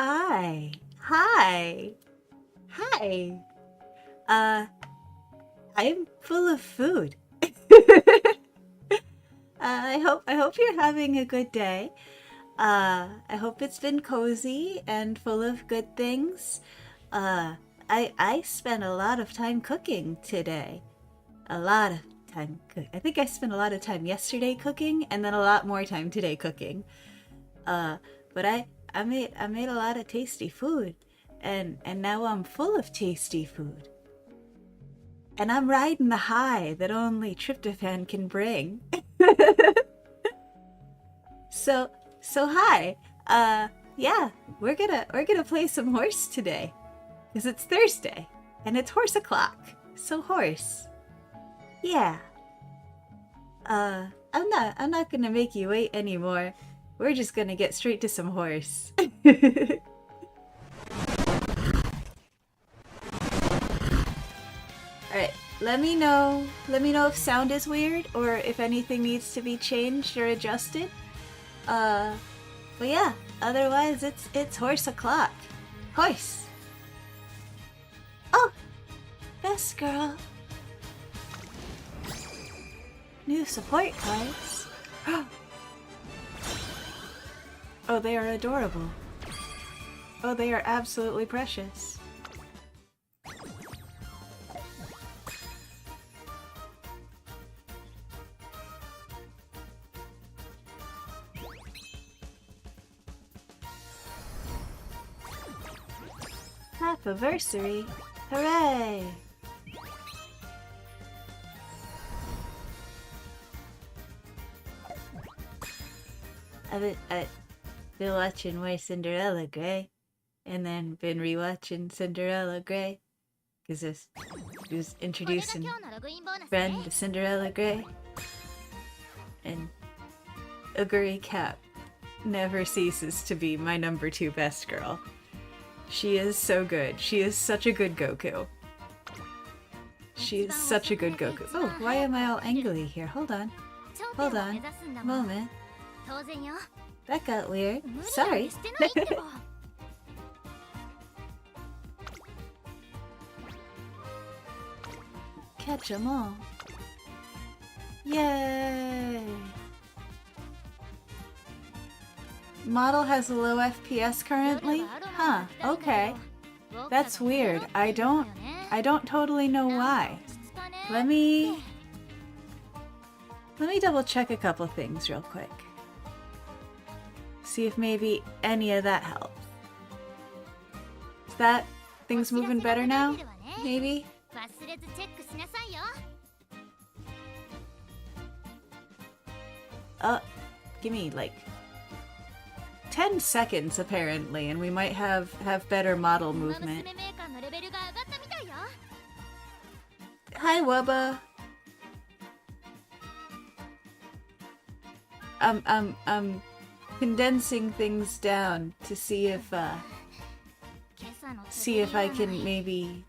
Hi. Hi. Hi. I'm full of food. I hope you're having a good day. I hope it's been cozy and full of good things. Uh, I spent a lot of time cooking today. A lot of time I think I spent a lot of time yesterday cooking and then a lot more time today cooking. Uh, but I made a lot of tasty food, and now I'm full of tasty food. And I'm riding the high that only tryptophan can bring. So hi. Yeah, we're gonna play some horse today. Because it's Thursday and it's horse o'clock. So horse. Yeah. I'm not gonna make you wait anymore. We're just gonna get straight to some horse. Alright, let me know if sound is weird or if anything needs to be changed or adjusted. Uh but yeah, otherwise it's horse o'clock. Horse. Oh, best girl. New support cards. Oh, they are adorable. Oh, they are absolutely precious. Half-anniversary! Hooray! I've been watching more Cinderella Grey, and then been rewatching Cinderella Grey, because this was introducing friend to Cinderella Grey, and Aguri Cap never ceases to be my number 2 best girl. She is so good. She is such a good Goku. She is such a good Goku. Oh, why am I all angry here? Hold on. Hold on. Moment. That got weird. Sorry. Catch 'em all. Yay! Model has a low FPS currently? Huh, okay. That's weird. I don't totally know why. Let me double check a couple things real quick. See if maybe any of that helps. Is that things moving better now? Maybe? Give me like 10 seconds apparently, and we might have better model movement. Hi, Wubba. I'm condensing things down to see if I can maybe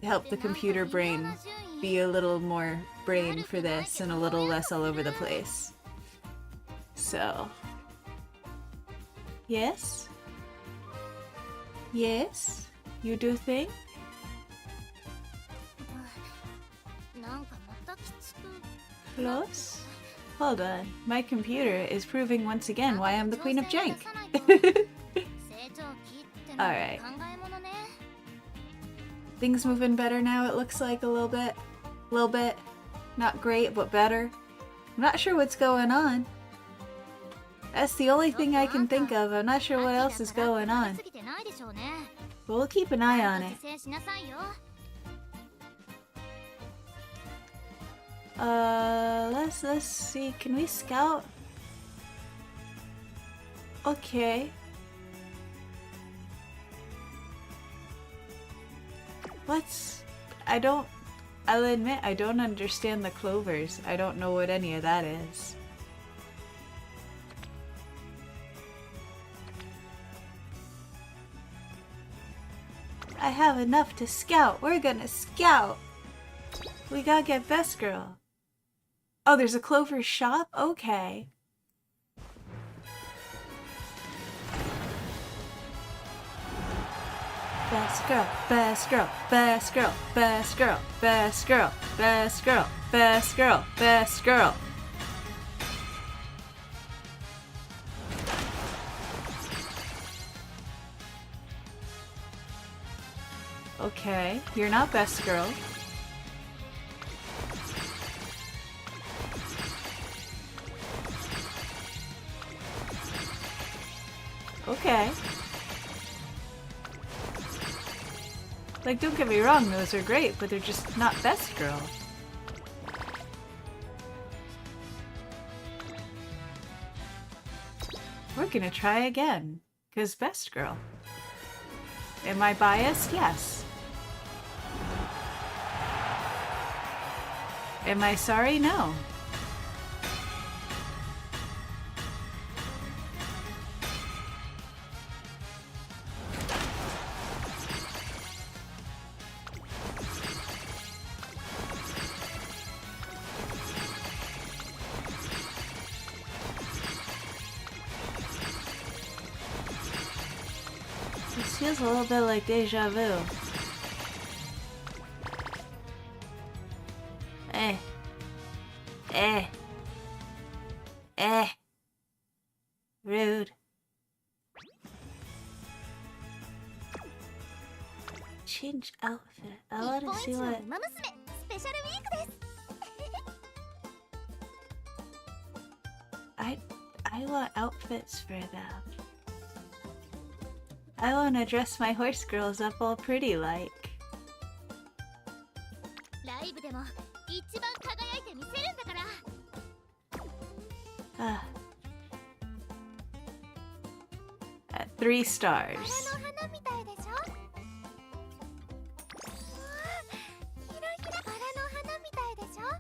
help the computer brain be a little more brain for this and a little less all over the place. So, yes? Yes? You do think? Close? Hold on. My computer is proving once again why I'm the queen of jank. Alright. Things moving better now, it looks like a little bit. Not great, but better. I'm not sure what's going on. That's the only thing I can think of. I'm not sure what else is going on. But we'll keep an eye on it. Let's see. Can we scout? Okay. I'll admit I don't understand the clovers. I don't know what any of that is. I have enough to scout. We're gonna scout. We gotta get best girl. Oh, there's a Clover shop? Okay. Best girl, best girl, best girl, best girl, best girl, best girl, best girl, best girl. Okay, you're not best girl. Okay. Like, don't get me wrong, those are great, but they're just not best girl. We're gonna try again, 'cause best girl. Am I biased? Yes. Am I sorry? No. This feels a little bit like deja vu. Eh. Eh. Eh. Rude. Change outfit. I want to see what... I want outfits for them. I want to dress my horse girls up all pretty like. At 3 stars.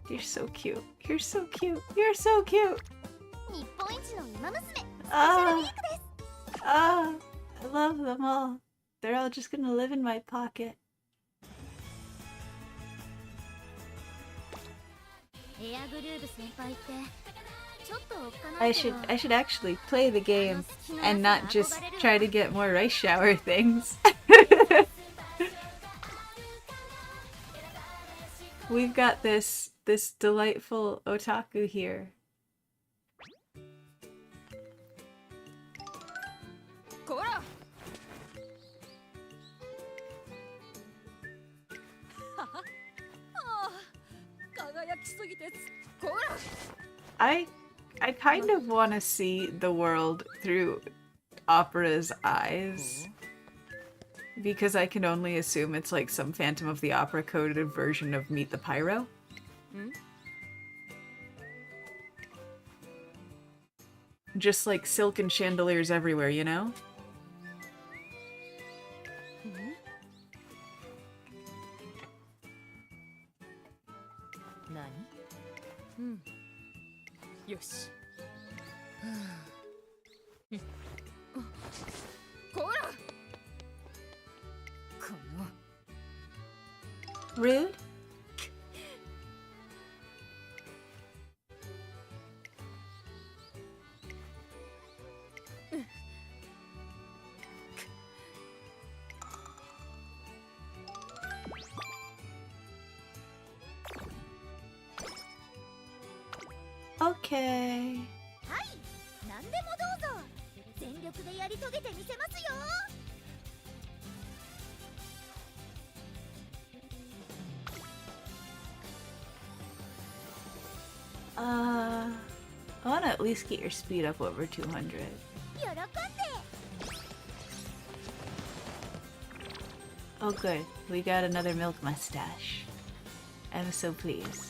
You're so cute. You're so cute. You're so cute. I love them all. They're all just gonna live in my pocket. I should actually play the game and not just try to get more rice shower things. We've got this delightful otaku here. I kind of want to see the world through Opera's eyes. Because I can only assume it's like some Phantom of the Opera coded version of Meet the Pyro. Just like silken chandeliers everywhere, you know? Rude? Okay. I want to at least get your speed up over 200. Oh good, we got another milk mustache. I'm so pleased.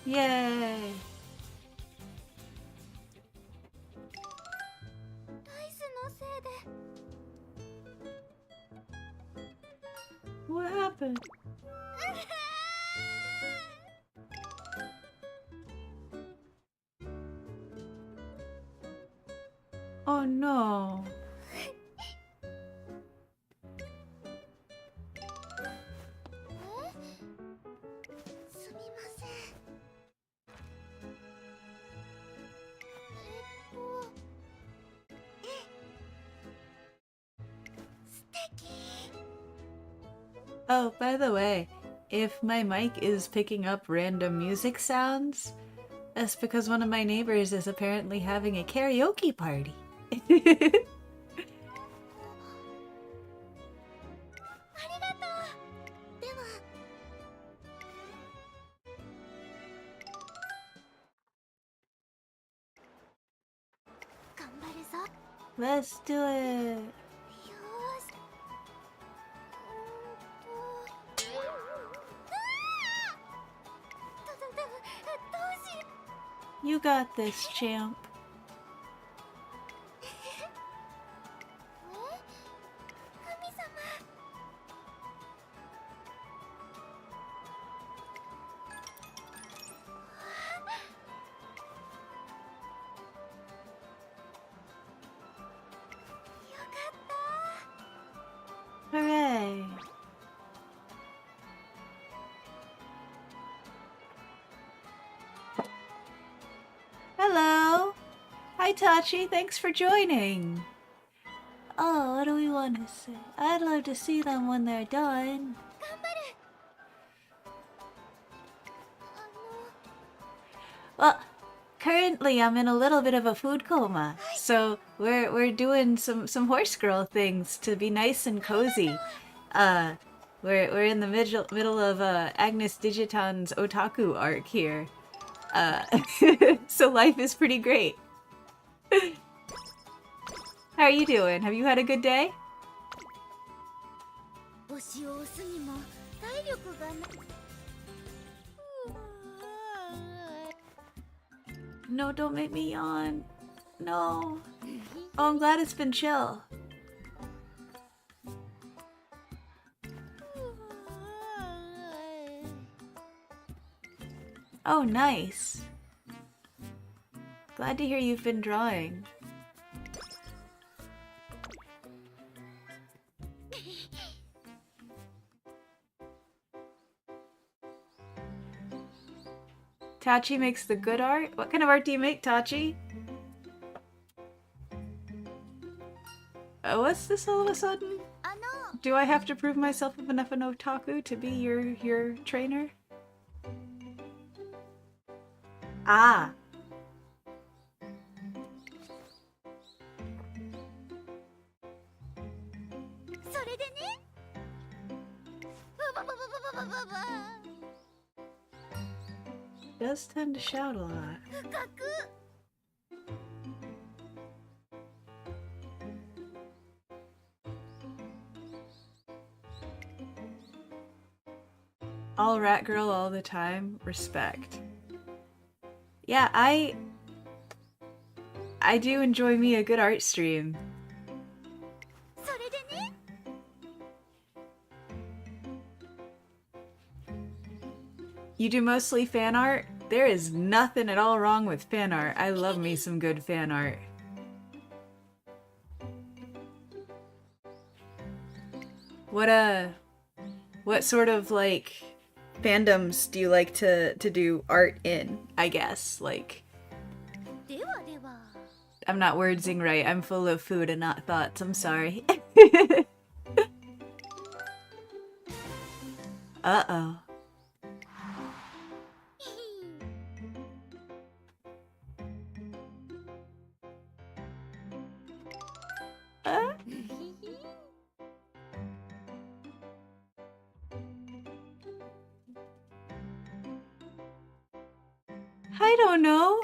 Yay! What happened? Oh no. Oh, by the way, if my mic is picking up random music sounds, that's because one of my neighbors is apparently having a karaoke party. Let's do it. You got this, champ. Hooray! Hello! Hi Tachi, thanks for joining! Oh, what do we want to say? I'd love to see them when they're done. Well, currently I'm in a little bit of a food coma, so we're doing some horse girl things to be nice and cozy. We're in the middle of Agnes Digitan's otaku arc here. So life is pretty great. How are you doing? Have you had a good day? No, don't make me yawn. No. Oh, I'm glad it's been chill. Oh, nice. Glad to hear you've been drawing. Tachi makes the good art? What kind of art do you make, Tachi? Oh, what's this all of a sudden? Do I have to prove myself enough an otaku to be your trainer? Ah. Does tend to shout a lot. All rat girl all the time. Respect. Yeah, I do enjoy me a good art stream. You do mostly fan art? There is nothing at all wrong with fan art. I love me some good fan art. What sort of, like, fandoms do you like to do art in, I guess? Like, I'm not wordsing right. I'm full of food and not thoughts. I'm sorry. Uh-oh. I don't know.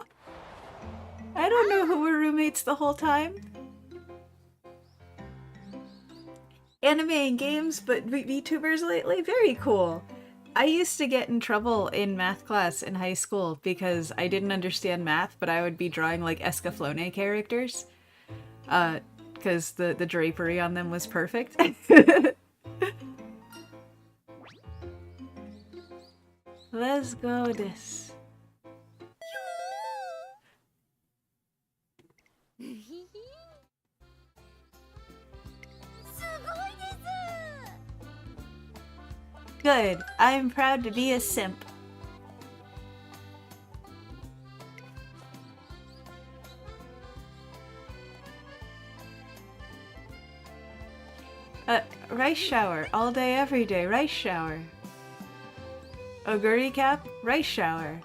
I don't know who were roommates the whole time. Anime and games, but VTubers lately? Very cool. I used to get in trouble in math class in high school because I didn't understand math, but I would be drawing like Escaflowne characters. Because the drapery on them was perfect. Let's go this. Good. I am proud to be a simp. Rice shower. All day, every day. Rice shower. Oguri cap. Rice shower.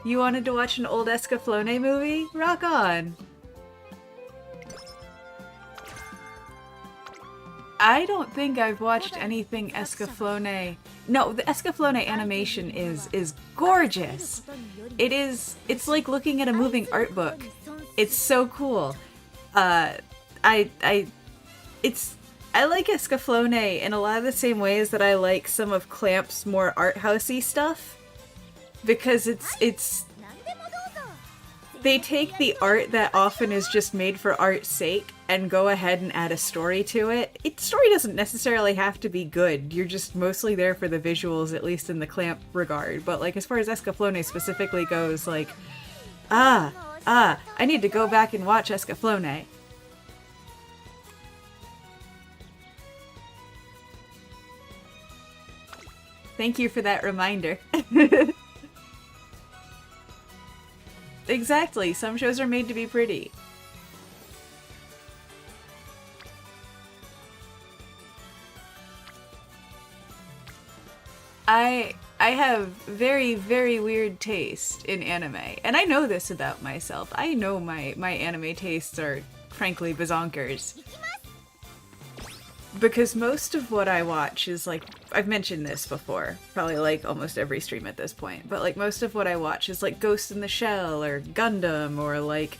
You wanted to watch an old Escaflowne movie? Rock on! I don't think I've watched anything Escaflowne. No, the Escaflowne animation is gorgeous. It's like looking at a moving art book. It's so cool. I like Escaflowne in a lot of the same ways that I like some of Clamp's more art housey stuff. Because they take the art that often is just made for art's sake and go ahead and add a story to it. Story doesn't necessarily have to be good. You're just mostly there for the visuals, at least in the Clamp regard. But like as far as Escaflowne specifically goes, like, I need to go back and watch Escaflowne. Thank you for that reminder. Exactly, some shows are made to be pretty. I have very, very weird taste in anime, and I know this about myself. I know my anime tastes are frankly bazonkers. Because most of what I watch is like, I've mentioned this before, probably like almost every stream at this point, but like most of what I watch is like Ghost in the Shell or Gundam or like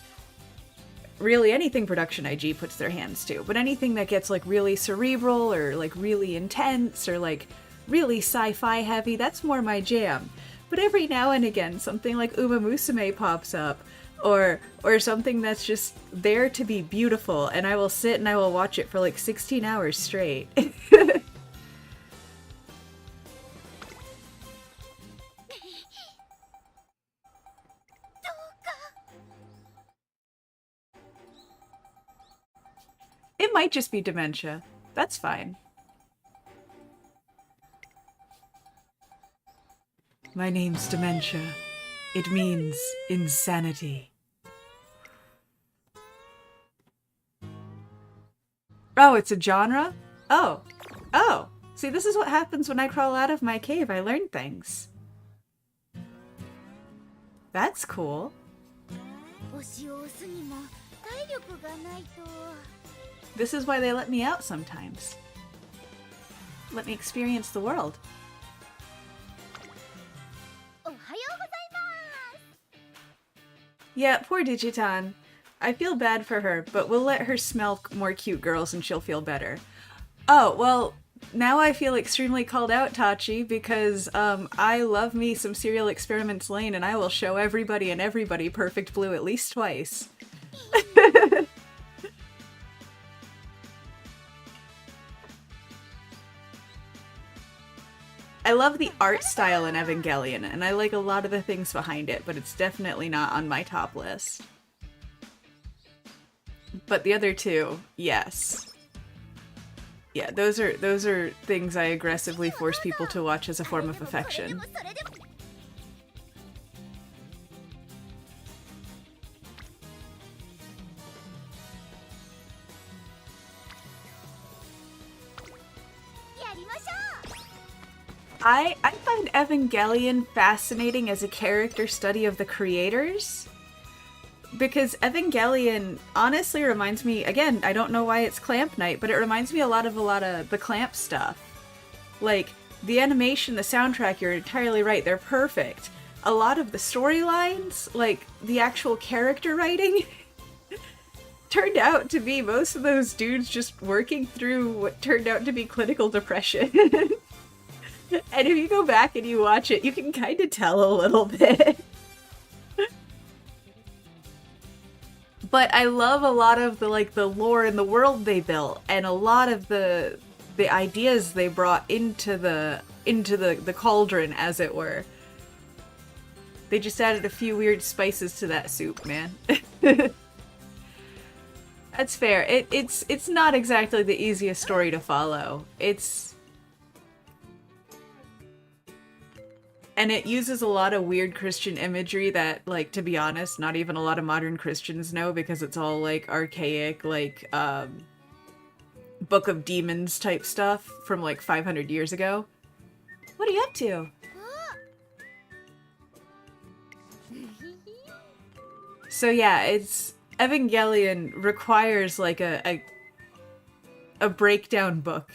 really anything Production IG puts their hands to. But anything that gets like really cerebral or like really intense or like really sci-fi heavy, that's more my jam. But every now and again something like UMAMUSUME pops up. Or something that's just there to be beautiful, and I will sit and I will watch it for like 16 hours straight. It might just be dementia. That's fine. My name's Dementia. It means insanity. Oh, it's a genre? Oh. Oh. See, this is what happens when I crawl out of my cave. I learn things. That's cool. This is why they let me out sometimes. Let me experience the world. Yeah, poor Digitan. I feel bad for her, but we'll let her smell more cute girls and she'll feel better. Oh, well, now I feel extremely called out, Tachi, because I love me some Serial Experiments Lane and I will show everybody and everybody Perfect Blue at least twice. I love the art style in Evangelion, and I like a lot of the things behind it, but it's definitely not on my top list. But the other two, yes. Yeah, those are things I aggressively force people to watch as a form of affection. I find Evangelion fascinating as a character study of the creators. Because Evangelion honestly reminds me, again, I don't know why it's Clamp Night, but it reminds me a lot of the Clamp stuff. Like, the animation, the soundtrack, you're entirely right, they're perfect. A lot of the storylines, like, the actual character writing, turned out to be most of those dudes just working through what turned out to be clinical depression. And if you go back and you watch it, you can kind of tell a little bit. But I love a lot of the lore and the world they built, and a lot of the ideas they brought into the cauldron, as it were. They just added a few weird spices to that soup, man. That's fair. It's not exactly the easiest story to follow. And it uses a lot of weird Christian imagery that, like, to be honest, not even a lot of modern Christians know because it's all, like, archaic, like, Book of Demons type stuff from, like, 500 years ago. What are you up to? So yeah, Evangelion requires, like, a breakdown book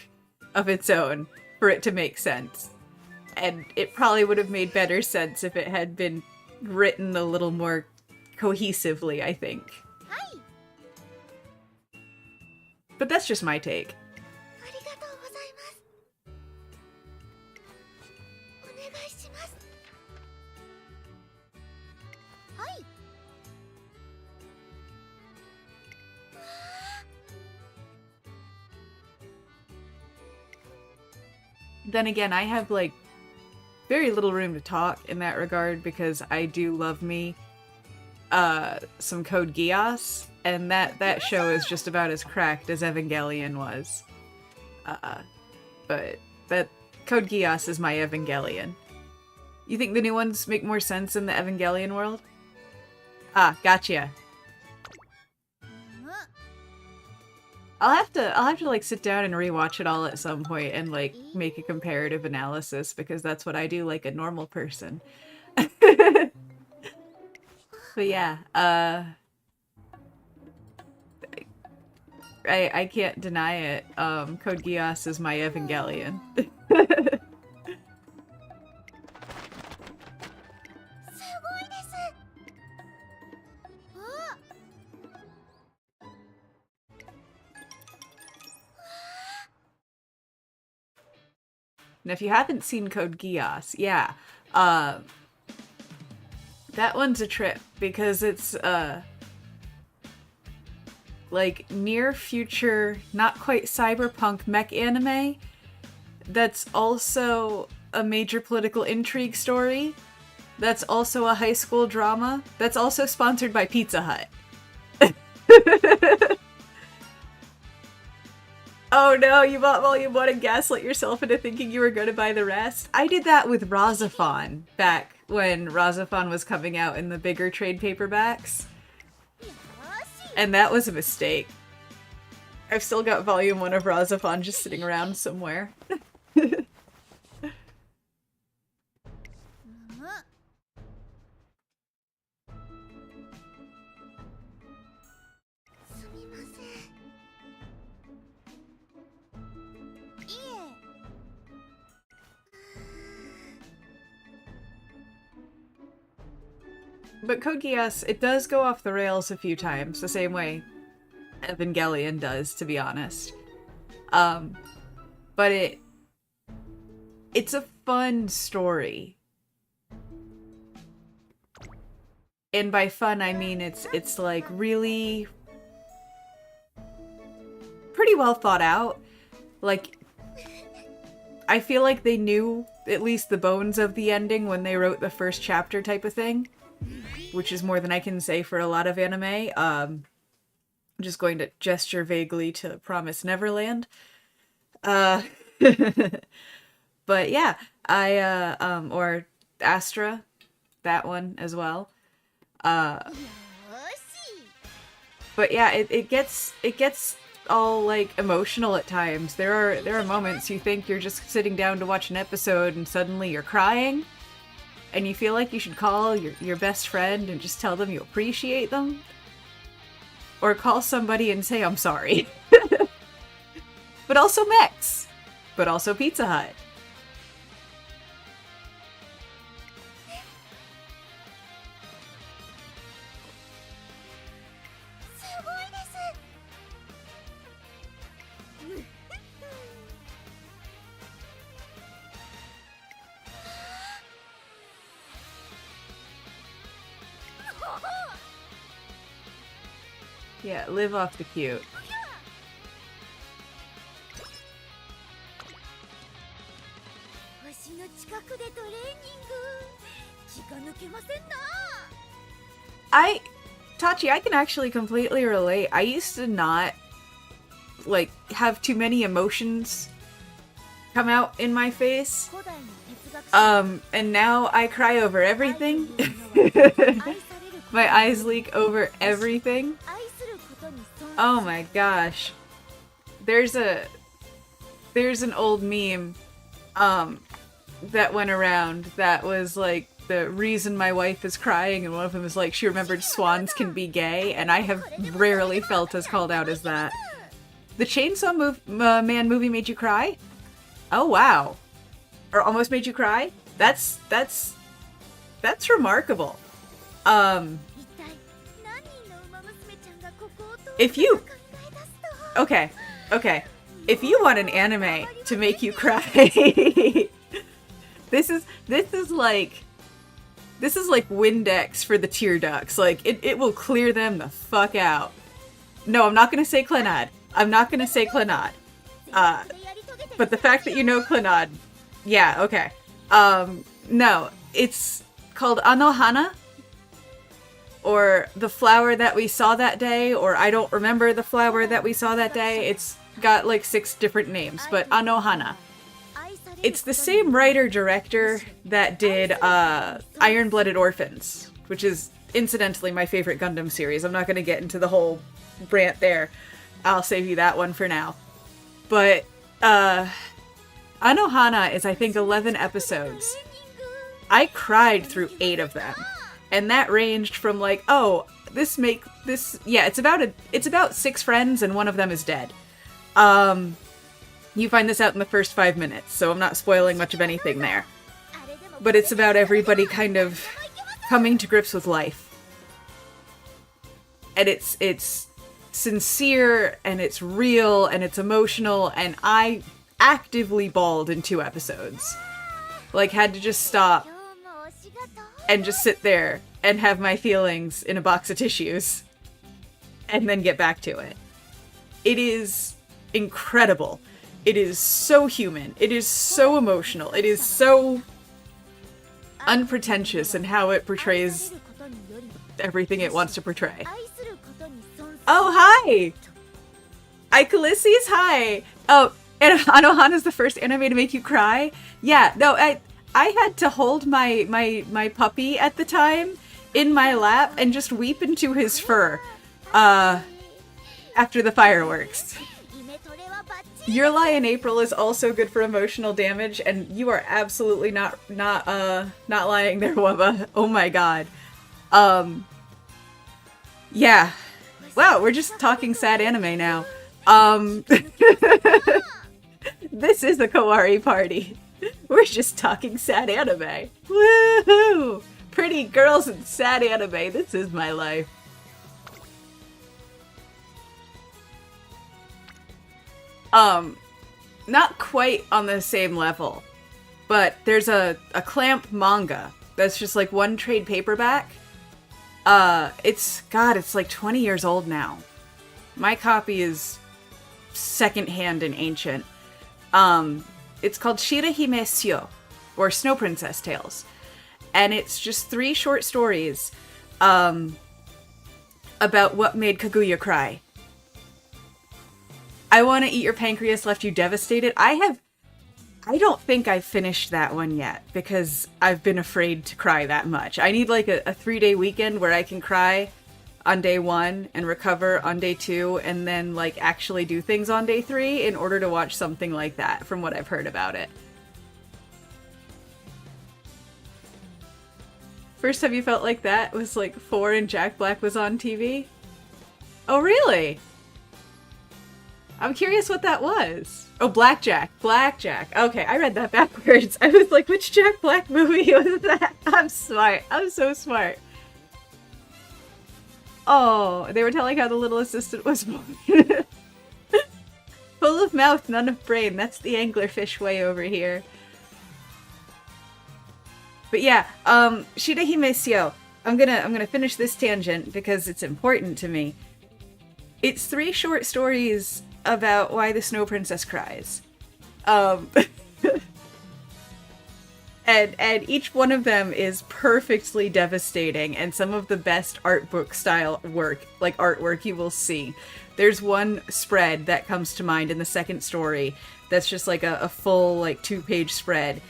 of its own for it to make sense. And it probably would have made better sense if it had been written a little more cohesively, I think. But that's just my take. Then again, I have, like, very little room to talk in that regard because I do love me some Code Geass, and that show is just about as cracked as Evangelion was. But that Code Geass is my Evangelion. You think the new ones make more sense in the Evangelion world? Ah, gotcha. I'll have to like sit down and rewatch it all at some point and like make a comparative analysis because that's what I do like a normal person. But yeah, I can't deny it. Code Geass is my Evangelion. And if you haven't seen Code Geass, yeah, that one's a trip because it's like near future, not quite cyberpunk mech anime that's also a major political intrigue story, that's also a high school drama, that's also sponsored by Pizza Hut. Oh no, you bought Volume 1 and gaslit yourself into thinking you were going to buy the rest? I did that with Razafon back when Razafon was coming out in the bigger trade paperbacks. And that was a mistake. I've still got Volume 1 of Razafon just sitting around somewhere. But Code Geass, it does go off the rails a few times, the same way Evangelion does, to be honest. But it's a fun story. And by fun, I mean it's like really pretty well thought out. Like, I feel like they knew at least the bones of the ending when they wrote the first chapter type of thing. Which is more than I can say for a lot of anime. I'm just going to gesture vaguely to Promise Neverland. But yeah, or Astra, that one as well. But yeah, it gets all like emotional at times. There are moments you think you're just sitting down to watch an episode and suddenly you're crying. And you feel like you should call your best friend and just tell them you appreciate them. Or call somebody and say, I'm sorry. But also mechs. But also Pizza Hut. Yeah, live off the cute. Tachi, I can actually completely relate. I used to not, like, have too many emotions come out in my face. And now I cry over everything. My eyes leak over everything. Oh my gosh. There's an old meme that went around that was like the reason my wife is crying, and one of them is like she remembered swans can be gay, and I have rarely felt as called out as that. The Chainsaw Man movie made you cry? Oh wow. Or almost made you cry? That's remarkable. If you... Okay. If you want an anime to make you cry, this is like Windex for the tear ducts. Like it will clear them the fuck out. No, I'm not gonna say Clannad. But the fact that you know Clannad, yeah, okay. No, it's called Anohana, or the flower that we saw that day, or I don't remember the flower that we saw that day. It's got like 6 different names, but Anohana. It's the same writer-director that did Iron-Blooded Orphans, which is incidentally my favorite Gundam series. I'm not going to get into the whole rant there. I'll save you that one for now. But Anohana is, I think, 11 episodes. I cried through 8 of them. And that ranged from like, oh, it's about 6 friends and one of them is dead. You find this out in the first 5 minutes, so I'm not spoiling much of anything there. But it's about everybody kind of coming to grips with life. And it's sincere, and it's real, and it's emotional, and I actively bawled in 2 episodes. Like, had to just stop and just sit there and have my feelings in a box of tissues and then get back to it. It is incredible. It is so human. It is so emotional. It is so unpretentious in how it portrays everything it wants to portray. Oh, hi! Icolisi's, hi! Oh, and Anohana's the first anime to make you cry? Yeah, no, I had to hold my puppy at the time in my lap and just weep into his fur after the fireworks. Your Lie in April is also good for emotional damage, and you are absolutely not lying there, Wubba. Oh my god. Yeah. Wow, we're just talking sad anime now. This is a Kawari party. We're just talking sad anime. Woohoo! Pretty girls and sad anime. This is my life. Not quite on the same level, but there's a Clamp manga that's just like one trade paperback. It's like 20 years old now. My copy is secondhand and ancient. It's called Shirahime Syo, or Snow Princess Tales. And it's just 3 short stories, about what made Kaguya cry. I Want to Eat Your Pancreas Left You Devastated. I don't think I've finished that one yet, because I've been afraid to cry that much. I need like a 3-day weekend where I can cry on day 1 and recover on day 2, and then like actually do things on day 3 in order to watch something like that, from what I've heard about it. First time you felt like that was like 4 and Jack Black was on TV? Oh really? I'm curious what that was. Oh, Blackjack. Okay, I read that backwards. I was like, which Jack Black movie was that? I'm smart. I'm so smart. Oh, they were telling how the little assistant was born. Full of mouth, none of brain. That's the anglerfish way over here. But yeah, Shirahime Syo. I'm gonna finish this tangent because it's important to me. It's 3 short stories about why the Snow Princess cries. And And each one of them is perfectly devastating and some of the best art book style work, like artwork you will see. There's one spread that comes to mind in the second story that's just like a full like 2-page spread.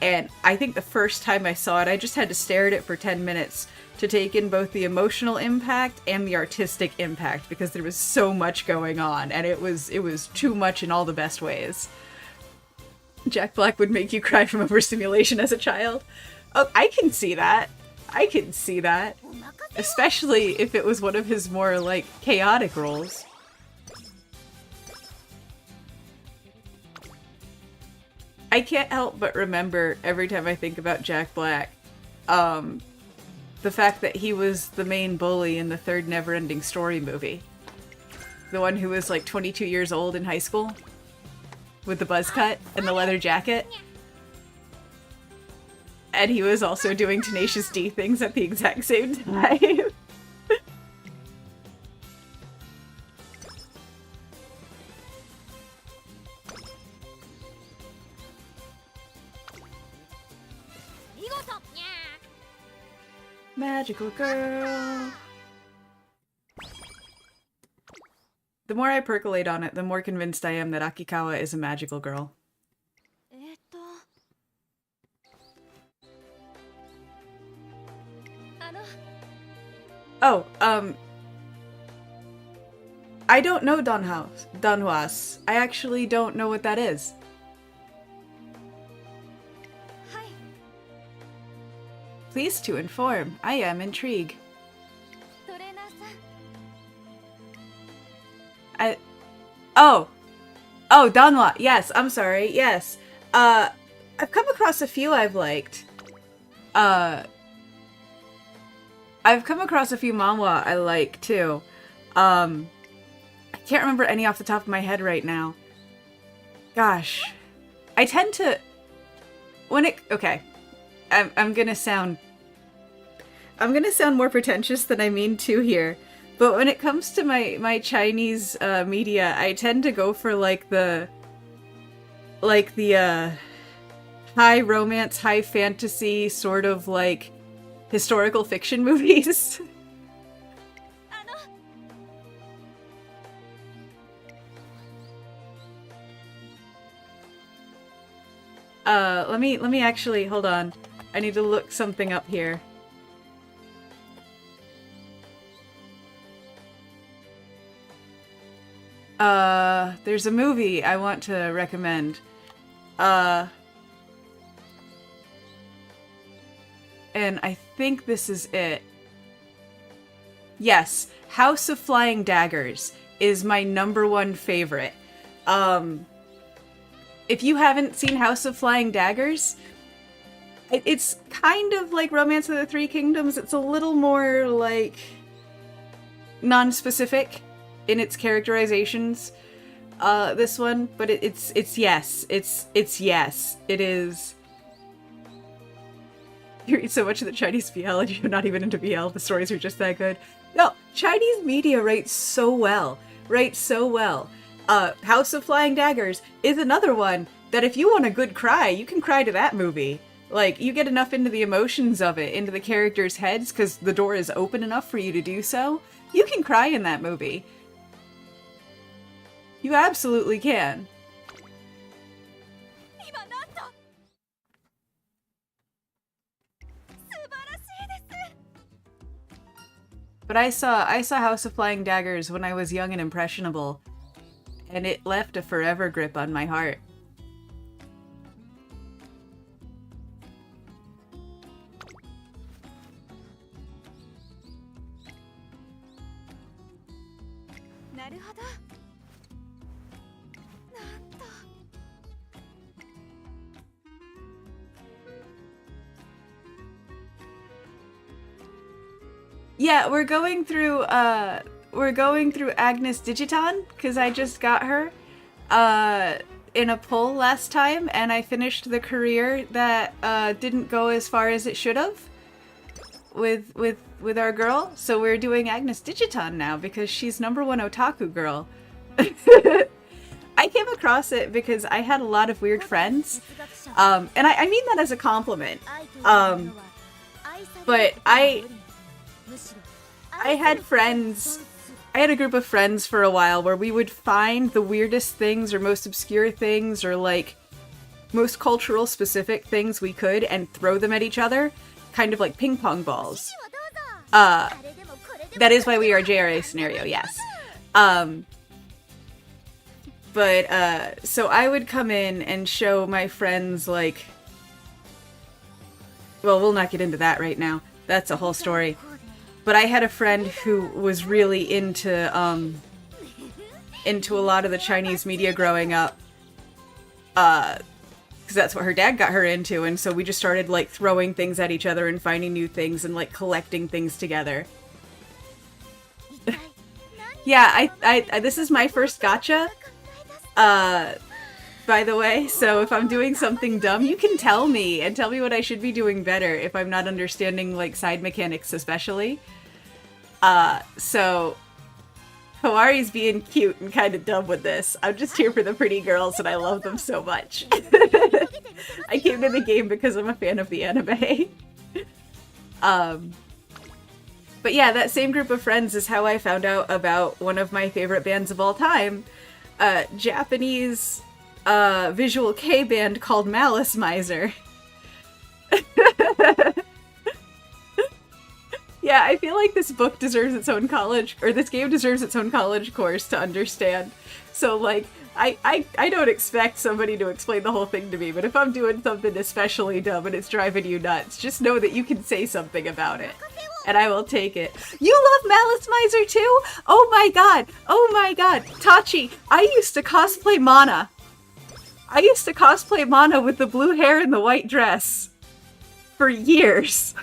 And I think the first time I saw it, I just had to stare at it for 10 minutes to take in both the emotional impact and the artistic impact because there was so much going on and it was too much in all the best ways. Jack Black would make you cry from overstimulation as a child. Oh, I can see that. I can see that. Especially if it was one of his more, like, chaotic roles. I can't help but remember, every time I think about Jack Black, the fact that he was the main bully in the third Neverending Story movie. The one who was, like, 22 years old in high school. With the buzz cut and the leather jacket. And he was also doing Tenacious D things at the exact same time. Magical girl. The more I percolate on it, the more convinced I am that Akikawa is a magical girl. Oh, I don't know Danhwas. I actually don't know what that is. Pleased to inform, I am intrigued. Oh, Danhwa. Yes, I'm sorry. Yes. I've come across a few I've liked. I've come across a few manhwa I like too. I can't remember any off the top of my head right now. Gosh. I tend to okay. I'm gonna sound more pretentious than I mean to here. But when it comes to my Chinese media, I tend to go for like the high romance, high fantasy sort of like historical fiction movies. Let me actually hold on. I need to look something up here. There's a movie I want to recommend. And I think this is it. Yes, House of Flying Daggers is my #1 favorite. If you haven't seen House of Flying Daggers, it's kind of like Romance of the Three Kingdoms. It's a little more, like, non-specific in its characterizations, this one, but it's yes. It's yes. It is. You read so much of the Chinese BL and you're not even into BL, the stories are just that good. No, Chinese media writes so well. House of Flying Daggers is another one that if you want a good cry, you can cry to that movie. Like, you get enough into the emotions of it, into the characters' heads, because the door is open enough for you to do so. You can cry in that movie. You absolutely can. But I saw House of Flying Daggers when I was young and impressionable, and it left a forever grip on my heart. Yeah, we're going through Agnes Digitan, because I just got her in a poll last time, and I finished the career that didn't go as far as it should have with our girl. So we're doing Agnes Digitan now, because she's #1 otaku girl. I came across it because I had a lot of weird friends. And I mean that as a compliment. But I had friends, I had a group of friends for a while where we would find the weirdest things or most obscure things or like most cultural specific things we could and throw them at each other, kind of like ping pong balls. That is why we are JRA scenario, yes. So I would come in and show my friends, like... Well, we'll not get into that right now. That's a whole story. But I had a friend who was really into a lot of the Chinese media growing up. Because that's what her dad got her into, and so we just started, like, throwing things at each other and finding new things and, like, collecting things together. Yeah, I this is my first gacha. By the way, so if I'm doing something dumb, you can tell me, and tell me what I should be doing better if I'm not understanding, like, side mechanics especially. So, Hawari's being cute and kind of dumb with this. I'm just here for the pretty girls, and I love them so much. I came to the game because I'm a fan of the anime. But yeah, that same group of friends is how I found out about one of my favorite bands of all time. Japanese visual K band called Malice Miser. Yeah, I feel like this book deserves its own college, or this game deserves its own college course to understand. So, like, I don't expect somebody to explain the whole thing to me, but if I'm doing something especially dumb and it's driving you nuts, just know that you can say something about it. And I will take it. You love Malice Miser too? Oh my god! Oh my god! Tachi, I used to cosplay Mana. I used to cosplay Mana with the blue hair and the white dress. For years.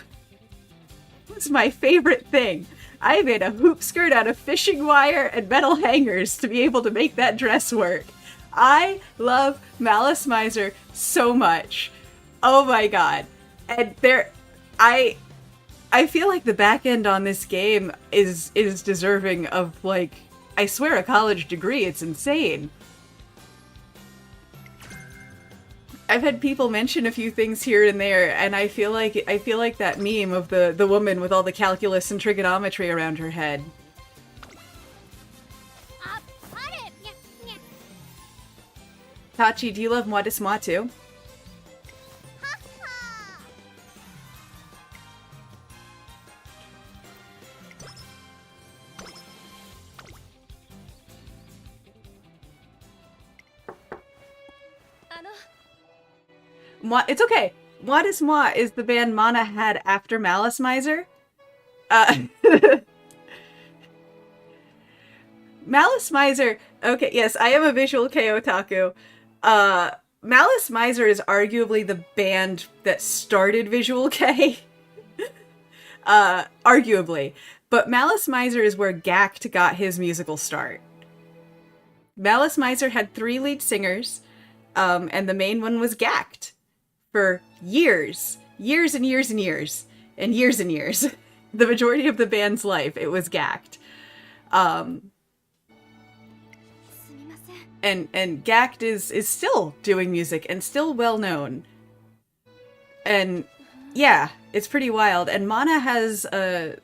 It was my favorite thing. I made a hoop skirt out of fishing wire and metal hangers to be able to make that dress work. I love Malice Miser so much. Oh my god. And I feel like the back end on this game is deserving of, like, I swear, a college degree. It's insane. I've had people mention a few things here and there, and I feel like that meme of the woman with all the calculus and trigonometry around her head. Tachi, do you love Moi de Moi too? It's okay. Moi de Moi is the band Mana had after Malice Miser. Malice Miser. Okay, yes, I am a visual Kei otaku. Malice Miser is arguably the band that started visual Kei. Arguably. But Malice Miser is where Gact got his musical start. Malice Miser had 3 lead singers, and the main one was Gact. For years. Years and years and years. And years and years. The majority of the band's life, it was Gact. And Gact is still doing music and still well known. And yeah, it's pretty wild. And Mana is the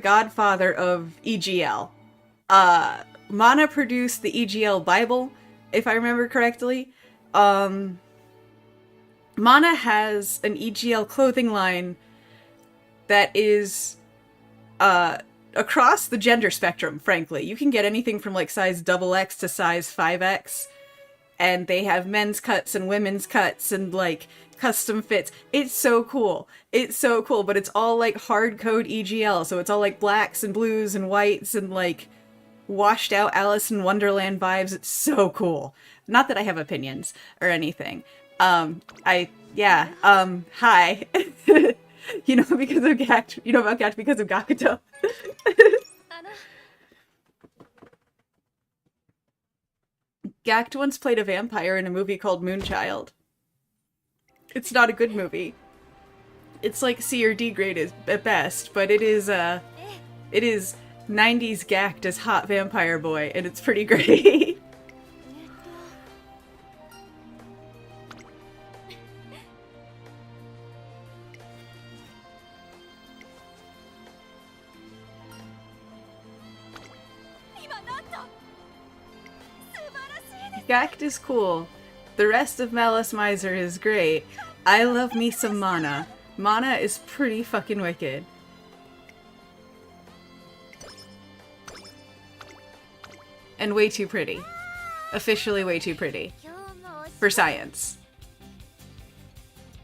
godfather of EGL. Mana produced the EGL Bible, if I remember correctly. Mana has an EGL clothing line that is across the gender spectrum, frankly. You can get anything from like size XX to size 5X, and they have men's cuts and women's cuts and like custom fits. It's so cool. It's so cool, but it's all like hard code EGL, so it's all like blacks and blues and whites and like washed out Alice in Wonderland vibes. It's so cool. Not that I have opinions or anything. Hi. You know because of Gact. You know about Gact because of Gakuto. Gact once played a vampire in a movie called Moonchild. It's not a good movie. It's like C or D grade at best, but it is 90s gacked as hot vampire boy, and it's pretty great. Gacked is cool. The rest of Malice Miser is great. I love me some Mana. Mana is pretty fucking wicked. And way too pretty. Officially way too pretty. For science.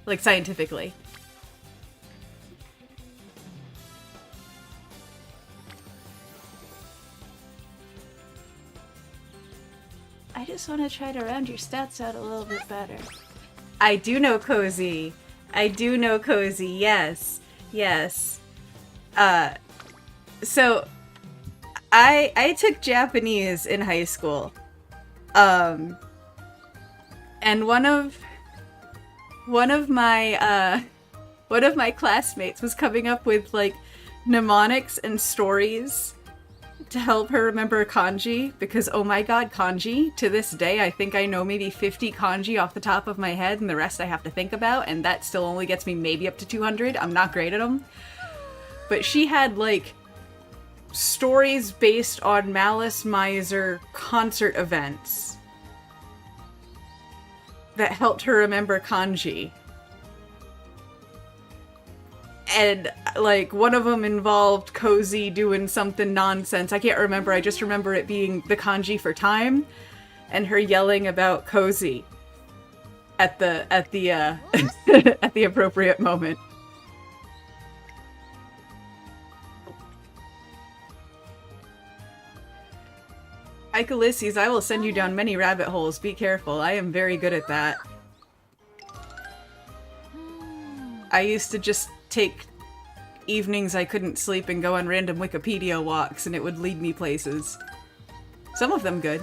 Like, scientifically. I just want to try to round your stats out a little bit better. I do know Cozy. I do know Cozy, yes. Yes. So I took Japanese in high school. And one of my classmates was coming up with like mnemonics and stories to help her remember kanji, because oh my god, kanji, to this day I think I know maybe 50 kanji off the top of my head, and the rest I have to think about, and that still only gets me maybe up to 200. I'm not great at them. But she had like stories based on Malice Miser concert events that helped her remember kanji. And, like, one of them involved Cozy doing something nonsense. I can't remember. I just remember it being the kanji for time, and her yelling about Cozy at the at the appropriate moment. Icalysses, I will send you down many rabbit holes. Be careful. I am very good at that. I used to just take evenings I couldn't sleep and go on random Wikipedia walks, and it would lead me places. Some of them good.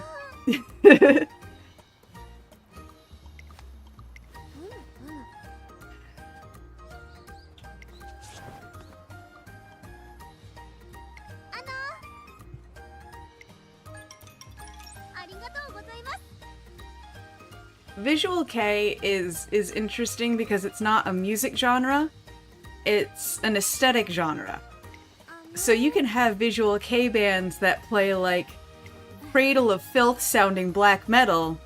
Visual Kei is interesting because it's not a music genre, it's an aesthetic genre. So you can have Visual Kei bands that play like Cradle of Filth sounding black metal,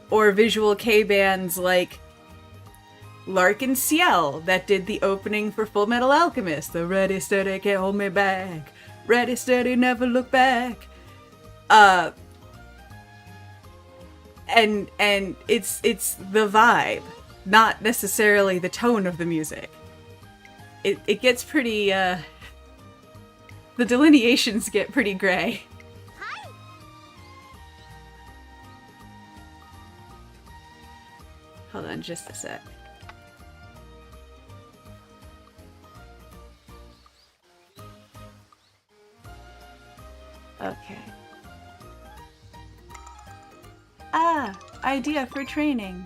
or Visual Kei bands like Larkin Ciel that did the opening for Full Metal Alchemist, the Ready Steady Can't Hold Me Back, Ready Steady Never Look Back. And it's the vibe, not necessarily the tone of the music. It gets pretty, the delineations get pretty gray. Hold on just a sec. Okay. Ah, idea for training.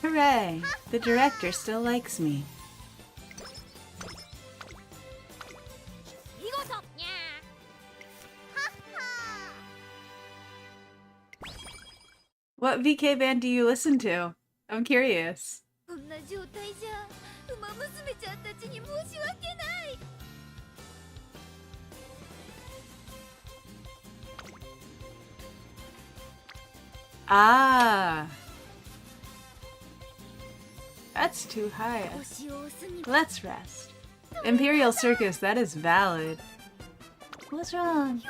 Hooray! The director still likes me. What VK band do you listen to? I'm curious. Ah! That's too high. Let's rest. Imperial Circus, that is valid. What's wrong?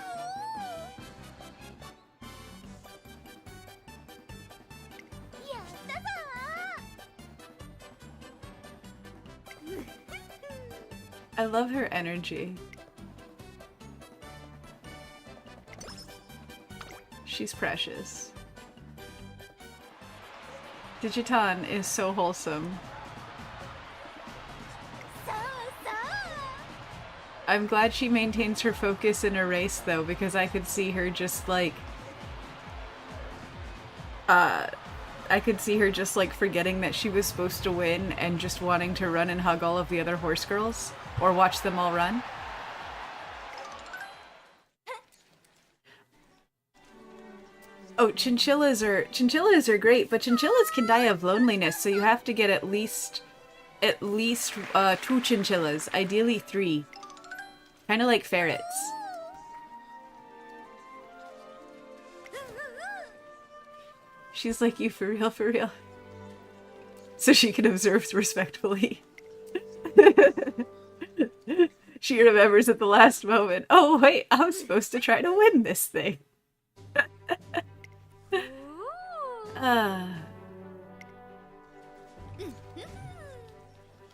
I love her energy. She's precious. Digitan is so wholesome. I'm glad she maintains her focus in a race, though, because I could see her just, like... I could see her just, like, forgetting that she was supposed to win and just wanting to run and hug all of the other horse girls. Or watch them all run. Oh, chinchillas are great, but chinchillas can die of loneliness, so you have to get at least 2 chinchillas, ideally 3. Kind of like ferrets. She's like, you for real, for real. So she can observe respectfully. She remembers at the last moment, oh wait, I was supposed to try to win this thing.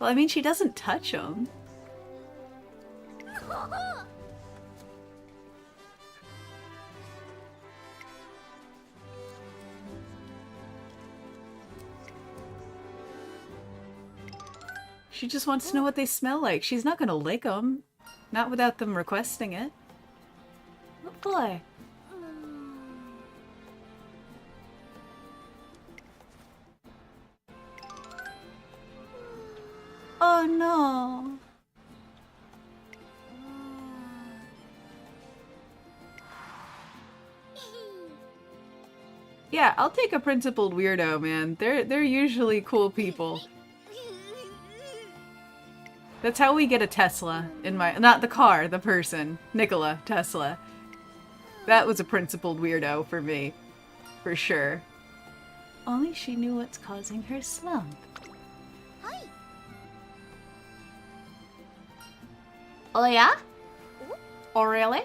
Well, I mean, she doesn't touch him. She just wants to know what they smell like. She's not gonna lick them. Not without them requesting it. Oh boy. Oh no. Yeah, I'll take a principled weirdo, man. They're usually cool people. That's how we get a Tesla in my— not the car, the person. Nikola Tesla. That was a principled weirdo for me. For sure. Only she knew what's causing her slump. Oh yeah? Oh really?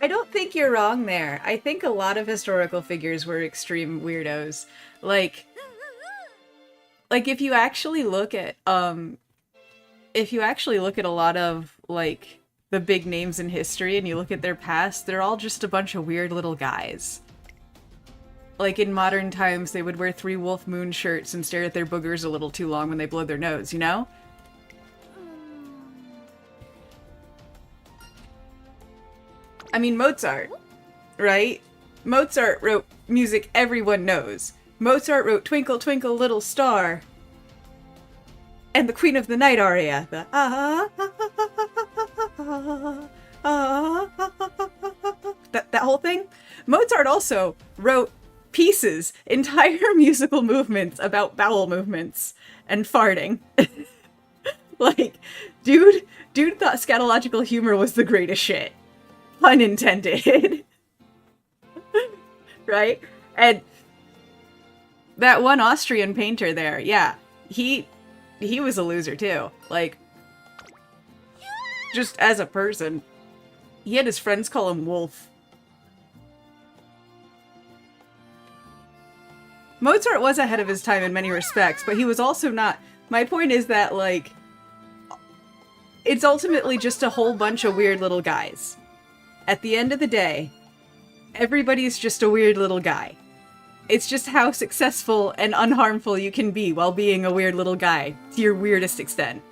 I don't think you're wrong there. I think a lot of historical figures were extreme weirdos. Like if you actually look at a lot of like the big names in history and you look at their past, they're all just a bunch of weird little guys. Like in modern times, they would wear 3 wolf moon shirts and stare at their boogers a little too long when they blow their nose, you know? I mean, Mozart, right? Mozart wrote music everyone knows. Mozart wrote Twinkle Twinkle Little Star. And the Queen of the Night aria. The that whole thing. Mozart also wrote pieces, entire musical movements about bowel movements and farting. Like, dude thought scatological humor was the greatest shit. Pun intended. Right? And that one Austrian painter there, yeah, he was a loser too. Like, just as a person. He had his friends call him Wolf. Mozart was ahead of his time in many respects, but he was also not. My point is that, like, it's ultimately just a whole bunch of weird little guys. At the end of the day, everybody's just a weird little guy. It's just how successful and unharmful you can be while being a weird little guy, to your weirdest extent.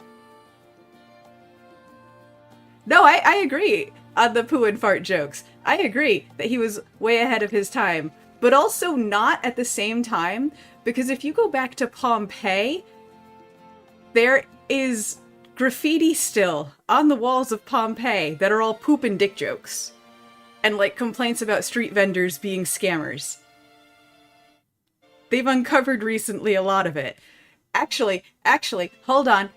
No, I agree on the poo and fart jokes. I agree that he was way ahead of his time, but also not at the same time, because if you go back to Pompeii, there is graffiti still on the walls of Pompeii that are all poop and dick jokes. And, like, complaints about street vendors being scammers. They've uncovered recently a lot of it. Actually, hold on.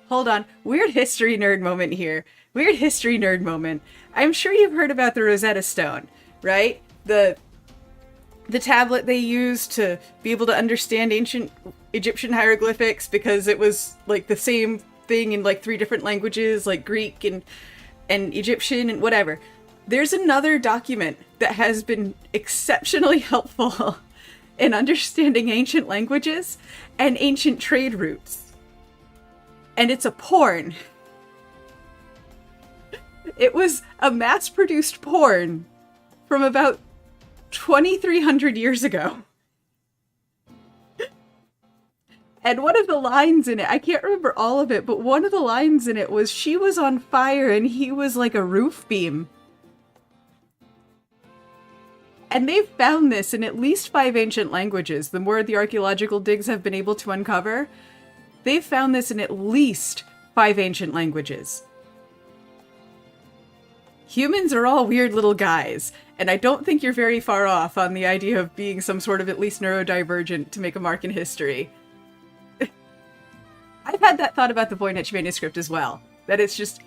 Weird history nerd moment here. Weird history nerd moment. I'm sure you've heard about the Rosetta Stone, right? The tablet they used to be able to understand ancient Egyptian hieroglyphics because it was, like, the same thing in, like, 3 different languages, like Greek and and Egyptian and whatever. There's another document that has been exceptionally helpful in understanding ancient languages and ancient trade routes. And it's a porn. It was a mass-produced porn from about 2,300 years ago. And one of the lines in it, I can't remember all of it, but one of the lines in it was, she was on fire and he was like a roof beam. And they've found this in at least 5 ancient languages. The more the archaeological digs have been able to uncover, they've found this in at least 5 ancient languages. Humans are all weird little guys, and I don't think you're very far off on the idea of being some sort of at least neurodivergent to make a mark in history. I've had that thought about the Voynich manuscript as well. That it's just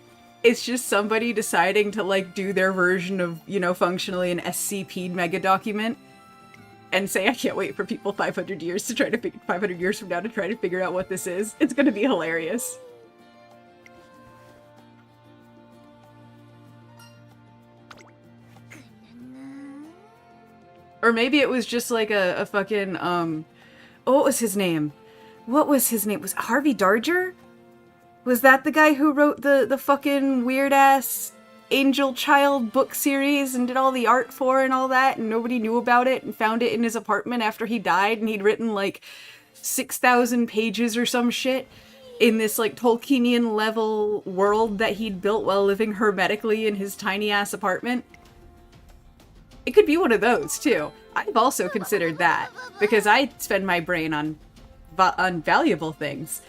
somebody deciding to, like, do their version of, you know, functionally an SCP mega document and say, I can't wait for people 500 years to try to 500 years from now to try to figure out what this is. It's gonna be hilarious. Or maybe it was just like a fucking, oh, what was his name? What was his name? Was it Harvey Darger? Was that the guy who wrote the fucking weird-ass Angel Child book series and did all the art for and all that, and nobody knew about it and found it in his apartment after he died, and he'd written, like, 6,000 pages or some shit in this, like, Tolkienian-level world that he'd built while living hermetically in his tiny-ass apartment? It could be one of those, too. I've also considered that, because I spend my brain on valuable things.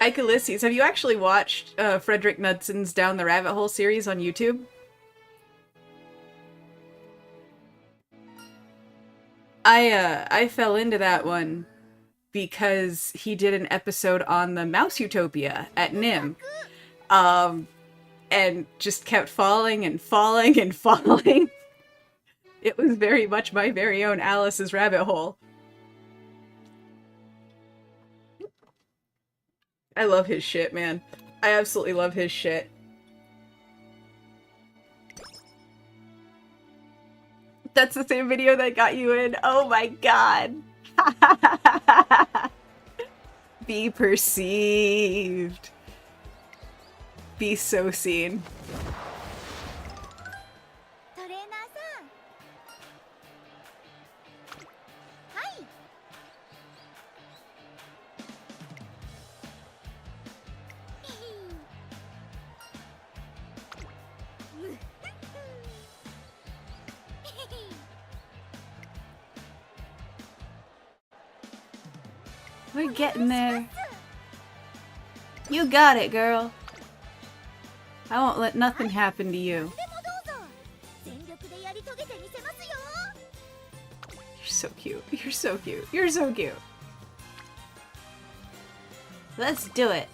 Ike Ulysses, have you actually watched Frederick Knudson's Down the Rabbit Hole series on YouTube? I fell into that one because he did an episode on the Mouse Utopia at NIM. And just kept falling and falling and falling. It was very much my very own Alice's rabbit hole. I love his shit, man. I absolutely love his shit. That's the same video that got you in. Oh my god. Be perceived. Be so seen. We're getting there. You got it, girl. I won't let nothing happen to you. You're so cute. You're so cute. You're so cute. Let's do it.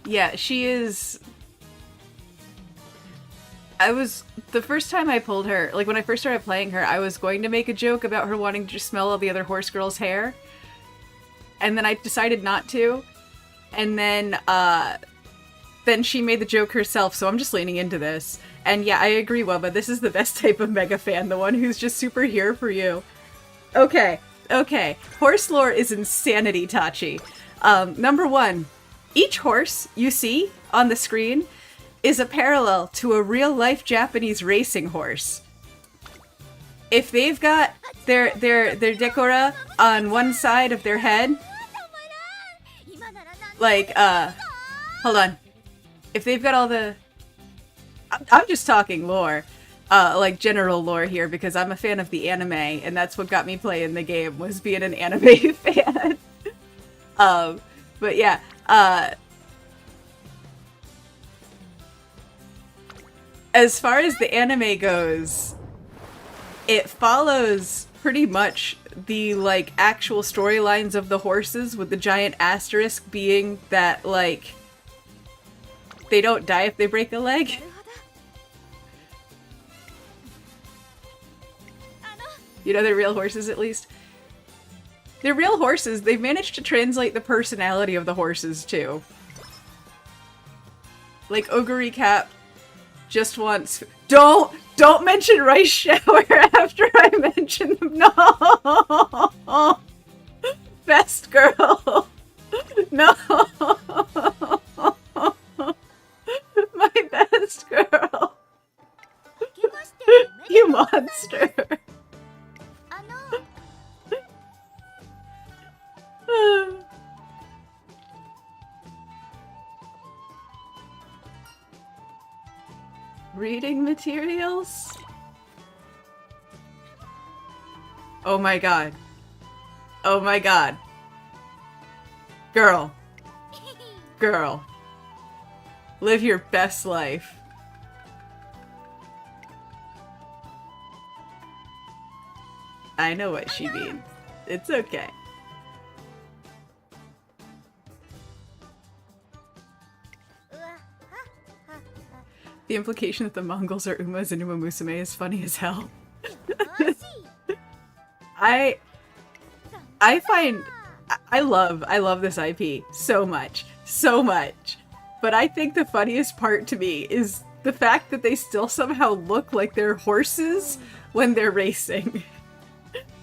Yeah, she is... The first time I pulled her, like when I first started playing her, I was going to make a joke about her wanting to just smell all the other horse girls' hair. And then I decided not to. And then she made the joke herself, so I'm just leaning into this. And yeah, I agree, Wubba, this is the best type of mega fan, the one who's just super here for you. Okay. Horse lore is insanity, Tachi. Number 1, each horse you see on the screen is a parallel to a real-life Japanese racing horse. If they've got their decora on one side of their head, like, hold on. If they've got all the... I'm just talking lore, like general lore here, because I'm a fan of the anime, and that's what got me playing the game, was being an anime fan. But yeah, as far as the anime goes, it follows pretty much the, like, actual storylines of the horses, with the giant asterisk being that, like, they don't die if they break a leg. You know, they're real horses, at least. They're real horses. They've managed to translate the personality of the horses, too. Like, Ogre Cap just wants... Don't mention rice shower after I mention them. No! Best girl! No! My best girl! You monster! Reading materials? Oh my god. Oh my god. Girl. Girl. Live your best life. I know what she means. It's okay. The implication that the Mongols are Umas and UMAMUSUME is funny as hell. I love this IP so much. So much. But I think the funniest part to me is the fact that they still somehow look like they're horses when they're racing.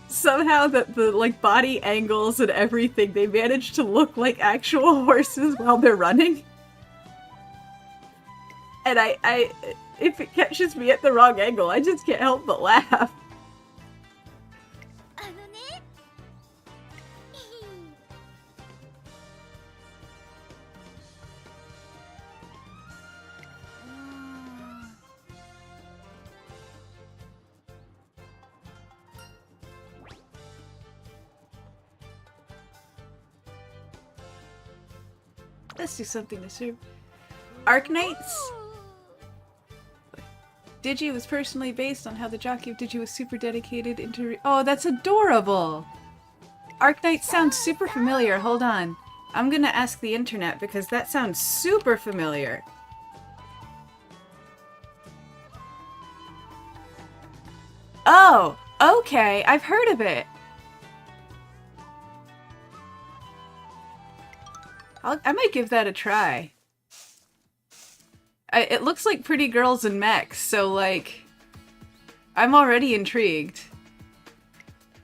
Somehow that the, like, body angles and everything, they manage to look like actual horses while they're running. And I if it catches me at the wrong angle, I just can't help but laugh. Let's do something to serve. Arknights? Digi was personally based on how the jockey of Digi was super dedicated into oh, that's adorable! Arknights sounds super familiar. Hold on. I'm gonna ask the internet because that sounds super familiar. Oh! Okay, I've heard of it! I might give that a try. It looks like pretty girls and mechs, so, like, I'm already intrigued.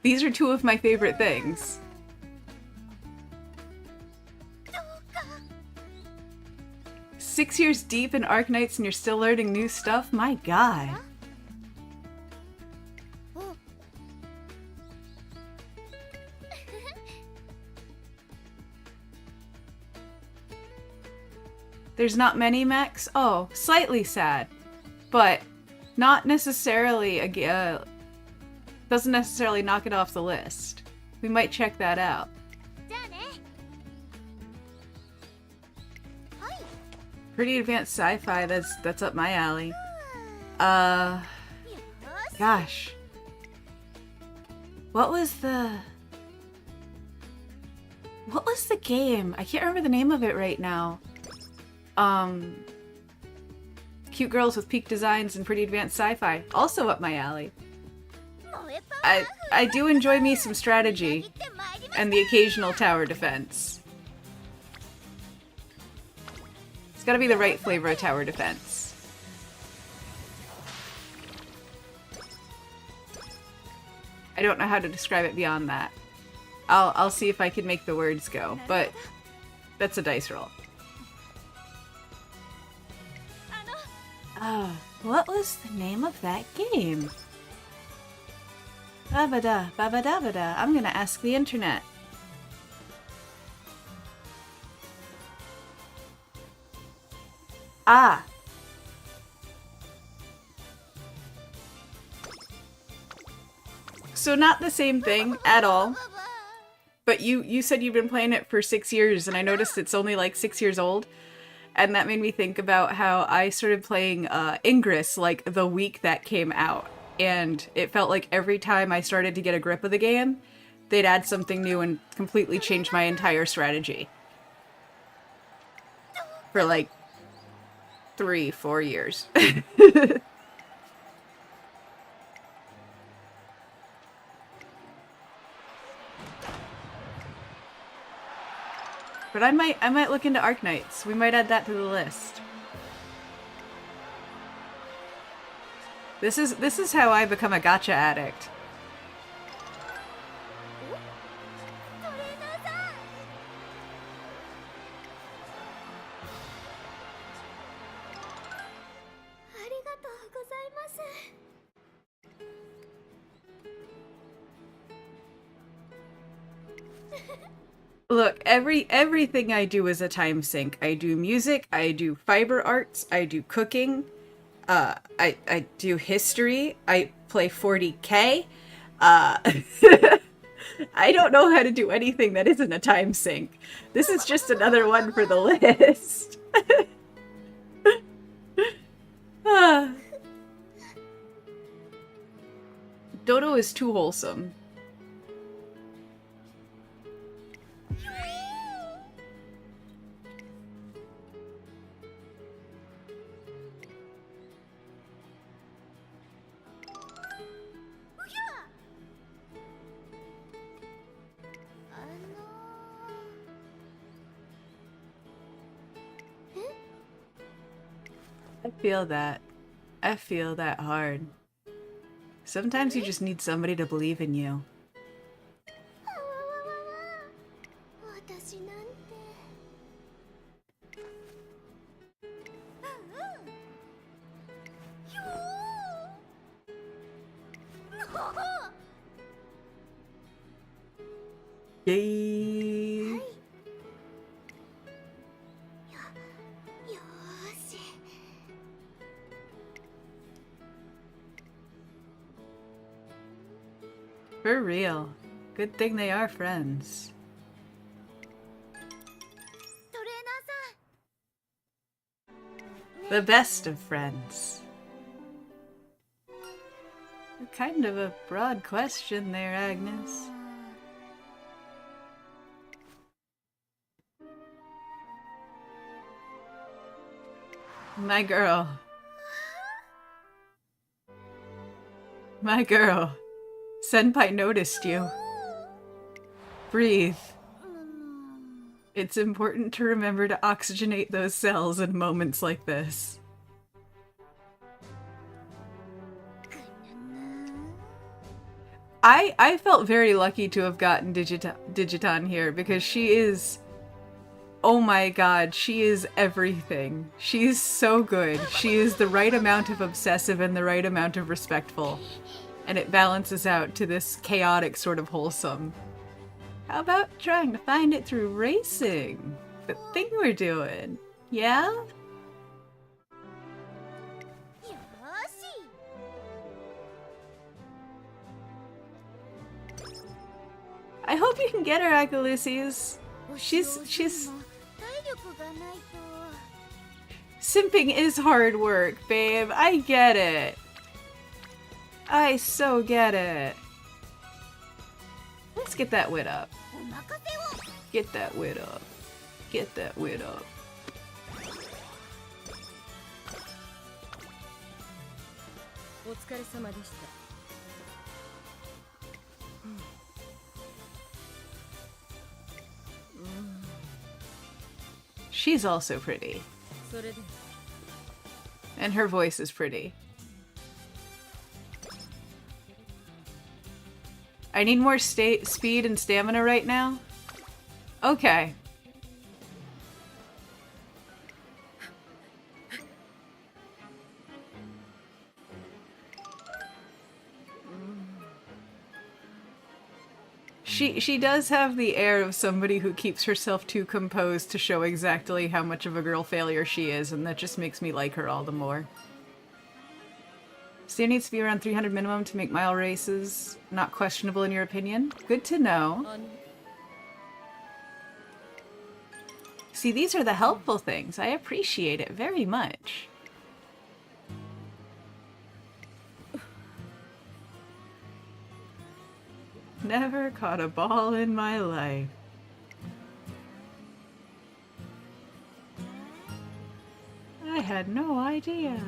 These are two of my favorite things. Six years deep in Arknights and you're still learning new stuff? My god. There's not many mechs? Oh, slightly sad. But not necessarily, doesn't necessarily knock it off the list. We might check that out. Pretty advanced sci-fi, that's up my alley. Gosh. What was the game? I can't remember the name of it right now. Cute girls with peak designs and pretty advanced sci-fi. Also up my alley. I do enjoy me some strategy and the occasional tower defense. It's gotta be the right flavor of tower defense. I don't know how to describe it beyond that. I'll see if I can make the words go, but that's a dice roll. What was the name of that game? Babada, babadabada. I'm gonna ask the internet. Ah. So not the same thing at all. But you said you've been playing it for 6 years, and I noticed it's only like 6 years old. And that made me think about how I started playing Ingress like the week that came out. and it felt like every time I started to get a grip of the game, they'd add something new and completely change my entire strategy. For like 3-4 years. But I might look into Arknights. We might add that to the list. This is how I become a gacha addict. Look, everything I do is a time sink. I do music, I do fiber arts, I do cooking, I do history, I play 40K. I don't know how to do anything that isn't a time sink. This is just another one for the list. Dodo is too wholesome. I feel that. I feel that hard. Sometimes you just need somebody to believe in you. Yay! For real. Good thing they are friends. The best of friends. Kind of a broad question there, Agnes. My girl. My girl. Senpai noticed you. Breathe. It's important to remember to oxygenate those cells in moments like this. I felt very lucky to have gotten Digitan here because she is... Oh my god, she is everything. She is so good. She is the right amount of obsessive and the right amount of respectful. And it balances out to this chaotic sort of wholesome. How about trying to find it through racing? The thing we're doing. Yeah? I hope you can get her, Akaluses. She's... Simping is hard work, babe. I get it. I so get it. Let's get that wit up. Get that wit up. Get that wit up. She's also pretty. And her voice is pretty. I need more speed and stamina right now? Okay. She does have the air of somebody who keeps herself too composed to show exactly how much of a girl failure she is, and that just makes me like her all the more. Steer needs to be around 300 minimum to make mile races. Not questionable in your opinion? Good to know. See, these are the helpful things. I appreciate it very much. Never caught a ball in my life. I had no idea.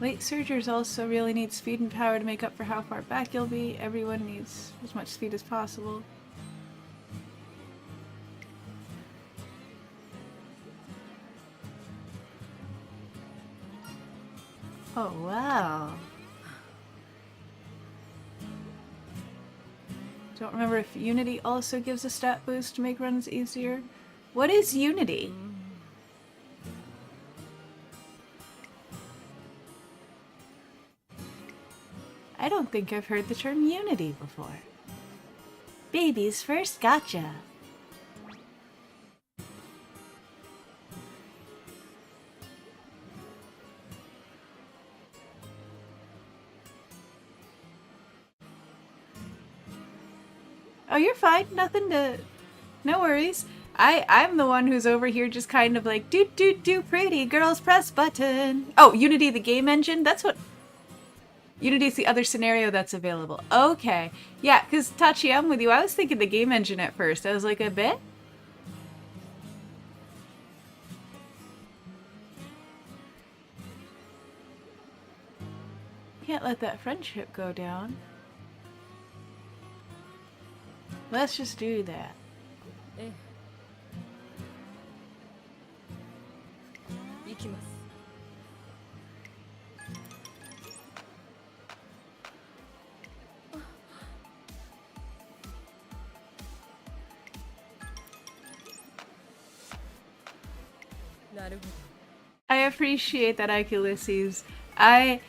Late surgers also really need speed and power to make up for how far back you'll be. Everyone needs as much speed as possible. Oh, wow. Don't remember if Unity also gives a stat boost to make runs easier. What is Unity? I don't think I've heard the term Unity before. Baby's first gotcha. Oh, you're fine. Nothing to... No worries. I'm the one who's over here just kind of like, do pretty girls press button. Oh, Unity the game engine? That's what... Unity's the other scenario that's available. Okay. Yeah, because Tachi, I'm with you. I was thinking the game engine at first. I was like, a bit? Can't let that friendship go down. Let's just do that. I appreciate that, Ulysses. I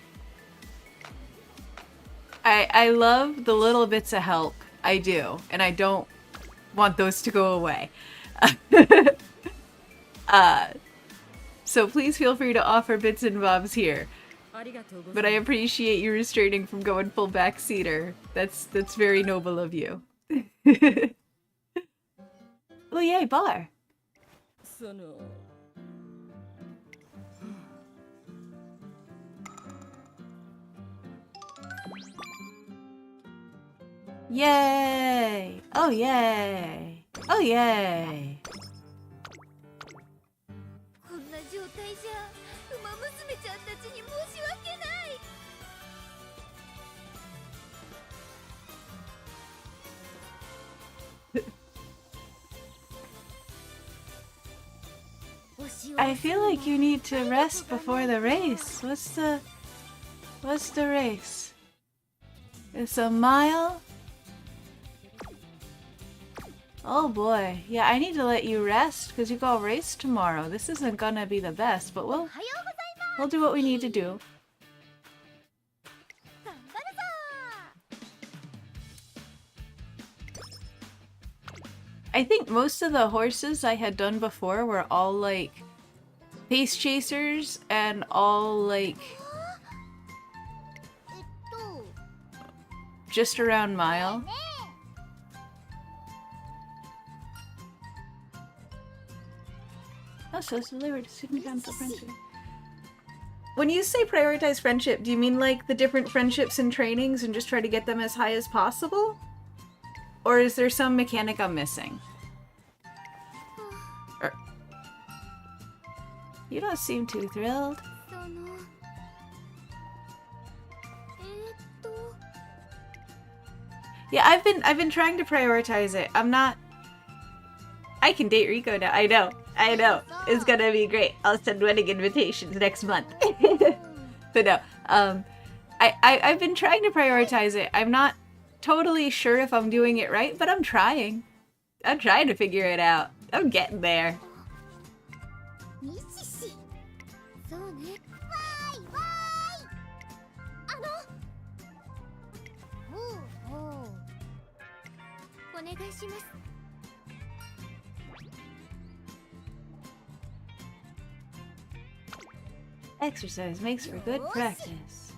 love the little bits of help. I do, and I don't want those to go away. So please feel free to offer bits and bobs here. But I appreciate you restraining from going full backseater. That's very noble of you. Oh yay, bar. Yay! Oh yay! Oh yay! I feel like you need to rest before the race. What's the race? It's a mile? Oh boy. Yeah, I need to let you rest because you got a race tomorrow. This isn't gonna be the best, but we'll do what we need to do. I think most of the horses I had done before were all like pace chasers and all like just around mile. Oh, so it's delivered to student council friendship. When you say prioritize friendship, do you mean like the different friendships and trainings and just try to get them as high as possible? Or is there some mechanic I'm missing? Or... You don't seem too thrilled. Yeah, I've been trying to prioritize it. I'm not... I can date Rico now. I know. It's gonna be great. I'll send wedding invitations next month. But no, I've been trying to prioritize it. I'm not totally sure if I'm doing it right, but I'm trying. I'm trying to figure it out. I'm getting there. Exercise makes for good practice.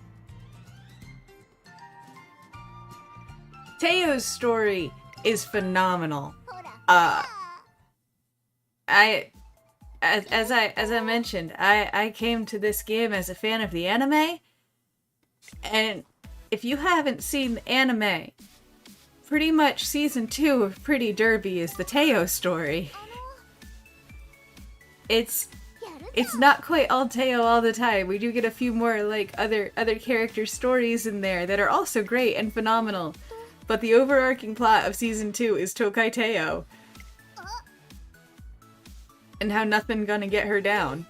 Teo's story is phenomenal. as I mentioned, I came to this game as a fan of the anime, and if you haven't seen the anime, pretty much season 2 of Pretty Derby is the Teo story. It's not quite all Teo all the time. We do get a few more like other character stories in there that are also great and phenomenal. But the overarching plot of season 2 is Tokai Teo. And how nothing gonna get her down.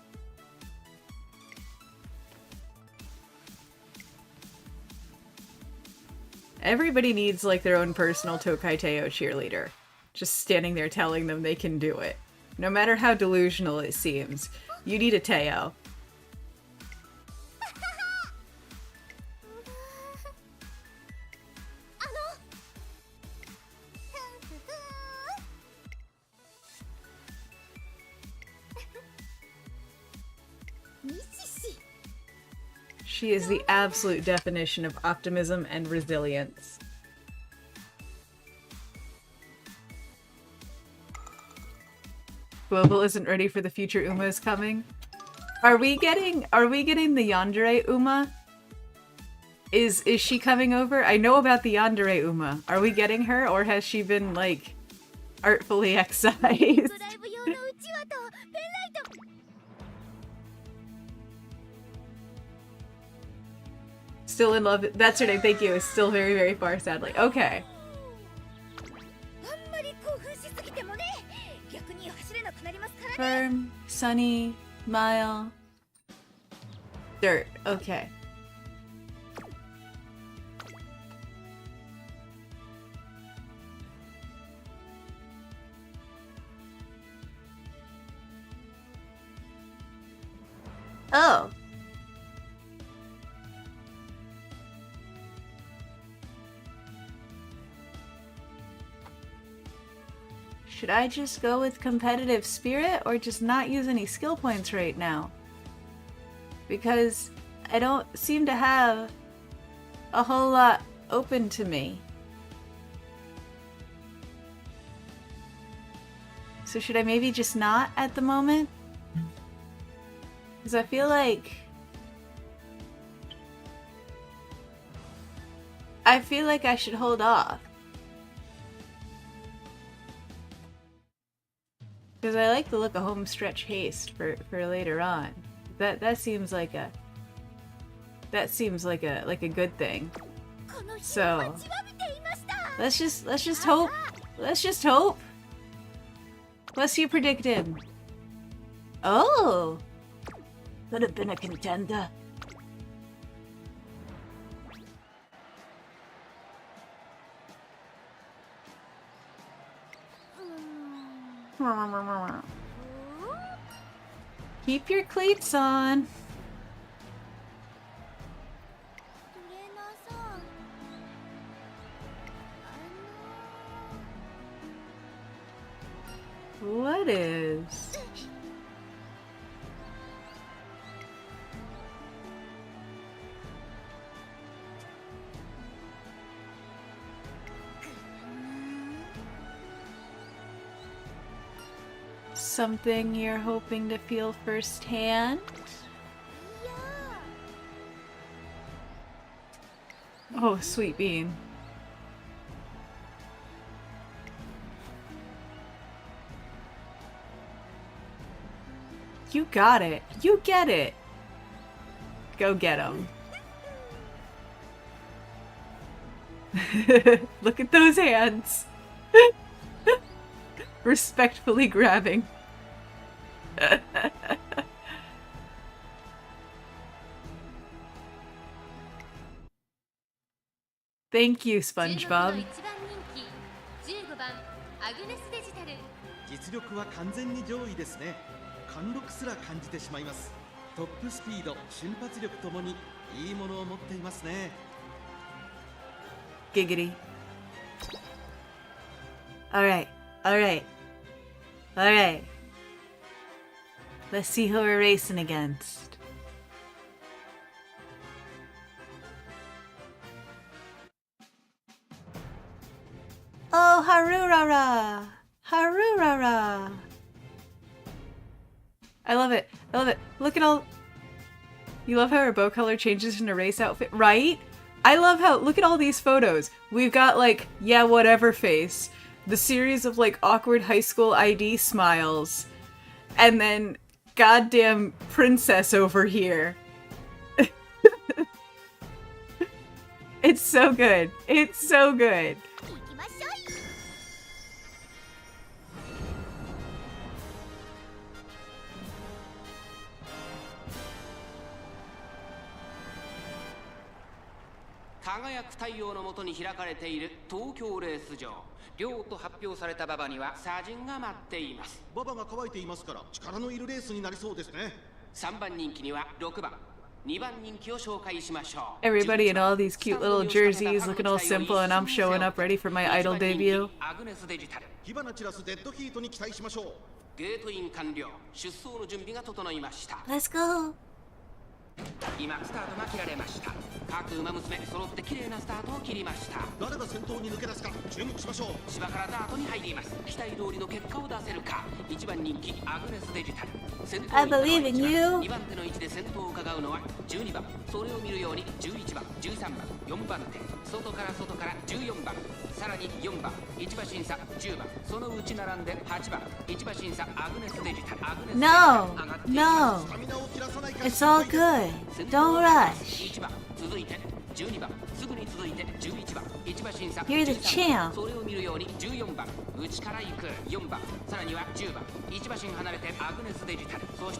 Everybody needs like their own personal Tokai Teo cheerleader. Just standing there telling them they can do it. No matter how delusional it seems, you need a Teo. She is the absolute definition of optimism and resilience. Global isn't ready for the future Umas coming. Are we getting the yandere Uma? Is she coming over? I know about the yandere Uma. Are we getting her, or has she been like artfully excised? Still in love. That's her name. Thank you. It's still very, very far, sadly. Okay. Firm, sunny, mile, dirt. Okay. Oh. Should I just go with competitive spirit or just not use any skill points right now? Because I don't seem to have a whole lot open to me. So should I maybe just not at the moment? Because I feel like I should hold off. Because I like the look of homestretch haste for later on. That seems like a good thing. So let's just hope. Let's just hope. What's you predicted? Oh, could have been a contender. Keep your cleats on. What is? Something you're hoping to feel firsthand? Oh, sweet bean. You got it. You get it. Go get him. Look at those hands. Respectfully grabbing. Thank you, SpongeBob. 実力は完全に上位ですね。貫禄すら感じてしまいます。トップスピード、瞬発力ともにいいものを持っていますね。Giggity. Alright, alright, alright. Let's see who we're racing against. Oh, Harurara! Harurara! I love it. I love it. Look at all... You love how her bow color changes into race outfit, right? I love how... Look at all these photos. We've got, like, yeah, whatever face. The series of, like, awkward high school ID smiles. And then goddamn princess over here. It's so good. It's so good. Everybody in all these cute little jerseys looking all simple, and I'm showing up ready for my idol debut. Let's go. 今スタートが切られました。各馬娘揃って綺麗なスタートを切りました。誰が先頭に抜け出すか注目しましょう。芝からダートに入ります。期待通りの結果を出せるか。1番人気アグネスデジタル。I believe in you. 2番手の位置で先頭を伺うのは12番。それを見るように11番、13番、4番手。外から14番。さらに4番、1馬審査10番。そのうち並んで8番、1馬審査アグネスデジタル。No, no. It's all good. Don't rush. You're the champ.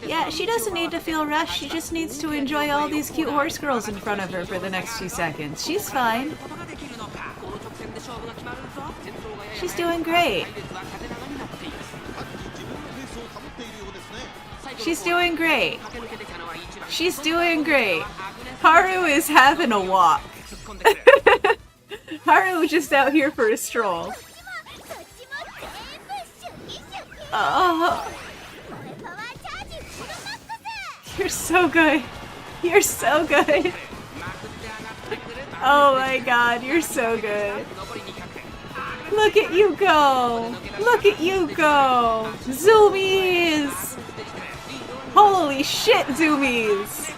Yeah, she doesn't need to feel rushed. She just needs to enjoy all these cute horse girls in front of her for the next few seconds. She's fine. She's doing great. She's doing great. She's doing great. Haru is having a walk. Haru was just out here for a stroll. Oh. You're so good. You're so good. Oh my god, you're so good. Look at you go. Look at you go. Zoomies. Holy shit, Zoomies.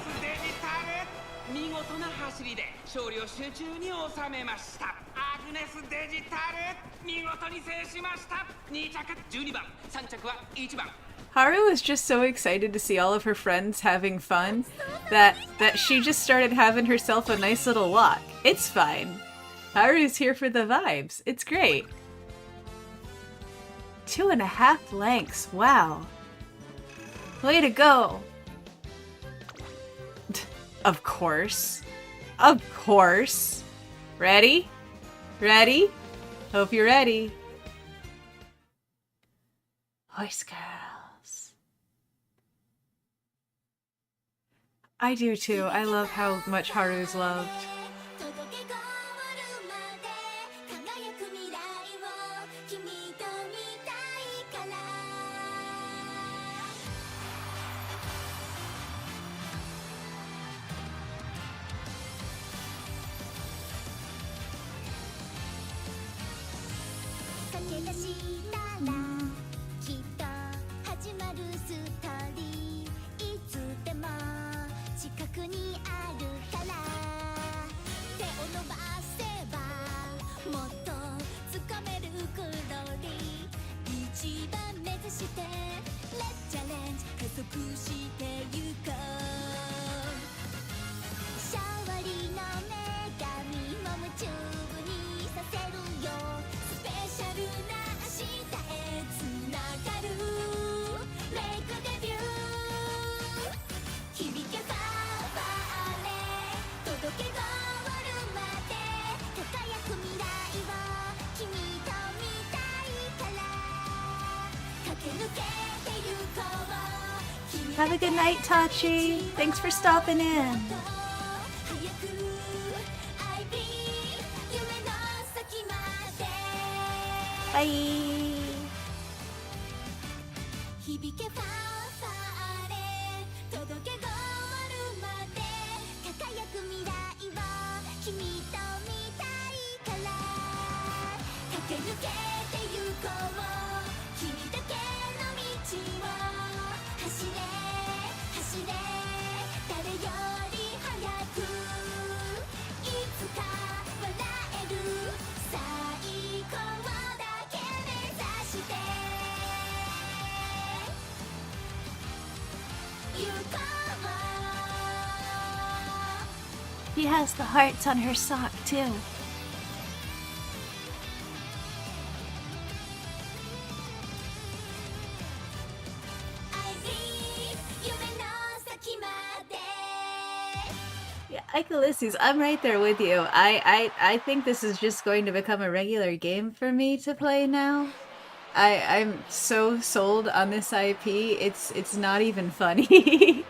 Haru is just so excited to see all of her friends having fun that she just started having herself a nice little walk. It's fine. Haru's here for the vibes. It's great. 2.5 lengths. Wow. Way to go. Of course. Of course. Ready? Ready? Hope you're ready. Horse girls. I do too. I love how much Haru's loved. Have a good night, Tachi. Thanks for stopping in. Bye. She has the hearts on her sock, too. Yeah, Ikelisses, I'm right there with you. I think this is just going to become a regular game for me to play now. I'm so sold on this IP, it's not even funny.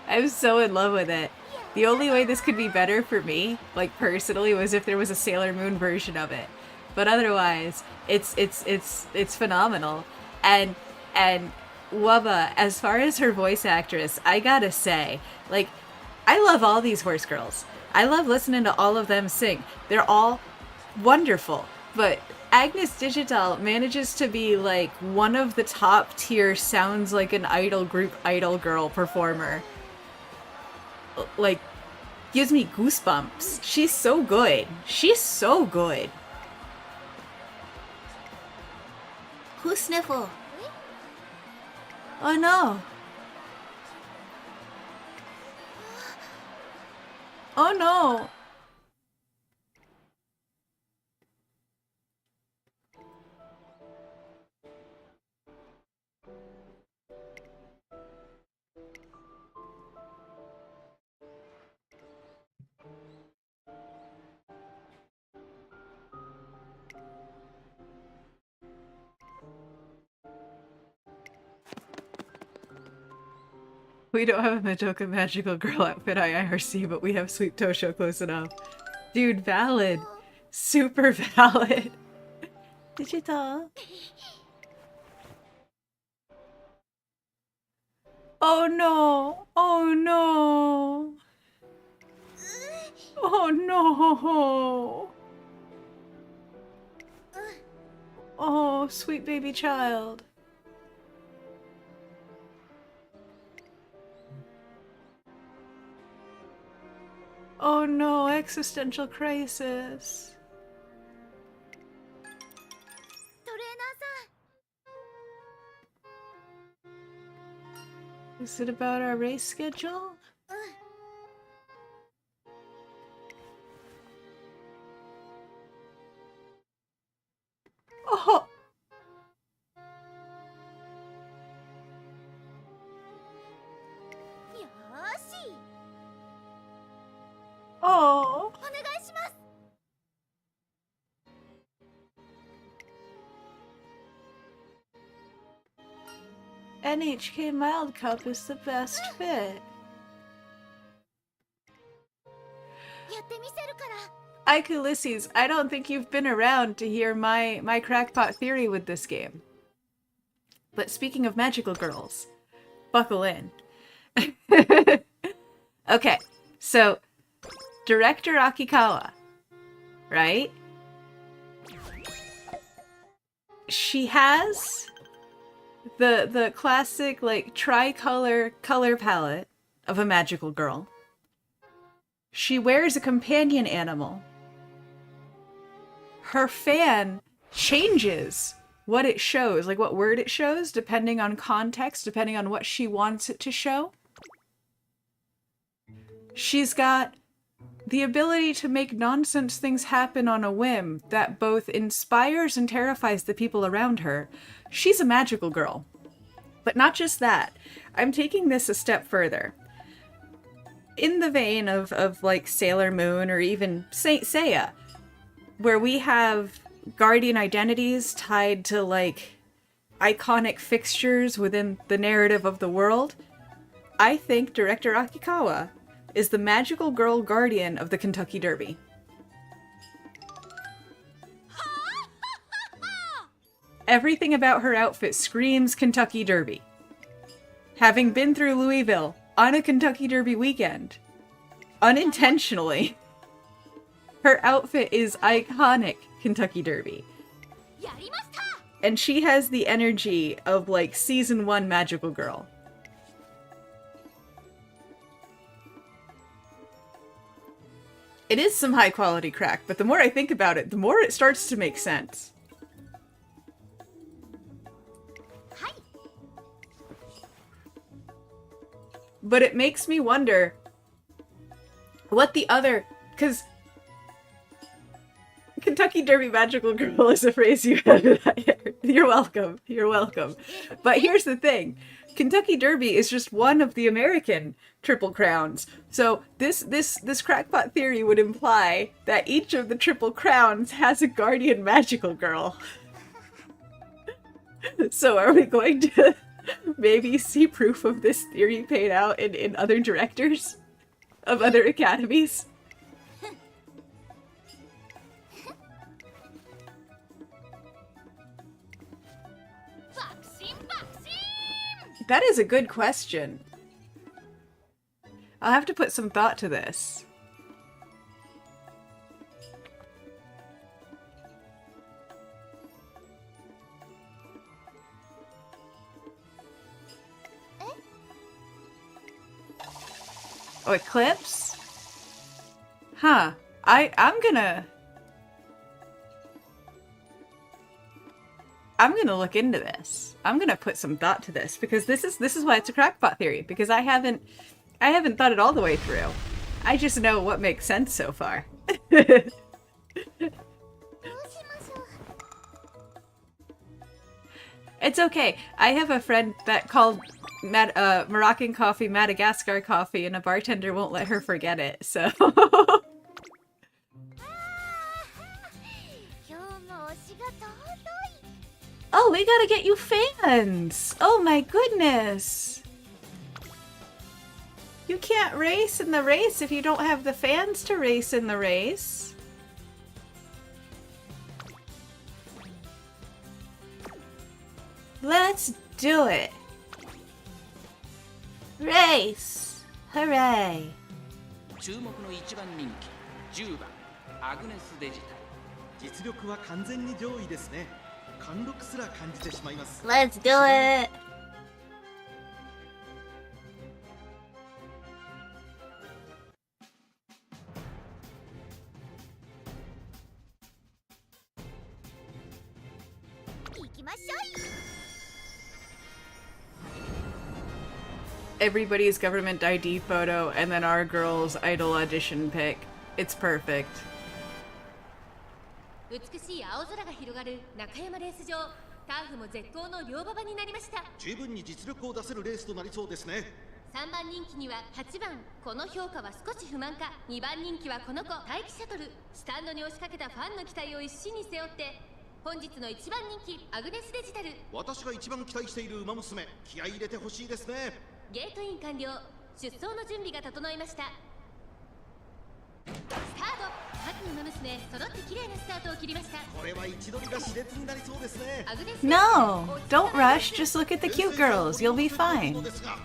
I'm so in love with it. The only way this could be better for me, like personally, was if there was a Sailor Moon version of it. But otherwise, it's phenomenal. And Wubba, as far as her voice actress, I gotta say, like, I love all these horse girls. I love listening to all of them sing. They're all wonderful. But Agnes Digital manages to be like one of the top tier sounds like an idol group idol girl performer. Like, gives me goosebumps. She's so good. She's so good. Who sniffle? Oh no. Oh no. We don't have a Madoka magical girl outfit IRC, but we have Sweet Tosho close enough. Dude, valid. Super valid. Digital. Oh no. Oh no. Oh no. Oh, sweet baby child. Oh no, existential crisis. Is it about our race schedule? Oh! Oh! NHK Mild Cup is the best fit. Ikelisses, I don't think you've been around to hear my crackpot theory with this game. But speaking of magical girls, buckle in. Okay, so director Akikawa, right? She has the classic like tricolor color palette of a magical girl. She wears a companion animal. Her fan changes what it shows, like what word it shows, depending on context, depending on what she wants it to show. She's got the ability to make nonsense things happen on a whim that both inspires and terrifies the people around her. She's a magical girl. But not just that. I'm taking this a step further. In the vein of like Sailor Moon or even Saint Seiya, where we have guardian identities tied to like iconic fixtures within the narrative of the world, I think director Akikawa is the magical girl guardian of the Kentucky Derby. Everything about her outfit screams Kentucky Derby. Having been through Louisville on a Kentucky Derby weekend, unintentionally, her outfit is iconic Kentucky Derby. And she has the energy of like season 1 magical girl. It is some high quality crack, but the more I think about it, the more it starts to make sense. but it makes me wonder what the other, because Kentucky Derby Magical Girl is a phrase you haven't heard. You're welcome. You're welcome. But here's the thing. Kentucky Derby is just one of the American Triple Crowns. So this crackpot theory would imply that each of the Triple Crowns has a guardian magical girl. So are we going to maybe see proof of this theory paid out in other directors of other academies? That is a good question. I'll have to put some thought to this. Oh, Eclipse? Huh. I'm gonna look into this. I'm gonna put some thought to this because this is why it's a crackpot theory, because I haven't thought it all the way through. I just know what makes sense so far. It's okay. I have a friend that called Moroccan coffee Madagascar coffee, and a bartender won't let her forget it, so... Oh, we gotta get you fans! Oh my goodness! You can't race in the race if you don't have the fans to race in the race. Let's do it! Race! Hooray! 注目の一番人気10番アグネスデジタル。実力は完全に上位ですね。貫禄すら感じてしまいます。 Let's do it! Everybody's government ID photo and then our girl's idol audition pic. It's perfect. 美しい青空が広がる中山レース場、ターフも絶好の両馬場になりました。十分に実力を出せるレースとなりそうですね。3番人気には8番、この評価は少し不満か。2番人気はこの子、待機シャトル。スタンドに押しかけたファンの期待を一身に背負って、本日の1番人気アグネスデジタル。私が一番期待している馬娘、気合い入れてほしいですね。ゲートイン完了、出走の準備が整いました。スタート。各馬娘揃って綺麗なスタートを切りました。これは一度が熾烈になりそうですね。 No! Don't rush, just look at the cute girls. You'll be fine.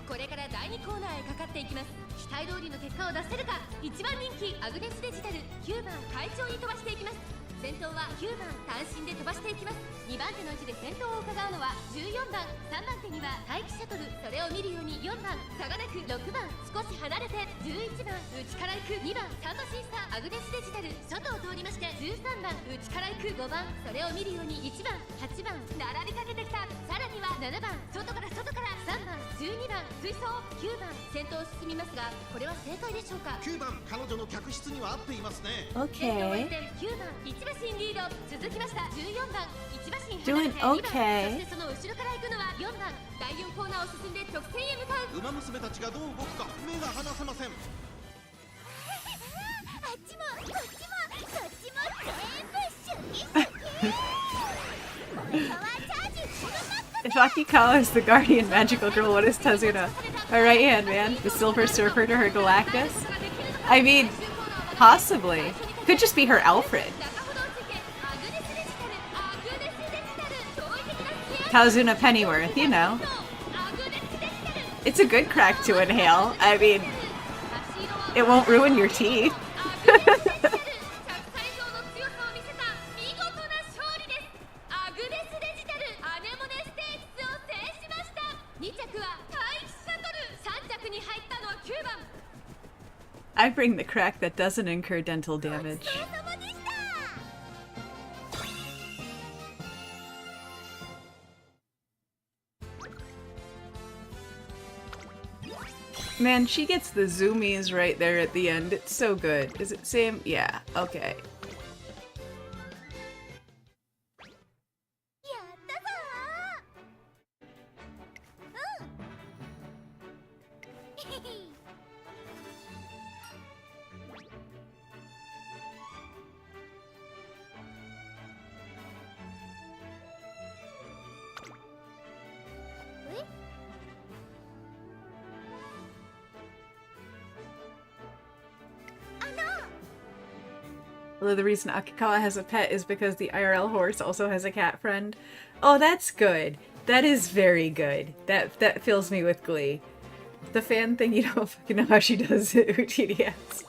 これから第2コーナーへかかっていきます。期待通りの結果を出せるか。1番人気アグネスデジタル、9番快調に飛ばしていきます。先頭は9番単身で飛ばしていきます。2番手の位置で先頭を伺うのは14番、3番手には待機シャトル。それを見るように4番差がなく、6番少し離れて11番内から行く、2番サンド審査アグネスデジタル外を通りまして、13番内から行く、5番それを見るように1番8番並びかけてきた。さらには7番外から3番12番追走、9番先頭を進みますが、これは正解でしょうか。9番彼女の客室には合っていますね。 Okay. 9番1馬身リード続きました。14番1馬身 Doing 離れて okay. そしてその後ろから行くのは4番。第4コーナーを進んで直線へ向かう。馬娘たちがどう動くか目が離せません。あっちもこっちもそっちも全部シュキシュキ。 If Akikawa is the guardian magical girl, what is Tazuna? Her right hand, man. The silver surfer to her Galactus? I mean, possibly. Could just be her Alfred. Tazuna Pennyworth, you know. It's a good crack to inhale. I mean, it won't ruin your teeth. 2着は待機シャトル、3着に入ったのは9番。 I bring the crack that doesn't incur dental damage. Man, she gets the zoomies right there at the end. It's so good. Is it same? Yeah, okay. Although the reason Akikawa has a pet is because the IRL horse also has a cat friend. Oh, that's good. That is very good. That fills me with glee. The fan thing, you don't fucking know how she does it, TDS.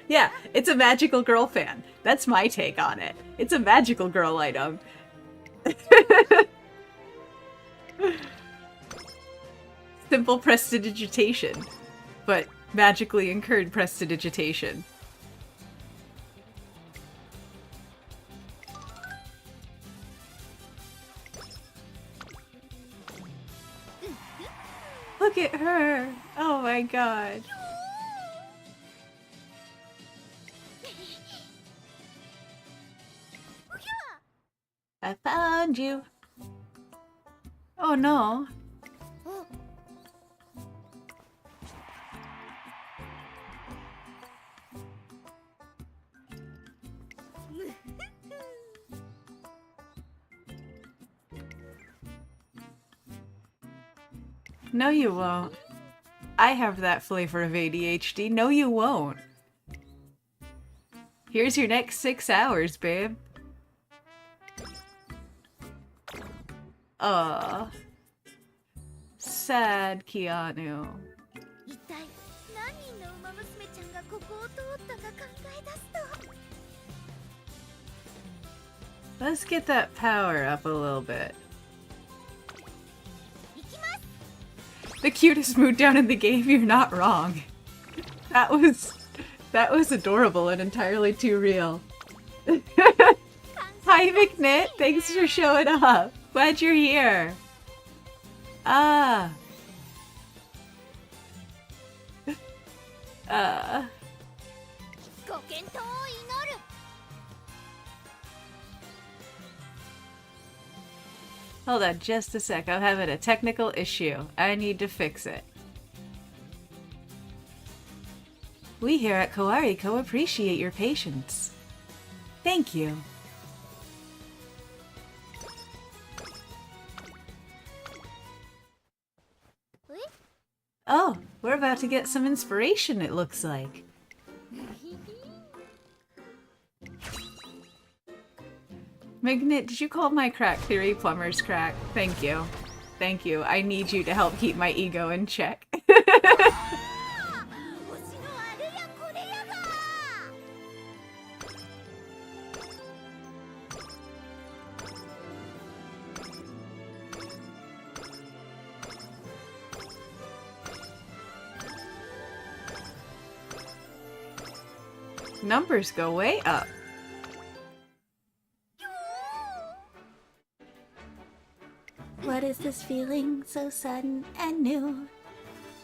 Yeah, it's a magical girl fan. That's my take on it. It's a magical girl item. Simple prestidigitation, but magically incurred prestidigitation. Look at her! Oh my god. I found you. Oh no. No, you won't. I have that flavor of ADHD. No, you won't. Here's your next 6 hours, babe. Aw. Sad Keanu. Let's get that power up a little bit. The cutest mood down in the game, you're not wrong. That was adorable and entirely too real. Hi McKnit, thanks for showing up. Glad you're here. Ah. Hold on just a sec, I'm having a technical issue. I need to fix it. We here at Kawariko appreciate your patience. Thank you. Oh, we're about to get some inspiration, it looks like. Magnet, did you call my crack theory plumber's crack? Thank you. Thank you. I need you to help keep my ego in check. Numbers go way up. What is this feeling so sudden and new?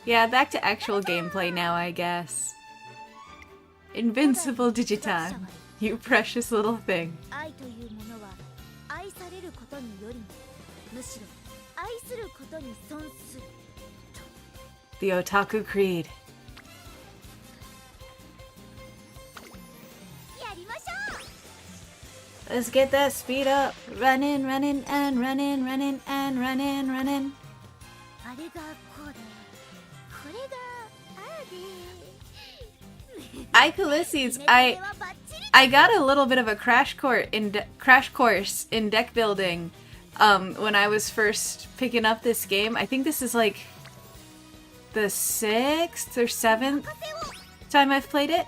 Yeah, back to actual gameplay now, I guess. Invincible Digitan, you precious little thing. The Otaku Creed. Let's get that speed up. Running, running, and running, running, and running, running. Ulysses, I got a little bit of a crash course in deck building when I was first picking up this game. I think this is like the 6th or 7th time I've played it.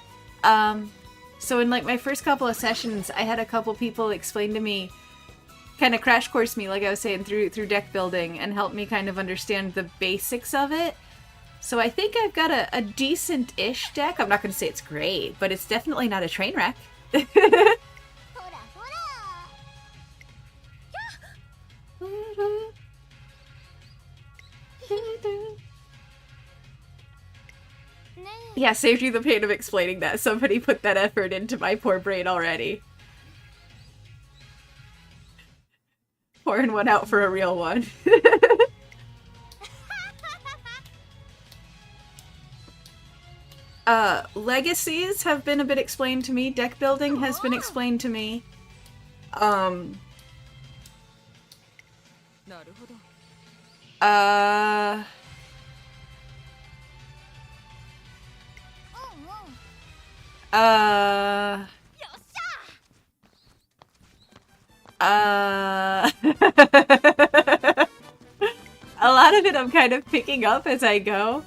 So in like my first couple of sessions, I had a couple people explain to me, kind of crash course me, like I was saying, through deck building and help me kind of understand the basics of it. So I think I've got a decent-ish deck. I'm not going to say it's great, but it's definitely not a train wreck. Yeah, saved you the pain of explaining that. Somebody put that effort into my poor brain already. Pouring one out for a real one. Legacies have been a bit explained to me. Deck building has been explained to me. A lot of it I'm kind of picking up as I go.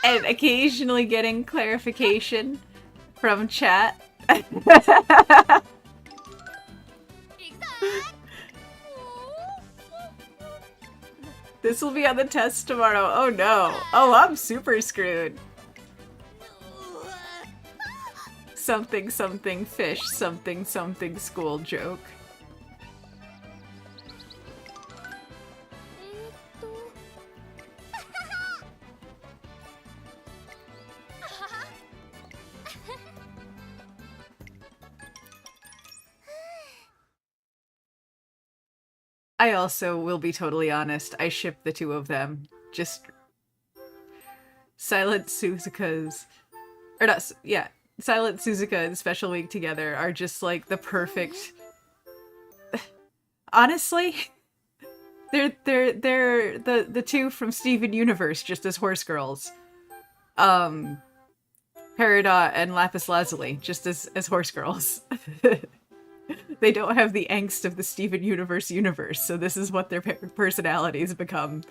And occasionally getting clarification from chat. This will be on the test tomorrow. Oh no. Oh, I'm super screwed. Something something fish something something school joke. I also will be totally honest, I ship the two of them. Just Silent Suzuka's or not, yeah, Silent Suzuka and Special Week together are just like the perfect. Honestly, they're the two from Steven Universe just as horse girls. Peridot and Lapis Lazuli just as horse girls. They don't have the angst of the Steven Universe, so this is what their personalities become.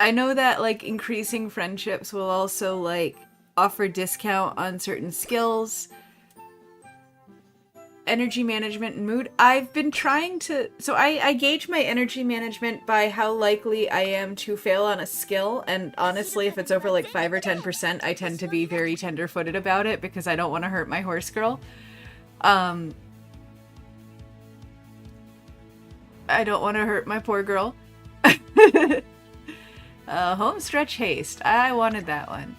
I know that, like, increasing friendships will also, like, offer discount on certain skills. Energy management and mood. I've been trying to... So I gauge my energy management by how likely I am to fail on a skill, and honestly, if it's over, like, 5 or 10%, I tend to be very tender-footed about it because I don't want to hurt my horse girl. I don't want to hurt my poor girl. Home stretch haste. I wanted that one.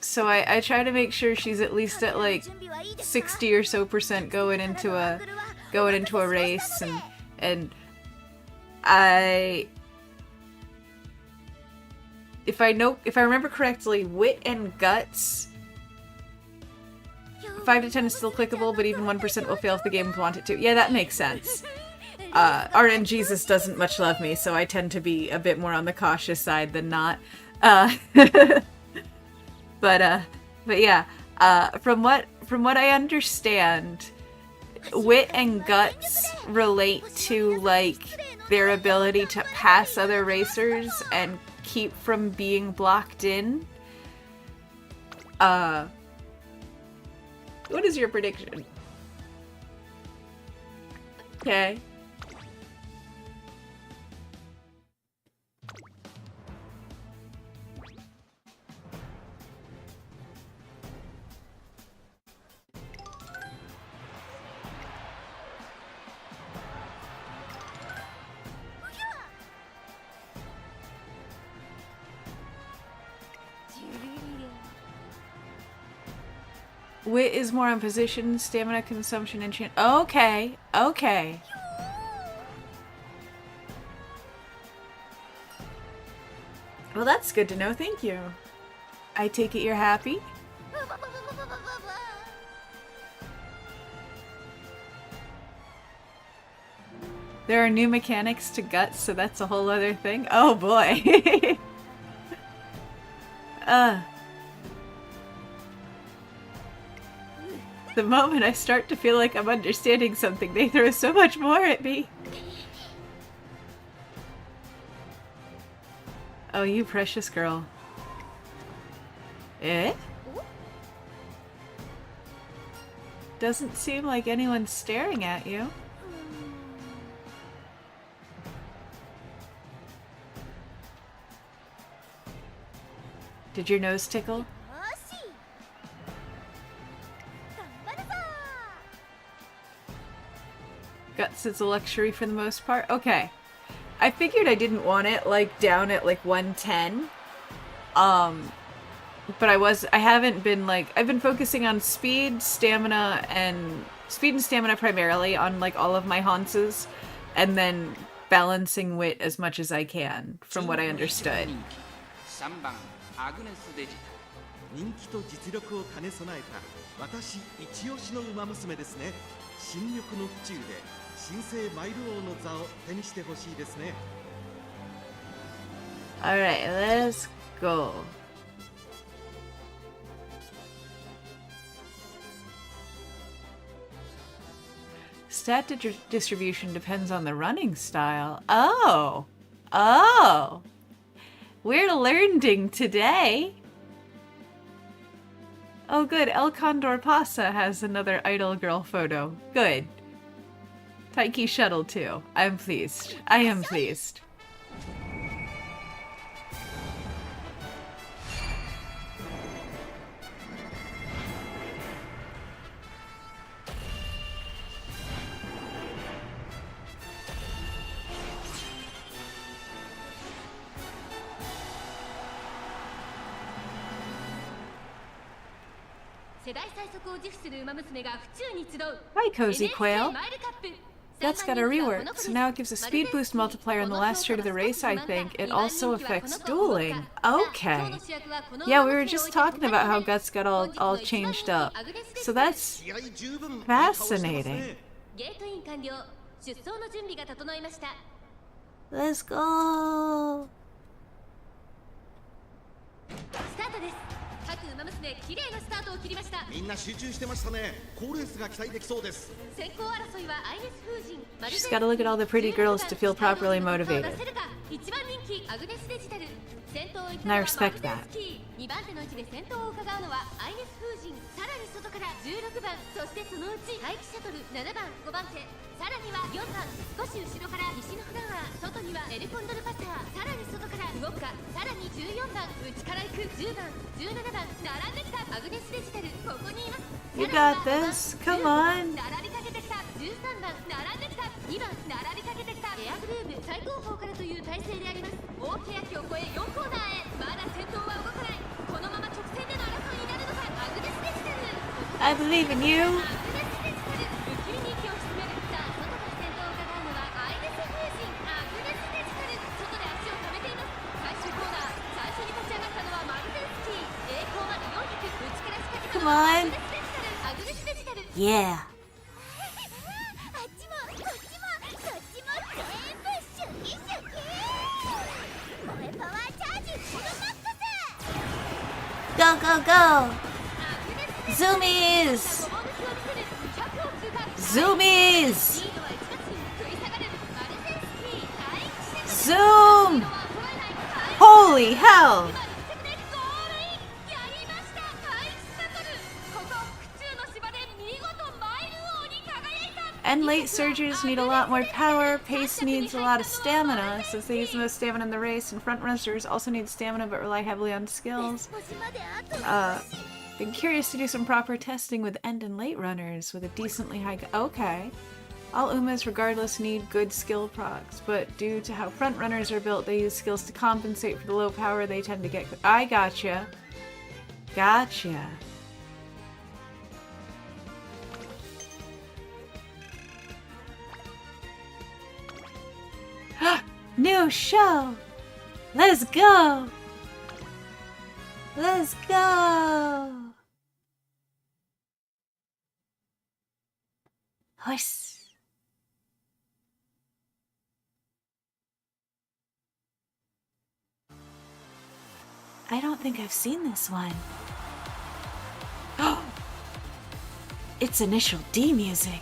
So I try to make sure she's at least at like 60 or so % going into a race, and if I remember correctly, wit and guts 5 to 10 is still clickable, but even 1% will fail if the game would want it to. Yeah, that makes sense. RN Jesus doesn't much love me, so I tend to be a bit more on the cautious side than not. But yeah, from what I understand, wit and guts relate to, like, their ability to pass other racers and keep from being blocked in. What is your prediction? Okay. Wit is more on position, stamina consumption, and chance. Okay, okay. Well, that's good to know. Thank you. I take it you're happy? There are new mechanics to guts, so that's a whole other thing. Oh boy. The moment I start to feel like I'm understanding something, they throw so much more at me. Oh, you precious girl. Eh? Doesn't seem like anyone's staring at you. Did your nose tickle? since it's a luxury for the most part. Okay. I figured I didn't want it, like, down at, like, 110. But I haven't been, like, I've been focusing on speed, stamina primarily on, like, all of my Honses, and then balancing wit as much as I can, from what I understood. 3番アグネスデジタ人気と実力を兼ね備えた私一押しの馬娘ですね。新緑の府中で新生マイル王の座を手にしてほしいですね。 Alright, let's go. Stat distribution depends on the running style. Oh! Oh! We're learning today! Oh good, El Condor Pasa has another idol girl photo. Good. Taiki Shuttle too. I'm pleased. I am pleased. Hi, Cozy Quail. That's got a rework, so now it gives a speed boost multiplier in the last straight of the race, I think. It also affects dueling. Okay. Yeah, we were just talking about how Guts got all changed up. So that's fascinating. Let's go. みんな集中してましたね。好レースが期待できそうです。 She's gotta look at all the pretty girls to feel properly motivated. And I respect that. 2番手の位置で先頭を伺うのはアイネス風神、さらに外から16番、そしてそのうち待機シャトル7番、5番手、さらには4番、少し後ろから西のフラワー、外にはエルコンドルパサー、さらに外からウォッカ、さらに14番、内から行く10番、17番、並んできたアグネスデジタル、ここにいます。 You got this. Come on. 並びかけてきた13番、並んできた2番、並びかけてきたエアグルーヴ最高峰からという体勢であります。大欅を越え4コーナーへ、まだ先頭は動かない。このまま直線での争いになるのか。アグネスデジタル I believe in you. アグネスデジタル不気味に息を潜める。さあ外から先頭を伺うのはアイネス風神、アグネスデジタル、外で足を止めています。最終コーナー、最初に立ち上がったのはマルゼンスキー、栄光まで400、内から仕掛けたのはアグネスデジタル、アグネスデジタル Yeah. あっちもこっちもそっちも全部シュキシュキ。これパワーチャージフルマックス。 Go, go, go. Zoomies. Zoomies. Zoom. Holy hell. And late surgers need a lot more power, pace needs a lot of stamina, since they use the most stamina in the race, and front runners also need stamina but rely heavily on skills. Been curious to do some proper testing with end and late runners with a decently high... Okay. All Umas regardless need good skill procs, but due to how front runners are built, they use skills to compensate for the low power they tend to get... I gotcha. Gotcha. New show! Let's go! Let's go! Horse. I don't think I've seen this one. Oh! It's initial D music.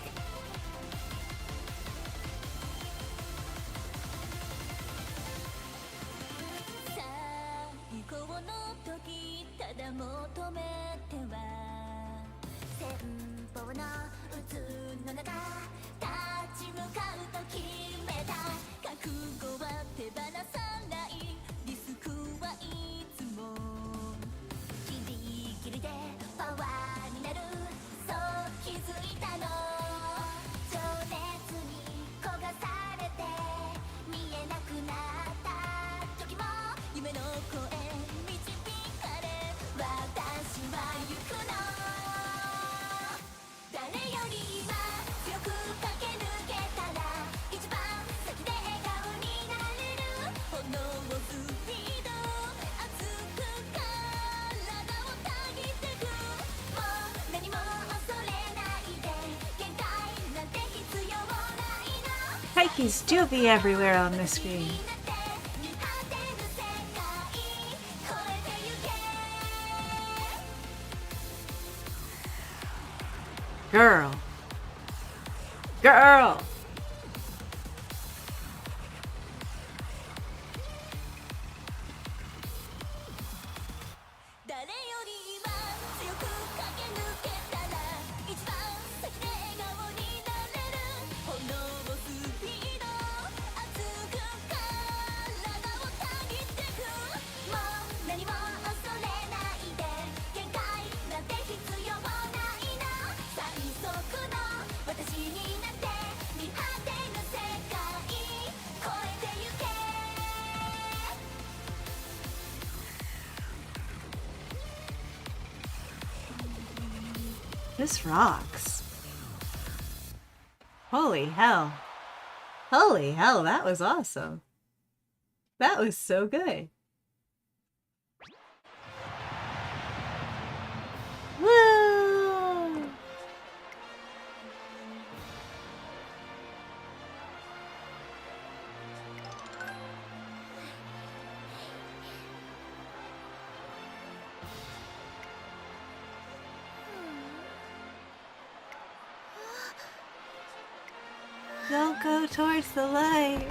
Pikes do be everywhere on the screen. Girl. Girl! This rocks. Holy hell. Holy hell, that was awesome. That was so good. Woo! Don't go towards the light.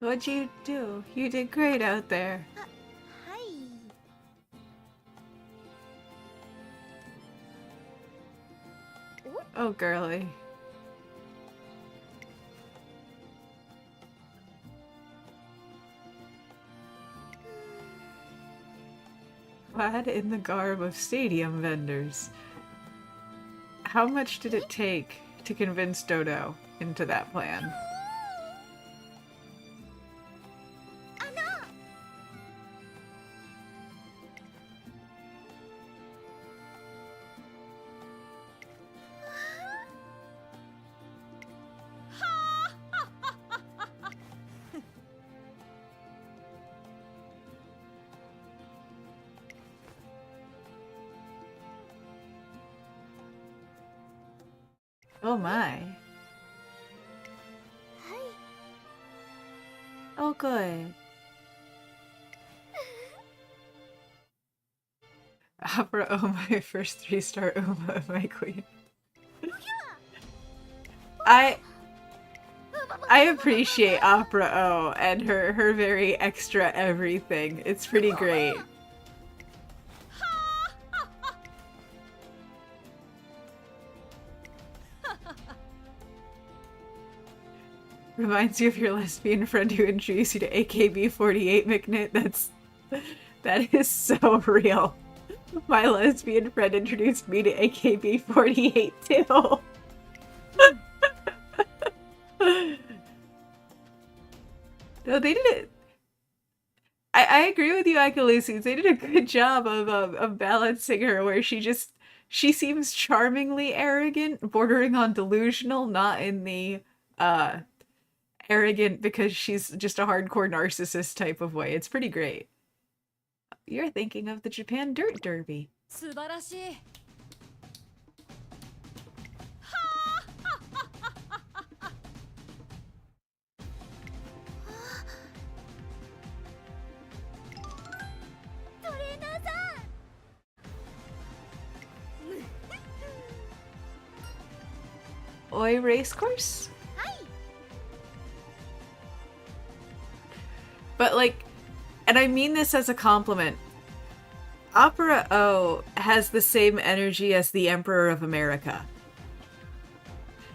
What'd you do? You did great out there. Oh, girly. Clad in the garb of stadium vendors. How much did it take to convince Dodo into that plan? Oh my. Oh good. Opera, oh my first 3-star Uma, my queen. I appreciate Opera O and her very extra everything. It's pretty great. Reminds you of your lesbian friend who introduced you to AKB48, McNit. That is so real. My lesbian friend introduced me to AKB48 too. No, they did it. I agree with you, Akalusis. They did a good job of balancing her, where she seems charmingly arrogant, bordering on delusional, not in the arrogant because she's just a hardcore narcissist type of way. It's pretty great. You're thinking of the Japan Dirt Derby. Oi racecourse? But like, and I mean this as a compliment, Opera O has the same energy as the Emperor of America.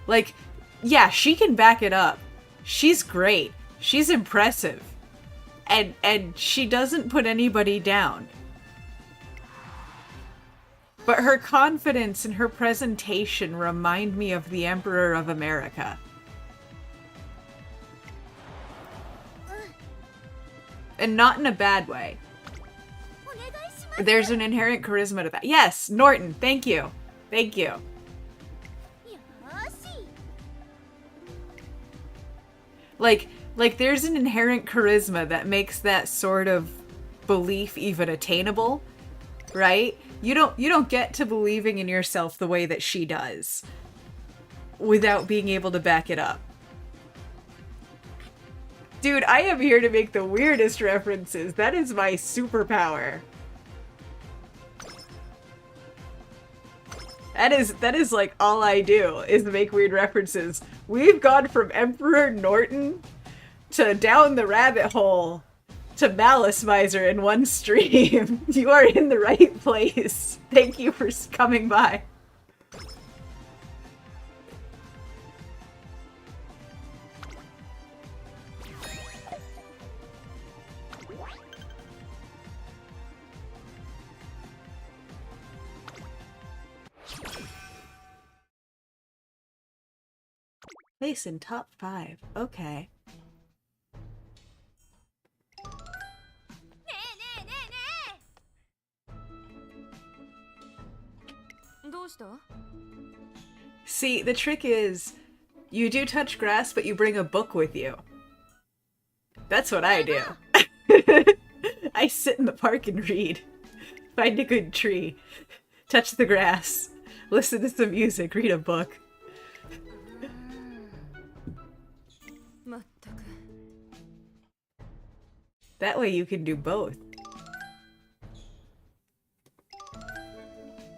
Like, yeah, she can back it up. She's great. She's impressive. And she doesn't put anybody down. But her confidence and her presentation remind me of the Emperor of America. And not in a bad way. There's an inherent charisma to that. Yes, Norton, thank you. Thank you. Like, Like, there's an inherent charisma that makes that sort of belief even attainable, right? You don't get to believing in yourself the way that she does without being able to back it up. Dude, I am here to make the weirdest references. That is my superpower. That is like all I do, is make weird references. We've gone from Emperor Norton to Down the Rabbit Hole to Malice Miser in one stream. You are in the right place. Thank you for coming by. Place in top 5. Okay. どうした See, the trick is, you do touch grass, but you bring a book with you. That's what I do. I sit in the park and read. Find a good tree. Touch the grass. Listen to some music. Read a book. まったく That way you can do both.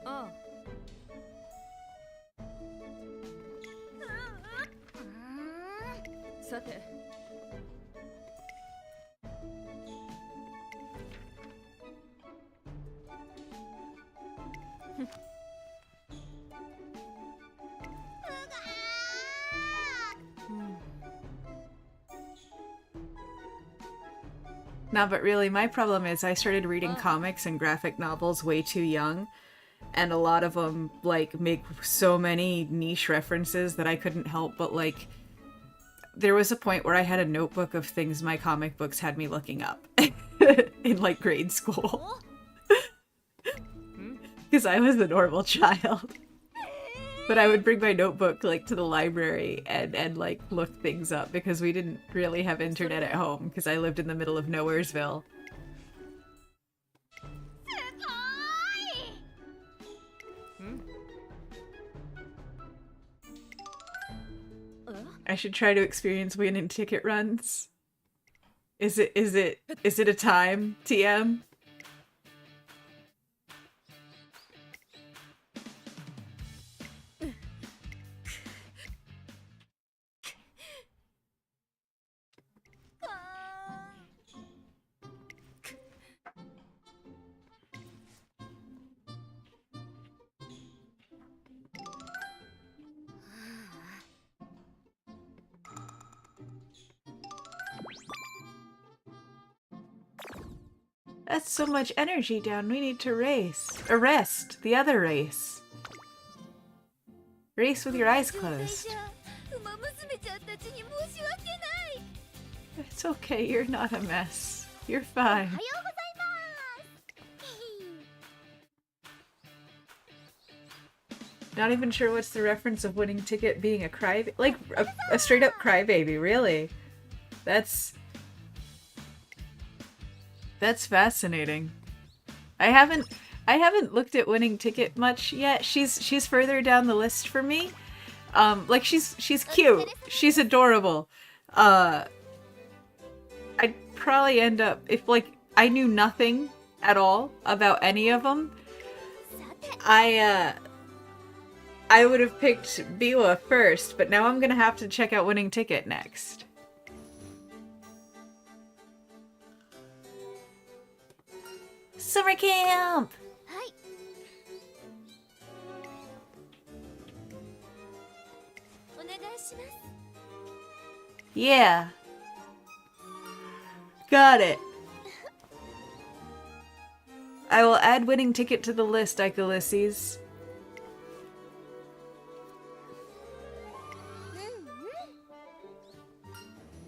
ああさて No, but really, my problem is I started reading comics and graphic novels way too young, and a lot of them, like, make so many niche references that I couldn't help but, like, there was a point where I had a notebook of things my comic books had me looking up in, like, grade school. Because I was a normal child. But I would bring my notebook, like, to the library and like, look things up because we didn't really have internet at home because I lived in the middle of Nowheresville. I should try to experience winning ticket runs. Is it a time, TM? That's so much energy down. We need to race. Arrest the other race. Race with your eyes closed. ウマ娘ちゃんたちに申し訳ない It's okay. You're not a mess. You're fine. おはようございます Not even sure what's the reference of winning ticket being a like a straight up crybaby. Really? That's fascinating. I haven't looked at winning ticket much yet. She's further down the list for me. Like she's cute. She's adorable. I'd probably end up if like I knew nothing at all about any of them. I would have picked Biwa first, but now I'm gonna have to check out winning ticket next. Summer camp! はい お願いします Yeah. Got it. I will add winning ticket to the list, Icalysses.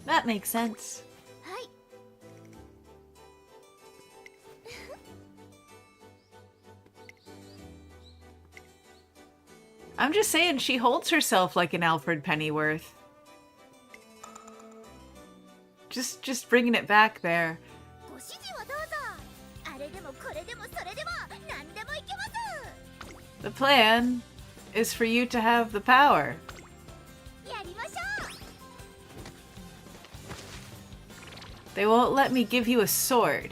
That makes sense. はい I'm just saying she holds herself like an Alfred Pennyworth. Just bringing it back there. ご指示をどうぞ。あれでもこれでもそれでも何でもいけます。 The plan is for you to have the power. やりましょう。 They won't let me give you a sword.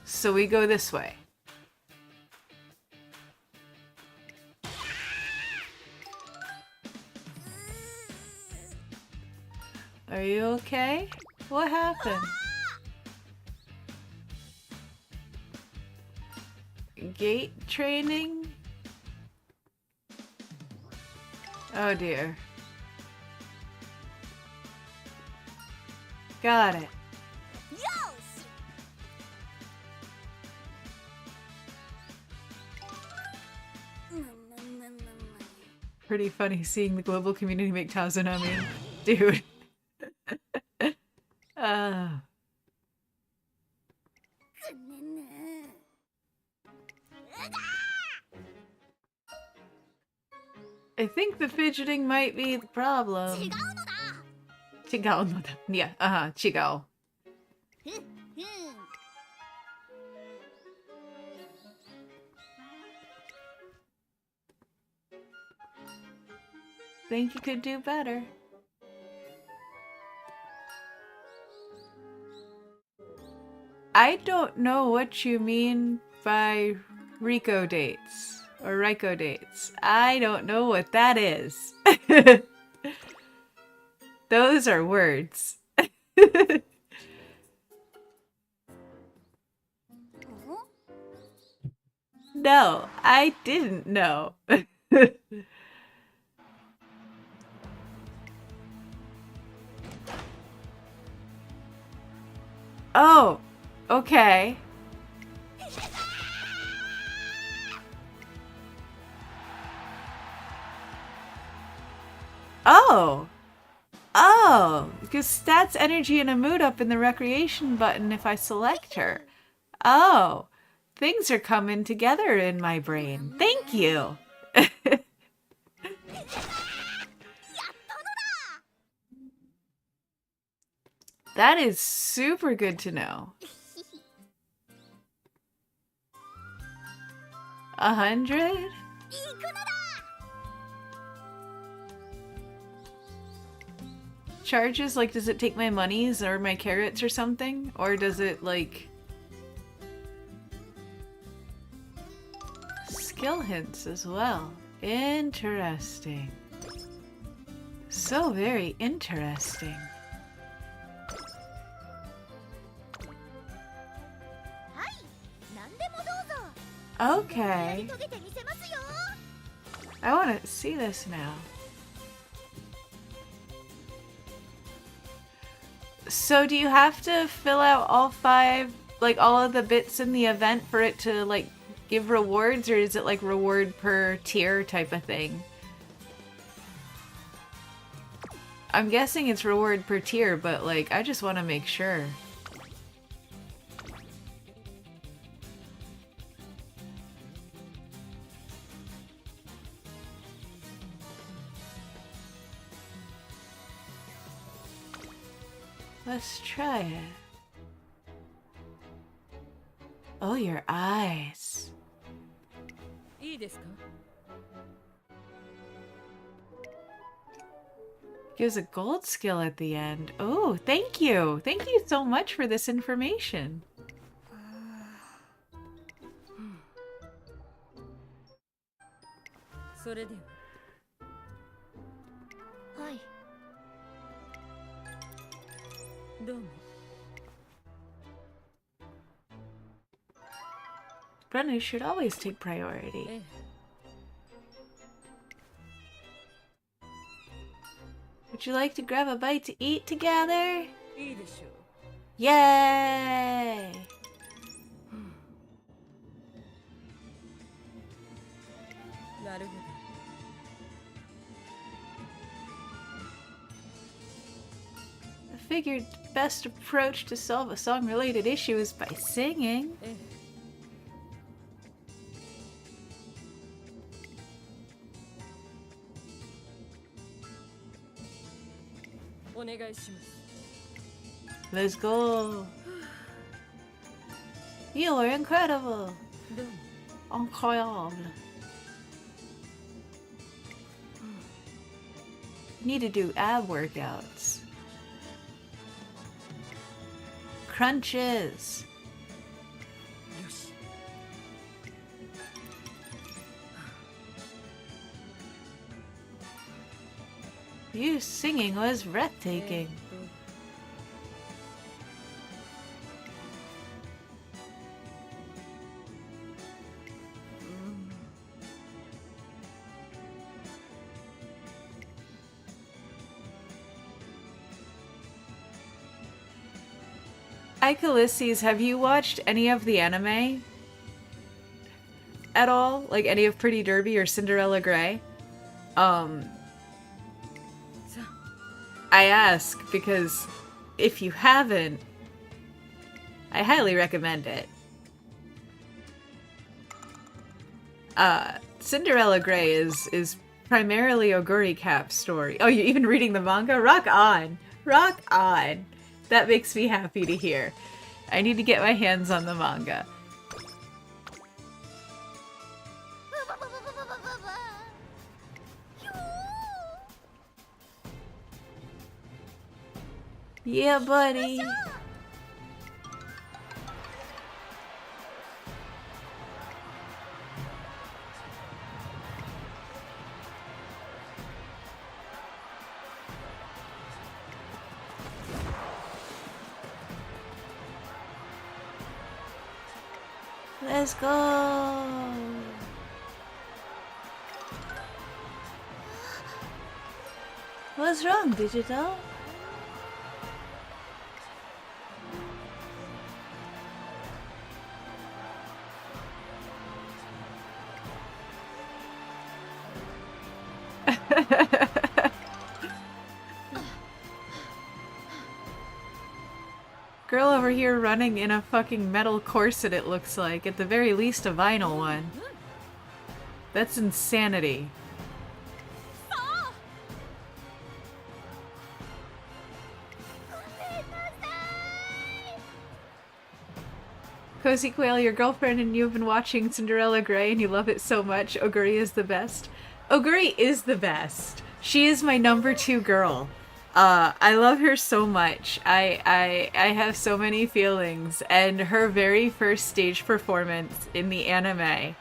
So we go this way. Are you okay? What happened? Gate training? Oh dear. Got it. よし。 Pretty funny seeing the global community make Tazunami. Dude. I think the fidgeting might be the problem. 違うのだ。違うのだ. Yeah, 違う. ふんふん。 Think you could do better. I don't know what you mean by Rico dates or Ryko dates. I don't know what that is. Those are words. No, I didn't know. Oh, okay. Oh. Oh, because stats energy and a mood up in the recreation button if I select her. Oh, things are coming together in my brain. Thank you. That is super good to know. 100? 行くのだ。 Charges? Like, does it take my monies or my carrots or something? Or does it, like... Skill hints as well. Interesting. So very interesting. はい。何でもどうぞ。 Okay. 遂げてみせますよ。 I want to see this now. So do you have to fill out all 5, like all of the bits in the event for it to like give rewards, or is it like reward per tier type of thing? I'm guessing it's reward per tier, but like I just want to make sure. Let's try it. Oh, your eyes. いいですか? Gives a gold skill at the end. Oh, thank you. Thank you so much for this information. それでは。はい。 どうも。 Runners should always take priority. ええ。 Would you like to grab a bite to eat together? いいでしょう。 Yay! Hmm. なるほど。 I figured the best approach to solve a song-related issue is by singing. ええ。 お願いします。Let's go. You were incredible. Incroyable. Need to do ab workouts. Crunches. You singing was breathtaking. Ulysses, have you watched any of the anime at all? Like any of Pretty Derby or Cinderella Grey? I ask because if you haven't, I highly recommend it. Cinderella Grey is primarily Oguri Cap's story. Oh, you're even reading the manga? Rock on! Rock on! That makes me happy to hear. I need to get my hands on the manga. Yeah, buddy. Let's go. What's wrong, Digital? Girl over here running in a fucking metal corset, it looks like. At the very least, a vinyl one. That's insanity. Cozy Quail, your girlfriend and you have been watching Cinderella Grey and you love it so much. Oguri is the best. Oguri is the best. She is my number 2 girl. I love her so much. I have so many feelings, and her very first stage performance in the anime,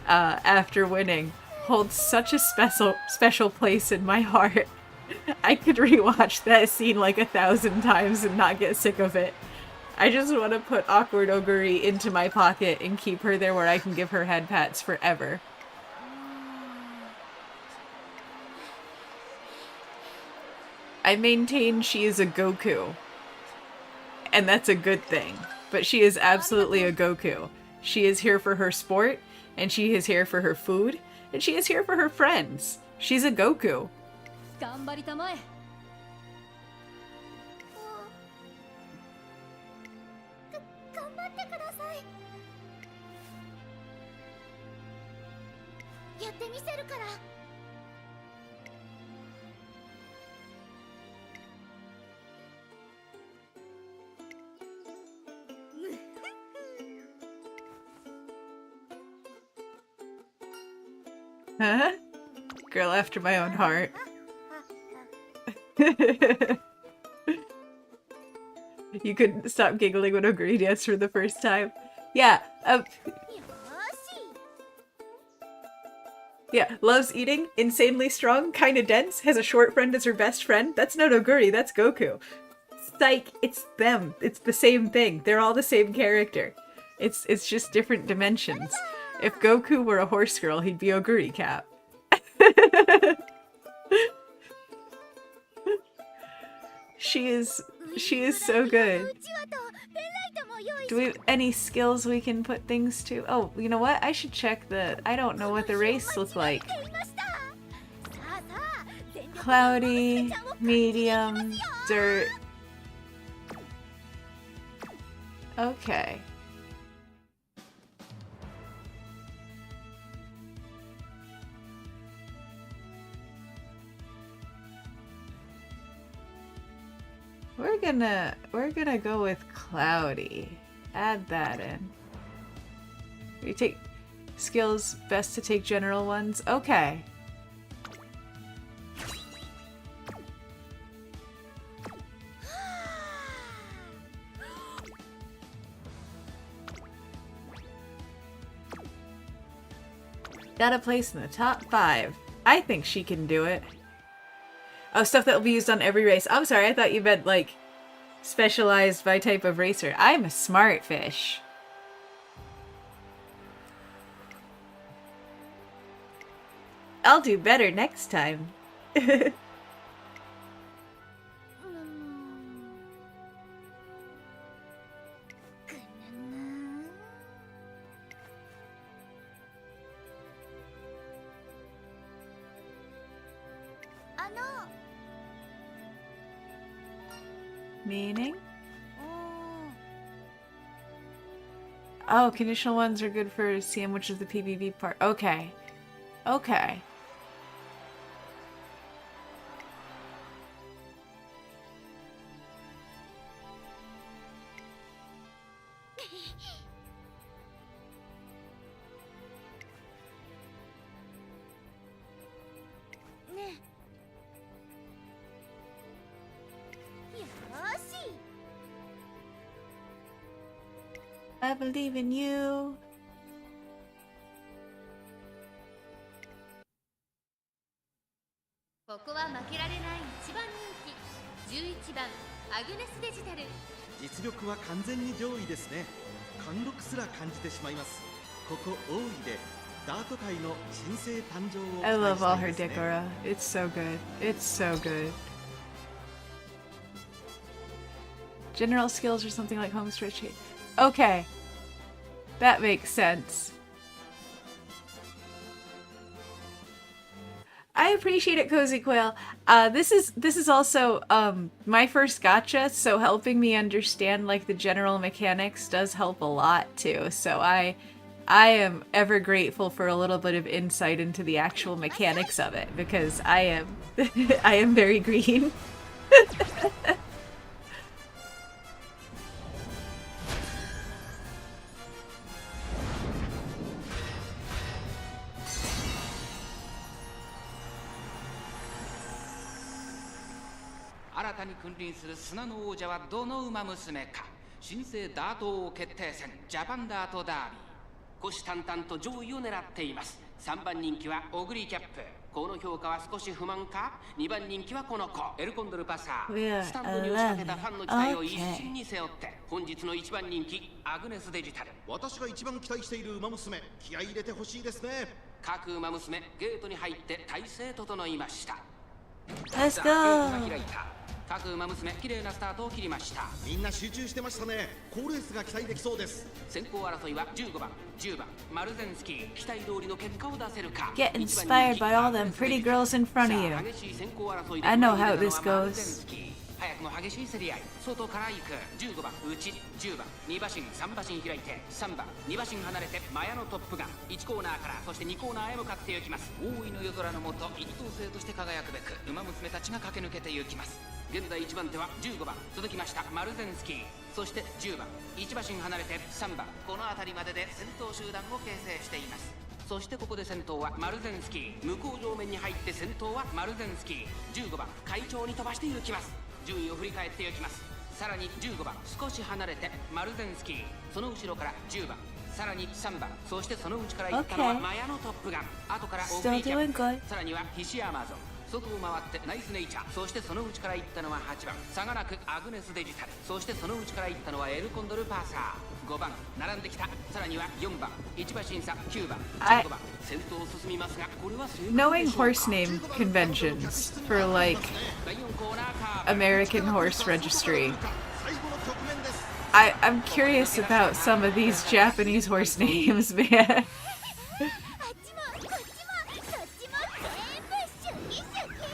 after winning, holds such a special place in my heart. I could rewatch that scene like 1,000 times and not get sick of it. I just want to put awkward Oguri into my pocket and keep her there where I can give her head pats forever. I maintain she is a Goku. And that's a good thing. But she is absolutely a Goku. She is here for her sport, and she is here for her food, and she is here for her friends. She's a Goku. 頑張りたまえ。頑張ってください。やってみせるから。Huh? Girl after my own heart. You couldn't stop giggling when Oguri danced for the first time. Yeah, yeah, loves eating, insanely strong, kinda dense, has a short friend as her best friend. That's not Oguri, that's Goku. Psych, it's them. It's the same thing. They're all the same character. It's just different dimensions. If Goku were a horse girl, he'd be Oguri Cap. She is so good. Do we have any skills we can put things to? Oh, you know what? I should check the... I don't know what the race looks like. Cloudy, medium, dirt. Okay. We're gonna go with cloudy. Add that in. You take skills, best to take general ones. Okay. Got a place in the top 5. I think she can do it. Oh, stuff that will be used on every race. I'm sorry, I thought you meant, like, specialized by type of racer. I'm a smart fish. I'll do better next time. Meaning? Oh, conditional ones are good for CM, which is the PvP part. Okay. Okay. I believe in you.実力は完全に上位ですね。貫禄すら感じてしまいます。ここ大井でダート界の新星誕生を I love all 期 her 待したいですね。 decora. It's so good. It's so good. General skills or something like home stretch. Okay. That makes sense. I appreciate it, Cozy Quail. This is also my first gacha, so helping me understand like the general mechanics does help a lot too. So I am ever grateful for a little bit of insight into the actual mechanics of it because I am I am very green.「新たに君臨する砂の王者はどの馬娘か。新生ダート王決定戦ジャパンダートダービー。虎視眈々と上位を狙っています。3番人気はオグリキャップ。この評価は少し不満か。2番人気はこの子エルコンドルパサー。スタンドに押しかけたファンの期待を一身に背負って本日の1番人気アグネスデジタル。私が一番期待している馬娘、気合い入れてほしいですね。各馬娘ゲートに入って体勢整いました。 Let's ゲートが go! 開いた。各馬娘綺麗なスタートを切りました。みんな集中してましたね。好レースが期待できそうです。先行争いは15番、10番、マルゼンスキー。期待通りの結果を出せるか。 Get inspired by all them pretty girls in front of you. さあ激しい先行争いで I know how リード this なのはマルゼン goes. スキー。早くも激しい競り合い。外から行く。15番内、10番2馬身3馬身開いて3番2馬身離れてマヤのトップガン1コーナーからそして2コーナーへ向かって行きます。大いの夜空の下一等星として輝くべく馬娘たちが駆け抜けて行きます。現在1番手は15番続きましたマルゼンスキーそして10番1馬身離れて3番この辺りまでで先頭集団を形成しています。そしてここで先頭はマルゼンスキー向こう上面に入って先頭はマルゼンスキー15番会長に飛ばして行きます。順位を振り返って行きます。さらに15番少し離れてマルゼンスキーその後ろから10番さらに3番そしてその内から行ったのは Okay. マヤのトップガン後からオグ Still リキャ doing ップ good. さらにはヒシアマゾン外を回ってナイスネイチャーそしてその内から行ったのは8番差がなくアグネスデジタルそしてその内から行ったのはエルコンドルパーサー5番並んできたさらには4番1馬審査9番15番先頭を進みますがこれは正解でしょうか Knowing horse name conventions for like 第4コーナーカーブ American horse registry. 最後の局面です。I'm curious about some of these Japanese horse names, man. あっちもこっちもそっちも全部シュキシュキ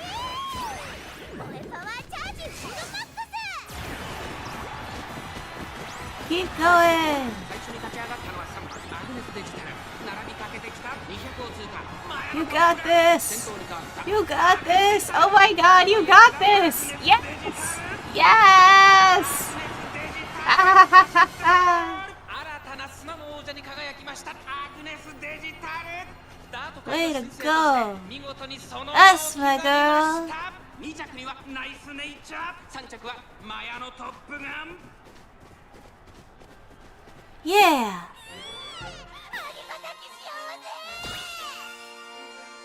萌えパワーチャージフルマックス Keep going! 最初に立ち上がったのは3番アグネスデジタル並びかけてきた200を通過 You got 先 this! 頭に変わった You got this! Oh my god, you got this! Yes! Yes! 新たな砂の王者に輝きましたアグネスデジタル。スタート Way から to の新星として go. 見事にその Us, my girl. 2着にはナイスネイチャー、3着はマヤのトップガン。 Yeah.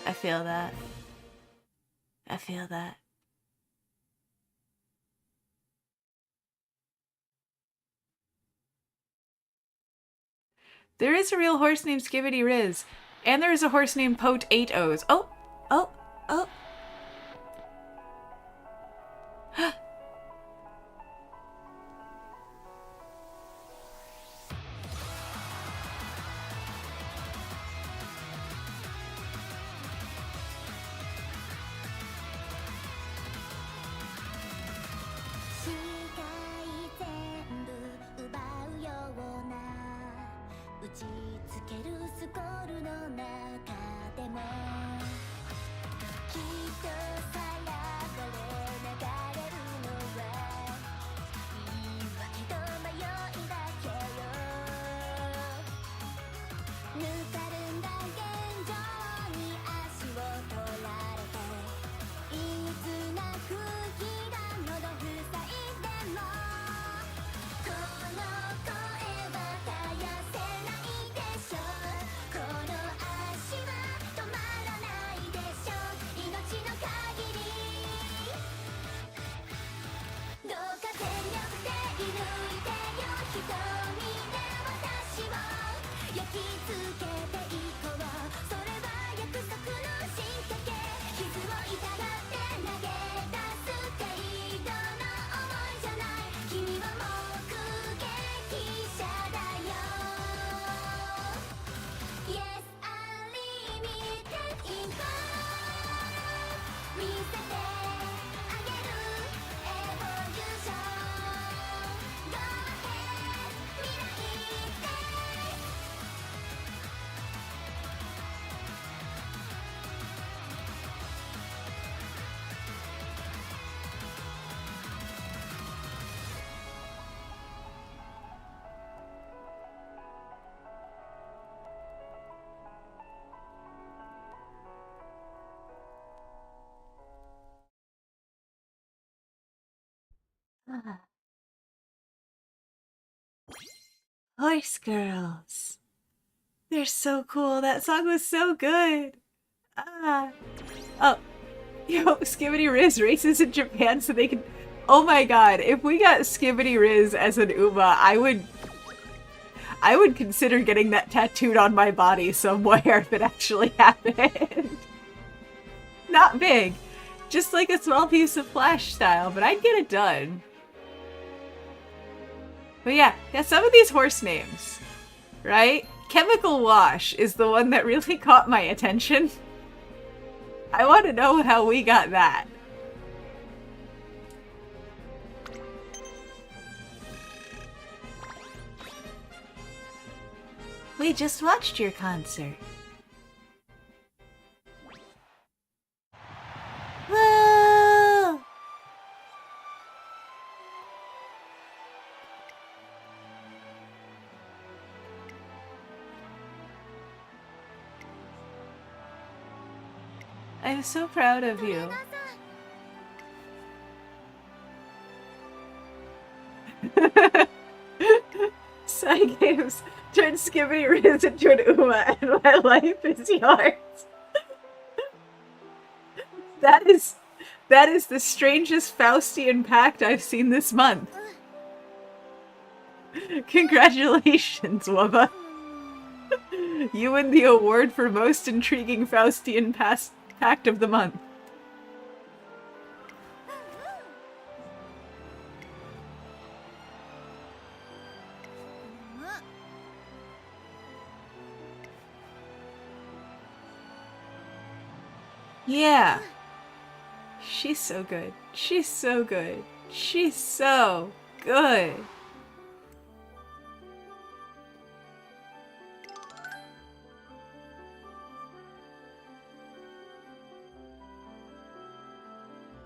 I feel that. I feel that. There is a real horse named Skibbity Riz, and there is a horse named Pote 8-O's. Oh, oh, oh. 視界全部奪うような打ちつけるスコールの中でもきっとさらわれ流れるのは言い訳と迷いだけよぬかるんだ現状に足を取られていつなく気が喉塞いでもこの声は絶やせないでしょこの足は止まらないでしょ命の限りどうか全力で射抜いてよ瞳で私を焼き付けていこうそれは約束の進化系傷を痛がって投げ出す程度の想いじゃない君は目撃者だよ Yes, unlimited info 見せてあげるエボリューション Go ahead 未来で Horse girls. They're so cool. That song was so good. Ah. Oh, yo, Skibbity Riz races in Japan so they can... Oh my god, if we got Skibbity Riz as an Uma, I would consider getting that tattooed on my body somewhere if it actually happened. Not big, just like a small piece of flash style, but I'd get it done. But yeah, some of these horse names, right? Chemical Wash is the one that really caught my attention. I want to know how we got that. We just watched your concert. Whoa! I'm so proud of you. Side games turn Skibbity Riz into an Uma and my life is yours. That is the strangest Faustian pact I've seen this month. Congratulations, Wubba. You win the award for most intriguing Faustian pact of the month. Yeah. She's so good. She's so good. She's so good.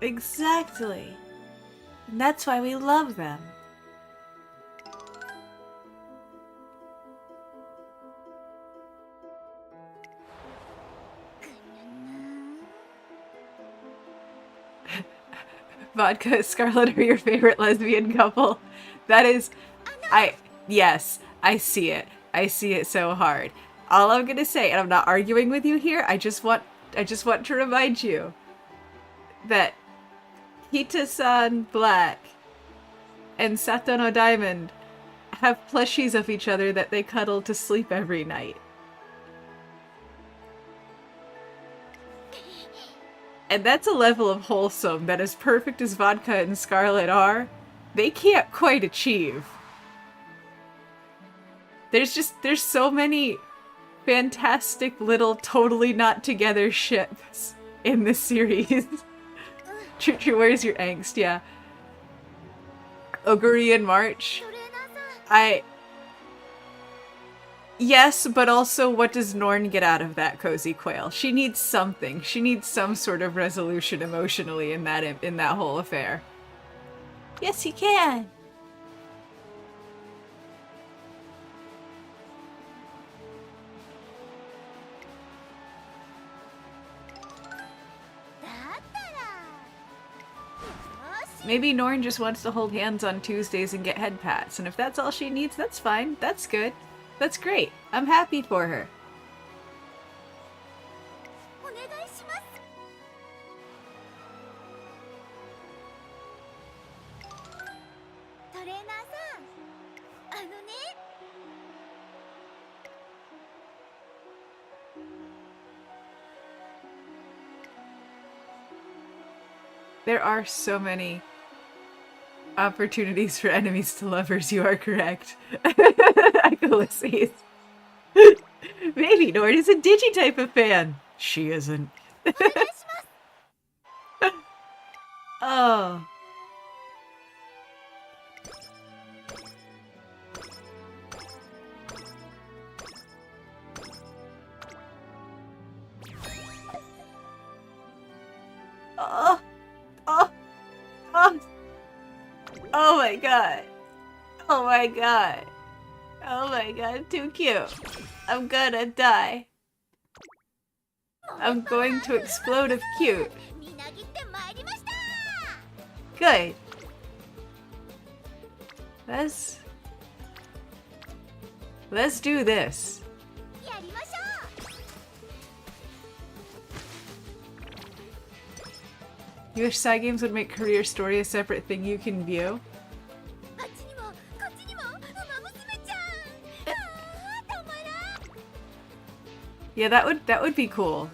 Exactly. And that's why we love them. Vodka and Scarlet are your favorite lesbian couple. That is... Yes, I see it. I see it so hard. All I'm gonna say, and I'm not arguing with you here, I just want to remind you that Hita-san Black and Sato no Diamond have plushies of each other that they cuddle to sleep every night. And that's a level of wholesome that, as perfect as Vodka and Scarlet are, they can't quite achieve. There's so many fantastic little totally not together ships in this series. True, where's your angst? Yeah. Oguri and March. Yes, but also what does Norn get out of that, Cozy Quail? She needs something. She needs some sort of resolution emotionally in that whole affair. Yes, he can. Maybe Norn just wants to hold hands on Tuesdays and get head pats, and if that's all she needs, that's fine. That's good. That's great. I'm happy for her. There are so many opportunities for enemies to lovers, you are correct. Ulysses. Maybe Nord is a Digitype of fan. She isn't. Oh. Oh. Oh. Oh. Oh my god. Oh my god. Oh my god, too cute. I'm gonna die. I'm going to explode of cute. Good. Let's do this. You wish side games would make career story a separate thing you can view? Yeah, that would be cool.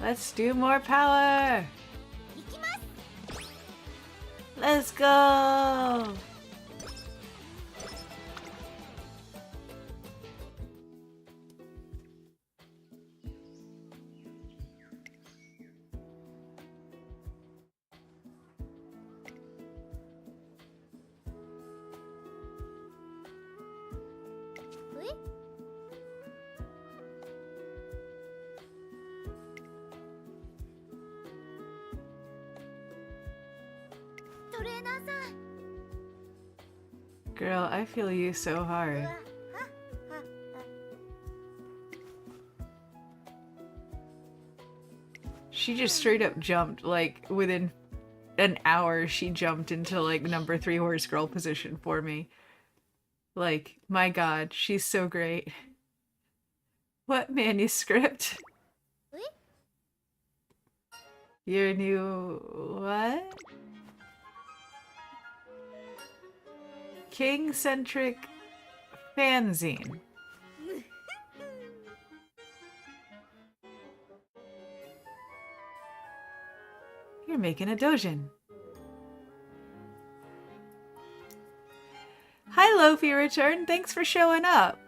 Let's do more power. Let's go. Girl, I feel you so hard. She just straight up jumped, like, within an hour she jumped into, like, number 3 horse girl position for me. Like, my god, she's so great. What manuscript? Your new... what? King-centric fanzine. You're making a dojin. Hi, Lofi Return. Thanks for showing up.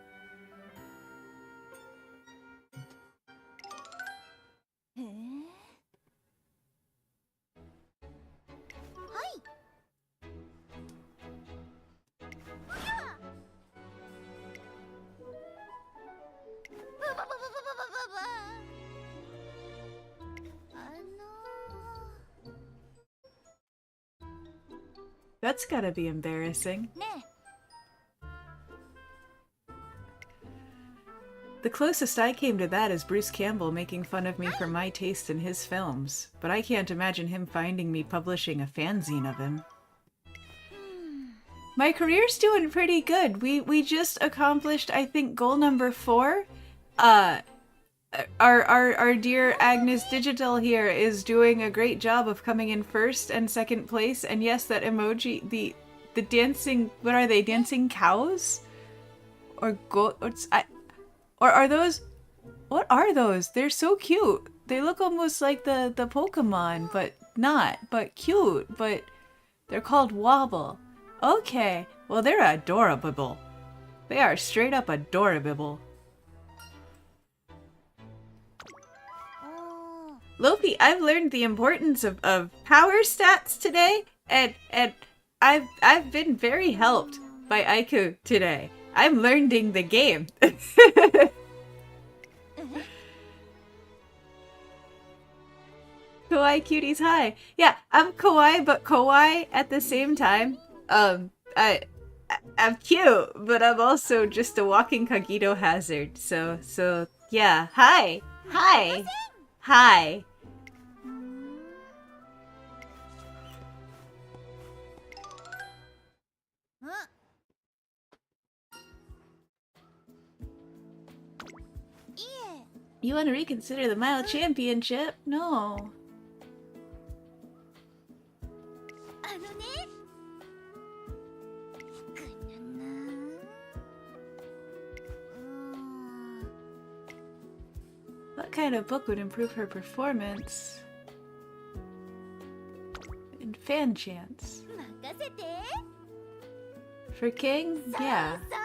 That's gotta be embarrassing. ね The closest I came to that is Bruce Campbell making fun of me for my taste in his films, but I can't imagine him finding me publishing a fanzine of him. My career's doing pretty good. We just accomplished, I think, goal number 4. Our dear Agnes Digital here is doing a great job of coming in first and second place. And yes, that emoji, the dancing, what are they? Dancing cows? Or goats? Or are those, what are those? They're so cute. They look almost like the Pokemon, but not, but cute, but they're called Wobble. Okay, well they're adorable. They are straight up adorable. Lopi, I've learned the importance of power stats today, and I've been very helped by Aiku today. I'm learning the game. Kawaii cuties, hi. Yeah, I'm kawaii, but kawaii at the same time. I'm cute, but I'm also just a walking Kagito hazard. So yeah. Hi. Hi. Hi. You want to reconsider the Mile Championship? No. あのねぐぬぬWhat kind of book would improve her performance? In fan chants. 任せて For King? Yeah. さあ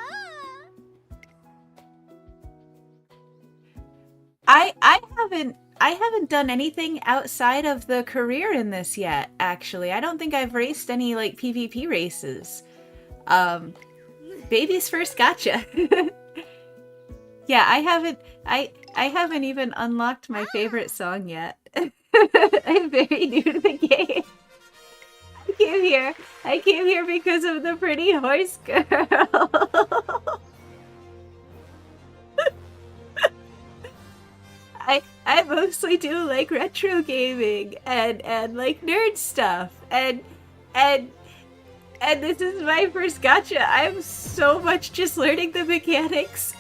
I haven't done anything outside of the career in this yet, actually. I don't think I've raced any like PvP races. Baby's first gotcha. Yeah, I haven't even unlocked my favorite song yet. I'm very new to the game. I came here because of the pretty horse girl. I mostly do like retro gaming and like nerd stuff and this is my first gacha. I'm so much just learning the mechanics.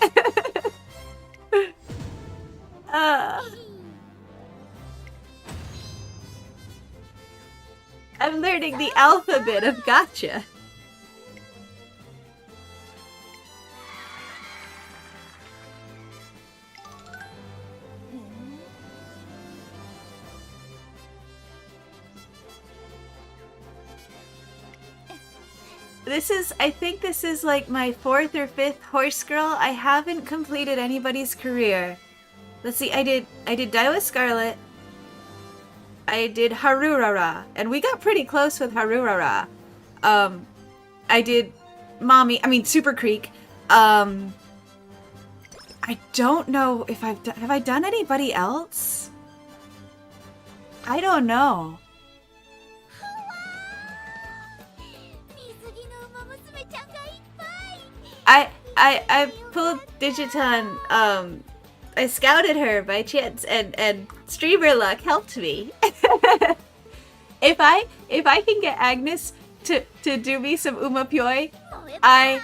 I'm learning the alphabet of gacha. I think this is like my 4th or 5th horse girl. I haven't completed anybody's career. Let's see, I did Daiwa Scarlet. I did Harurara, and we got pretty close with Harurara. I did Super Creek. I don't know if have I done anybody else? I don't know. 水着の馬娘ちゃんがいっぱい I pulled Digitan, I scouted her by chance and streamer luck helped me. If I can get Agnes to do me some umapyoi, I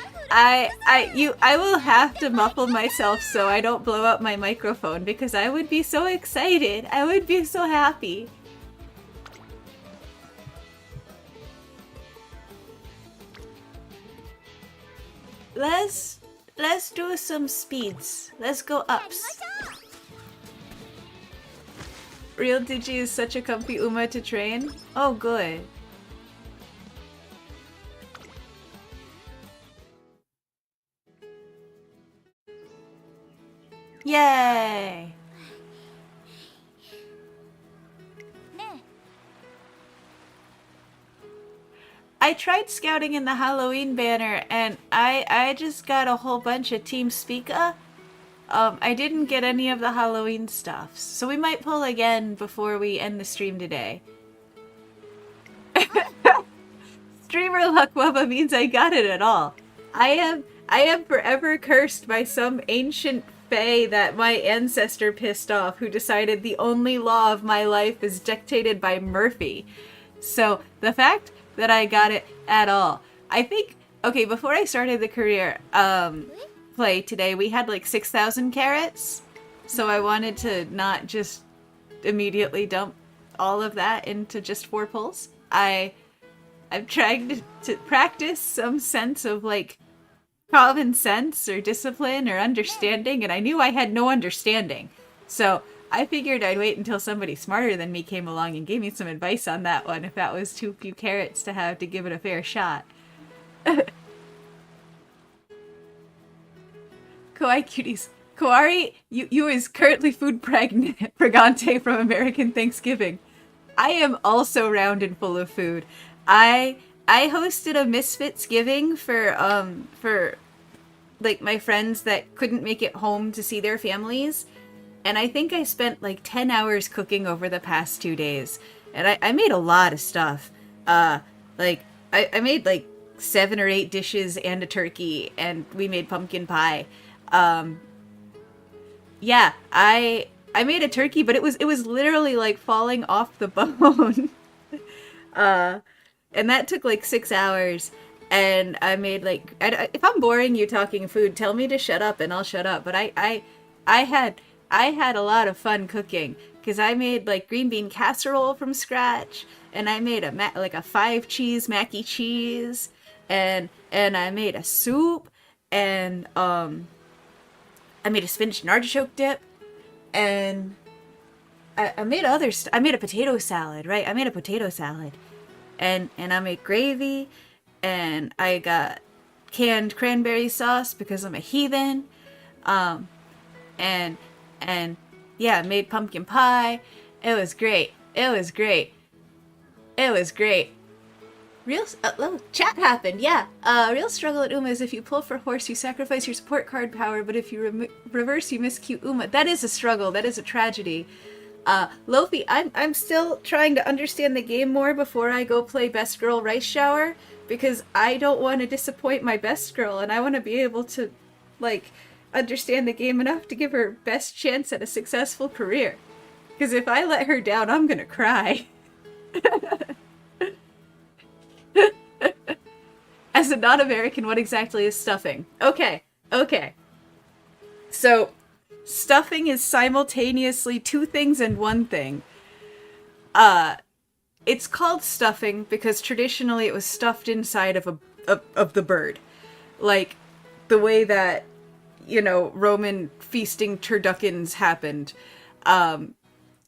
will have to muffle myself so I don't blow up my microphone because I would be so excited. I would be so happy. Let's do some speeds. Let's go ups. Real Digi is such a comfy Uma to train. Oh, good. Yay! ね I tried scouting in the Halloween banner and I just got a whole bunch of Team Speaka. I didn't get any of the Halloween stuff, so we might pull again before we end the stream today. streamer luck, Wubba, means I got it at all. I am forever cursed by some ancient fae that my ancestor pissed off, who decided the only law of my life is dictated by Murphy. So the fact that I got it at all, I think, okay, before I started the career play today, we had like 6,000 carrots. So I wanted to not just immediately dump all of that into just 4 pulls. I'm trying to practice some sense of like common sense or discipline or understanding, and I knew I had no understanding. So I figured I'd wait until somebody smarter than me came along and gave me some advice on that one, if that was too few carrots to have to give it a fair shot. Kawaii cuties. Kawari, you is currently food pregante from American Thanksgiving. I am also round and full of food. I hosted a Misfits giving for like my friends that couldn't make it home to see their families, and I think I spent like 10 hours cooking over the past 2 days, and I made a lot of stuff. Like I made like 7 or 8 dishes and a turkey, and we made pumpkin pie. Yeah, I made a turkey, but it was literally like falling off the bone. And that took like 6 hours. And I made like, if I'm boring you talking food, tell me to shut up and I'll shut up. But I had a lot of fun cooking, because I made like green bean casserole from scratch, and I made like a 5-cheese mac and cheese, and I made a soup, and I made a spinach and artichoke dip, and I made I made a potato salad, right? I made a potato salad, and I made gravy, and I got canned cranberry sauce because I'm a heathen, and yeah, I made pumpkin pie. It was great. It was great. It was great. Real little chat happened, yeah. Real struggle at Uma is if you pull for horse, you sacrifice your support card power, but if you reverse, you miscue Uma. That is a struggle. That is a tragedy. Lofi, I'm still trying to understand the game more before I go play Best Girl Rice Shower, because I don't want to disappoint my best girl, and I want to be able to, like, understand the game enough to give her best chance at a successful career. Because if I let her down, I'm gonna cry. As a non-American, what exactly is stuffing? Okay. So, stuffing is simultaneously 2 things and 1 thing. It's called stuffing because traditionally it was stuffed inside of the bird. Like, the way that, you know, Roman feasting turduckens happened.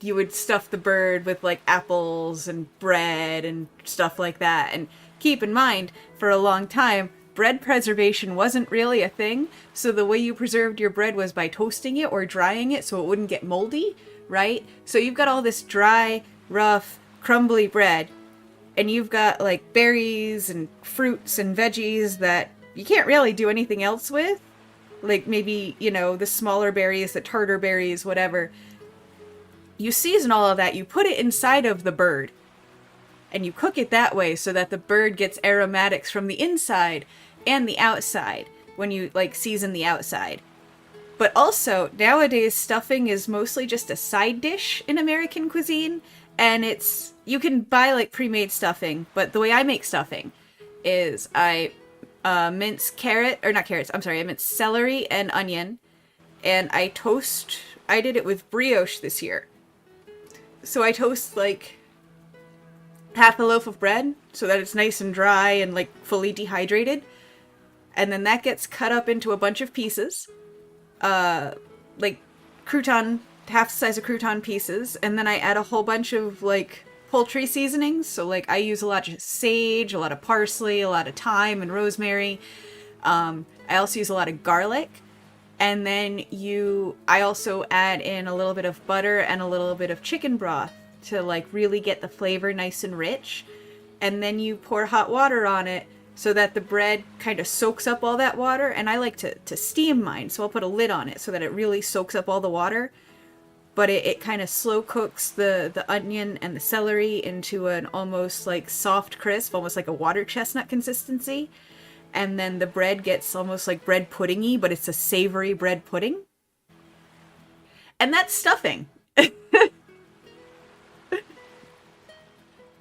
You would stuff the bird with, like, apples and bread and stuff like that. And keep in mind, for a long time, bread preservation wasn't really a thing. So the way you preserved your bread was by toasting it or drying it so it wouldn't get moldy, right? So you've got all this dry, rough, crumbly bread, and you've got, like, berries and fruits and veggies that you can't really do anything else with. Like, maybe, you know, the smaller berries, the tartar berries, whatever. You season all of that, you put it inside of the bird, and you cook it that way so that the bird gets aromatics from the inside and the outside when you, like, season the outside. But also, nowadays, stuffing is mostly just a side dish in American cuisine, and you can buy, like, pre-made stuffing, but the way I make stuffing is I mince I mince celery and onion, and I did it with brioche this year. So I toast, like, half a loaf of bread so that it's nice and dry and, like, fully dehydrated. And then that gets cut up into a bunch of pieces. Like, crouton, half the size of crouton pieces. And then I add a whole bunch of, like, poultry seasonings. So, like, I use a lot of sage, a lot of parsley, a lot of thyme and rosemary. I also use a lot of garlic. And then I also add in a little bit of butter and a little bit of chicken broth to, like, really get the flavor nice and rich. And then you pour hot water on it so that the bread kind of soaks up all that water. And I like to steam mine, so I'll put a lid on it so that it really soaks up all the water. but it kind of slow cooks the onion and the celery into an almost like soft crisp, almost like a water chestnut consistency. And then the bread gets almost like bread puddingy, but it's a savory bread pudding. And that's stuffing.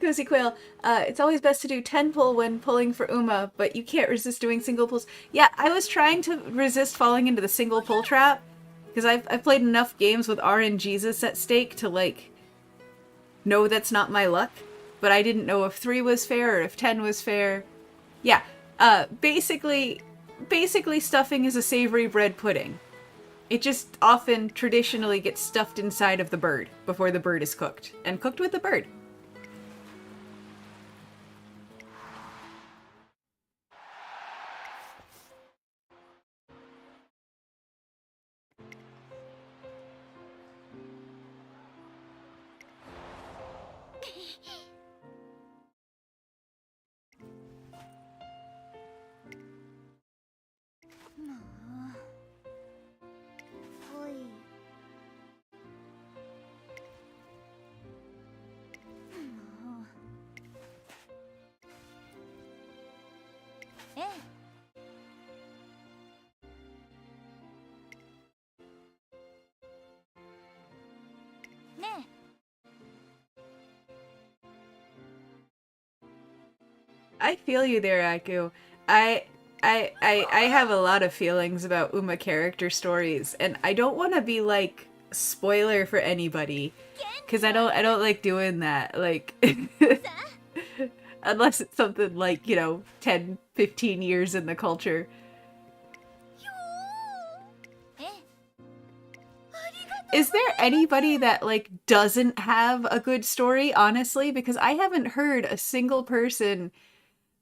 Cozy Quail, it's always best to do 10 pull when pulling for Uma, but you can't resist doing single pulls. Yeah, I was trying to resist falling into the single pull trap, because I've played enough games with RNGesus at stake to, like, know that's not my luck. But I didn't know if 3 was fair or if 10 was fair. Yeah, basically stuffing is a savory bread pudding. It just often traditionally gets stuffed inside of the bird before the bird is cooked, and cooked with the bird. I feel you there, Aku. I have a lot of feelings about Uma character stories, and I don't want to be like spoiler for anybody, because I don't like doing that. Like, unless it's something like, you know, 10, 15 years in the culture. Is there anybody that, like, doesn't have a good story, honestly? Because I haven't heard a single person,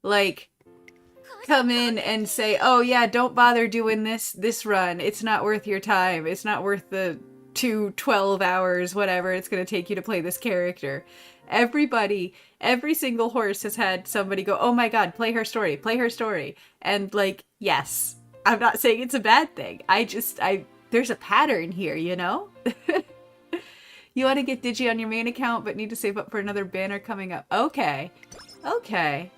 like, come in and say, oh yeah, don't bother doing this run. It's not worth your time. It's not worth the 12 hours, whatever it's going to take you to play this character. Everybody, every single horse has had somebody go, oh my god, play her story, play her story. And, like, yes, I'm not saying it's a bad thing. There's a pattern here, you know? You want to get Digi on your main account, but need to save up for another banner coming up. Okay. Okay.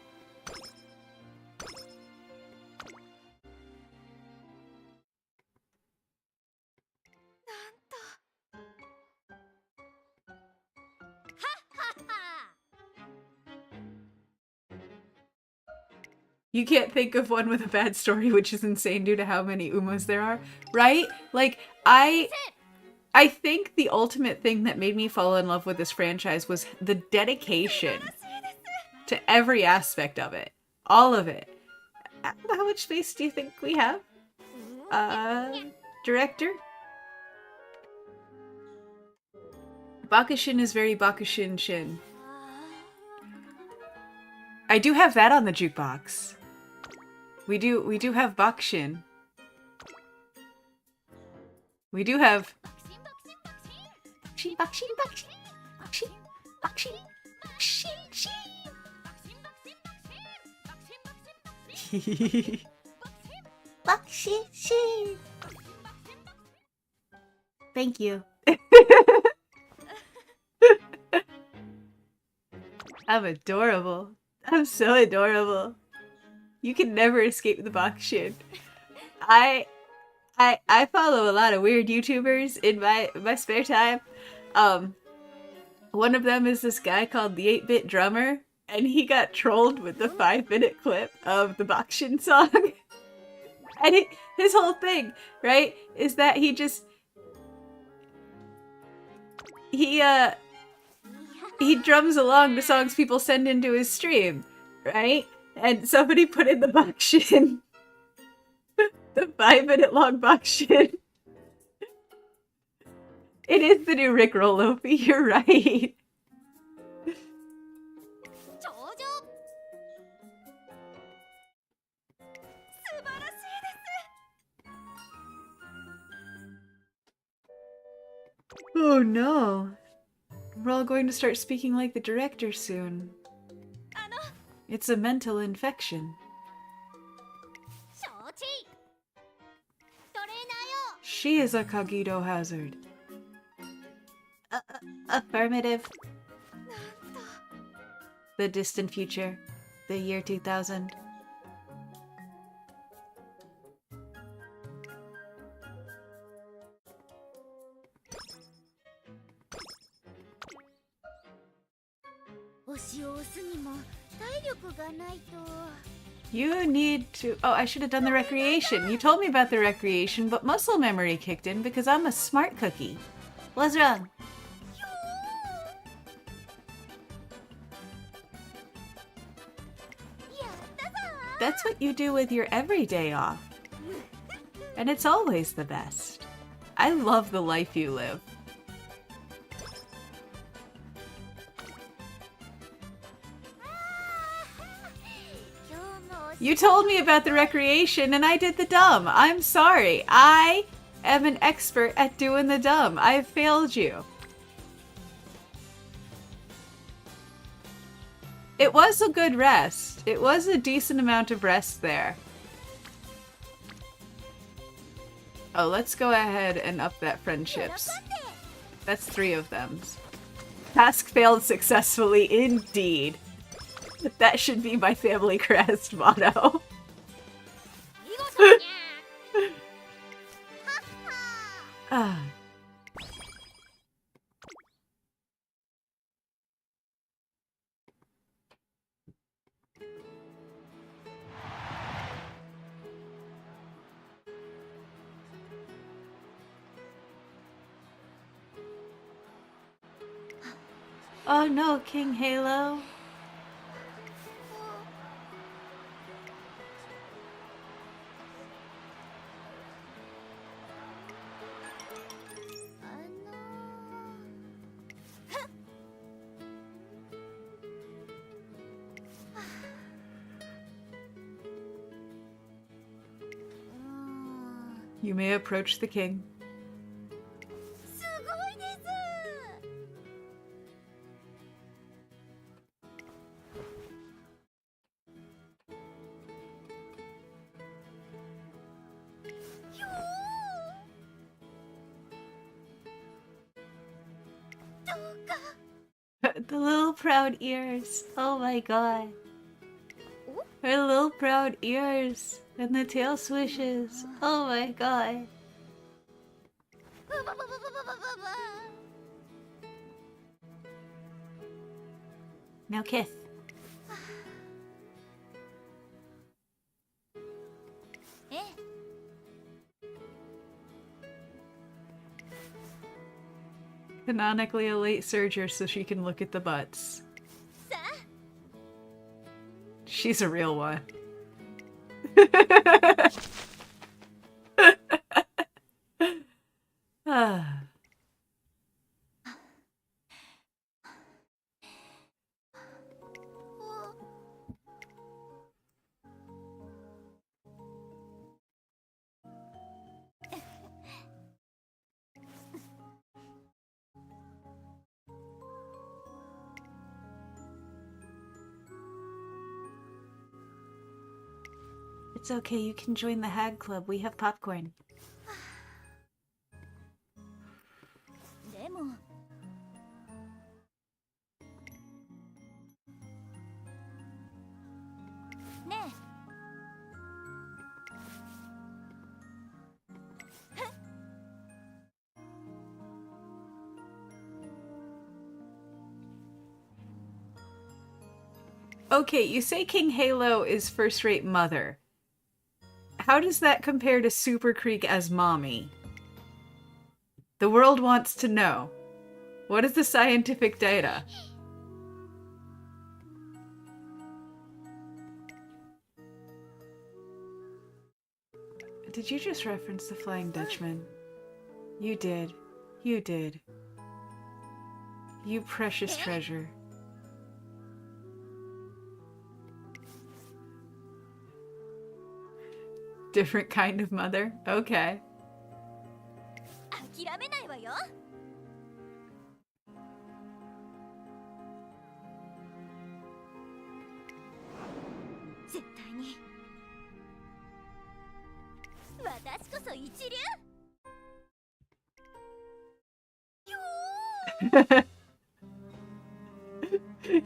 You can't think of one with a bad story, which is insane due to how many Umas there are, right? Like, I think the ultimate thing that made me fall in love with this franchise was the dedication to every aspect of it. All of it. How much space do you think we have? Director? Bakushin is very Bakushin-shin. I do have that on the jukebox. We do have Bakushin. We do have Bakushin. Thank you. I'm adorable. I'm so adorable. You can never escape the Bakushin. I follow a lot of weird YouTubers in my spare time. One of them is this guy called the 8-Bit Drummer, and he got trolled with the 5-minute clip of the Bakushin song. And his whole thing, right, is that he drums along to songs people send into his stream, right? And somebody put in the Bakushin. The 5-minute long Bakushin. It is the new Rickroll, Lofi, you're right. Oh no. We're all going to start speaking like the director soon. It's a mental infection. She is a Cogito hazard. Affirmative. The distant future. The year 2000. You need to... Oh, I should have done the recreation. You told me about the recreation, but muscle memory kicked in because I'm a smart cookie. What's wrong? That's what you do with your everyday off. And it's always the best. I love the life you live. You told me about the recreation and I did the dumb. I'm sorry. I am an expert at doing the dumb. I have failed you. It was a good rest. It was a decent amount of rest there. Oh, let's go ahead and up that friendships. That's 3 of them. Task failed successfully, indeed. That should be my family crest motto. Ah. Oh no, King Halo. You may approach the king. The little proud ears. Oh my god. Her little proud ears. And the tail swishes. Oh my god. Now kiss. Canonically a late surger so she can look at the butts. She's a real one. Ah. It's okay, you can join the Hag Club. We have popcorn. Okay, you say King Halo is first-rate mother. How does that compare to Super Creek as mommy? The world wants to know. What is the scientific data? Did you just reference the Flying Dutchman? You did. You did. You precious treasure. Different kind of mother? Okay.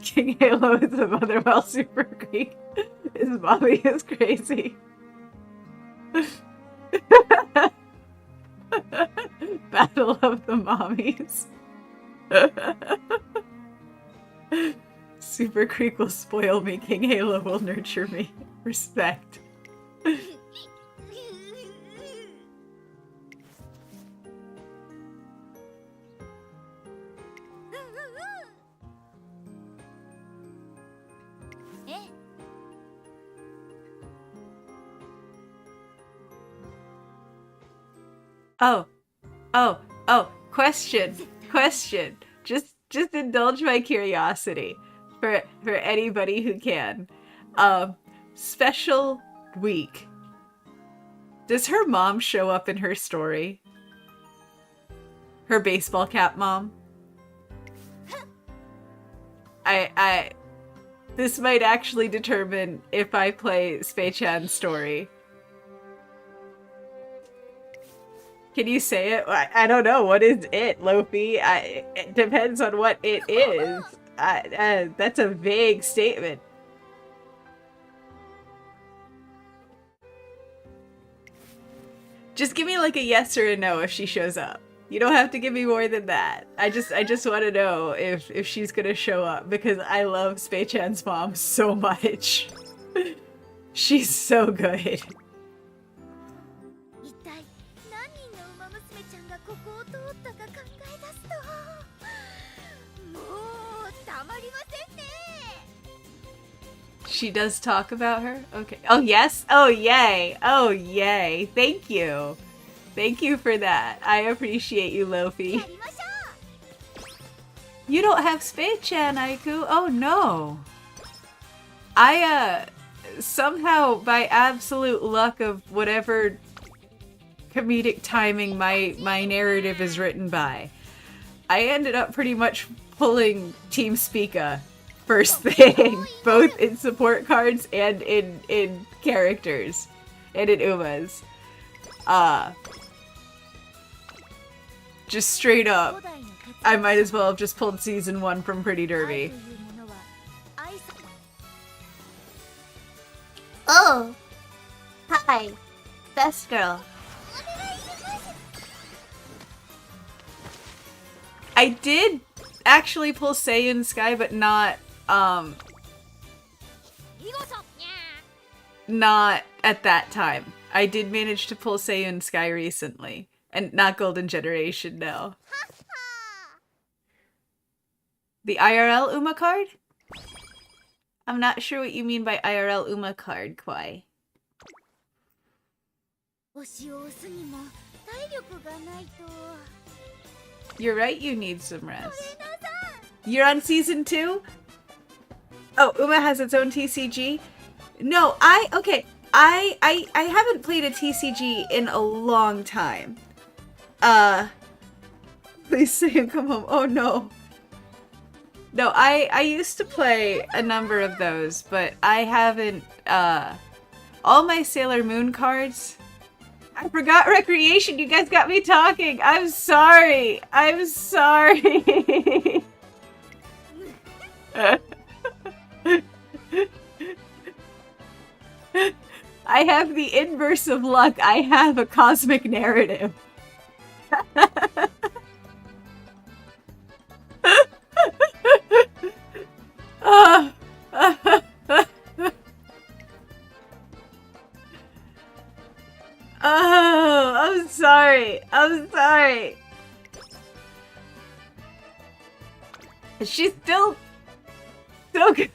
King Halo is a mother while Super Greek. His mommy is crazy. Battle of the mommies. Super Creek will spoil me. King Halo will nurture me. Respect. Oh, question. Just indulge my curiosity for anybody who can. Special week. Does her mom show up in her story? Her baseball cap mom? This might actually determine if I play Spei-chan's story. Can you say it? I don't know. What is it, Lofi? It depends on what it is. That's a vague statement. Just give me like a yes or a no if she shows up. You don't have to give me more than that. I just want to know if she's gonna show up because I love Spei-chan's mom so much. She's so good. 一体何人の馬娘ちゃんがここを通ったか考え出すともうたまりませんね She does talk about her? Okay. Oh, yes? Oh, yay. Oh, yay. Thank you. Thank you for that. I appreciate you, Lofi. やりましょ You don't have Spei-chan, Aiku? Oh, no. I, somehow, by absolute luck of whatever comedic timing my narrative is written by, I ended up pretty much pulling Team Spica first thing, both in support cards and in characters, and in Uma's. Just straight う up, 古代の哲 I might as well have just pulled season 1 from Pretty 愛 Derby. というものは愛さ Oh! Hi. Best girl. I did actually pull Seiun Sky, but not, 見事 not at that time. I did manage to pull Seiun Sky recently. And not Golden Generation, no. The IRL Uma card? I'm not sure what you mean by IRL Uma card, Kwai. 推しを押すにも体力がないと You're right, you need some rest. You're on season 2? Oh, Uma has its own TCG? No, okay. I haven't played a TCG in a long time. Please say and come home. Oh no. No, I used to play a number of those, but I haven't, all my Sailor Moon cards. I forgot Recreation. You guys got me talking. I'm sorry. I'm sorry. I have the inverse of luck. I have a cosmic narrative. Oh, I'm sorry. I'm sorry. She's still so good.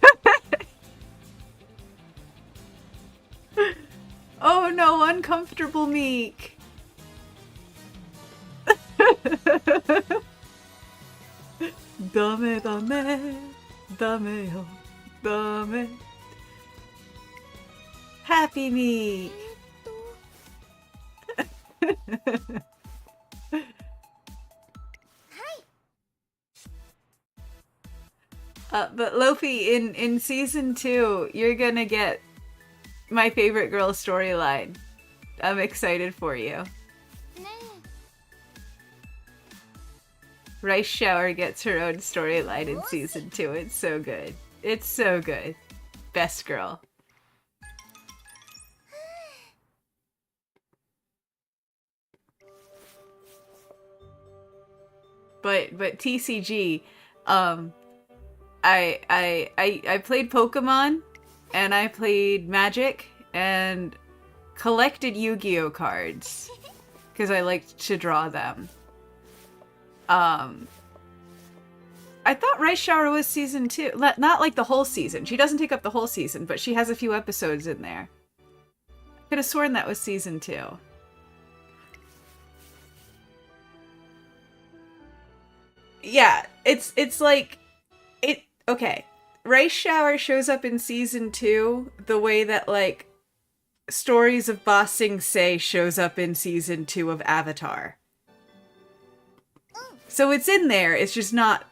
Oh no, uncomfortable Meek. Dame, dame, dame, yo, dame. Happy Meek. But Lofi, in season 2, you're gonna get my favorite girl storyline. I'm excited for you. ね Rice Shower gets her own storyline in season 2. It's so good. It's so good. Best girl. But TCG, I played Pokemon, and I played Magic, and collected Yu-Gi-Oh cards because I liked to draw them. I thought Rice Shower was season 2. Not like the whole season. She doesn't take up the whole season, but she has a few episodes in there. Could have sworn that was season 2. Yeah, it's like okay. Rice Shower shows up in season 2 the way that like Stories of Ba Sing Se shows up in season 2 of Avatar. So it's in there, it's just not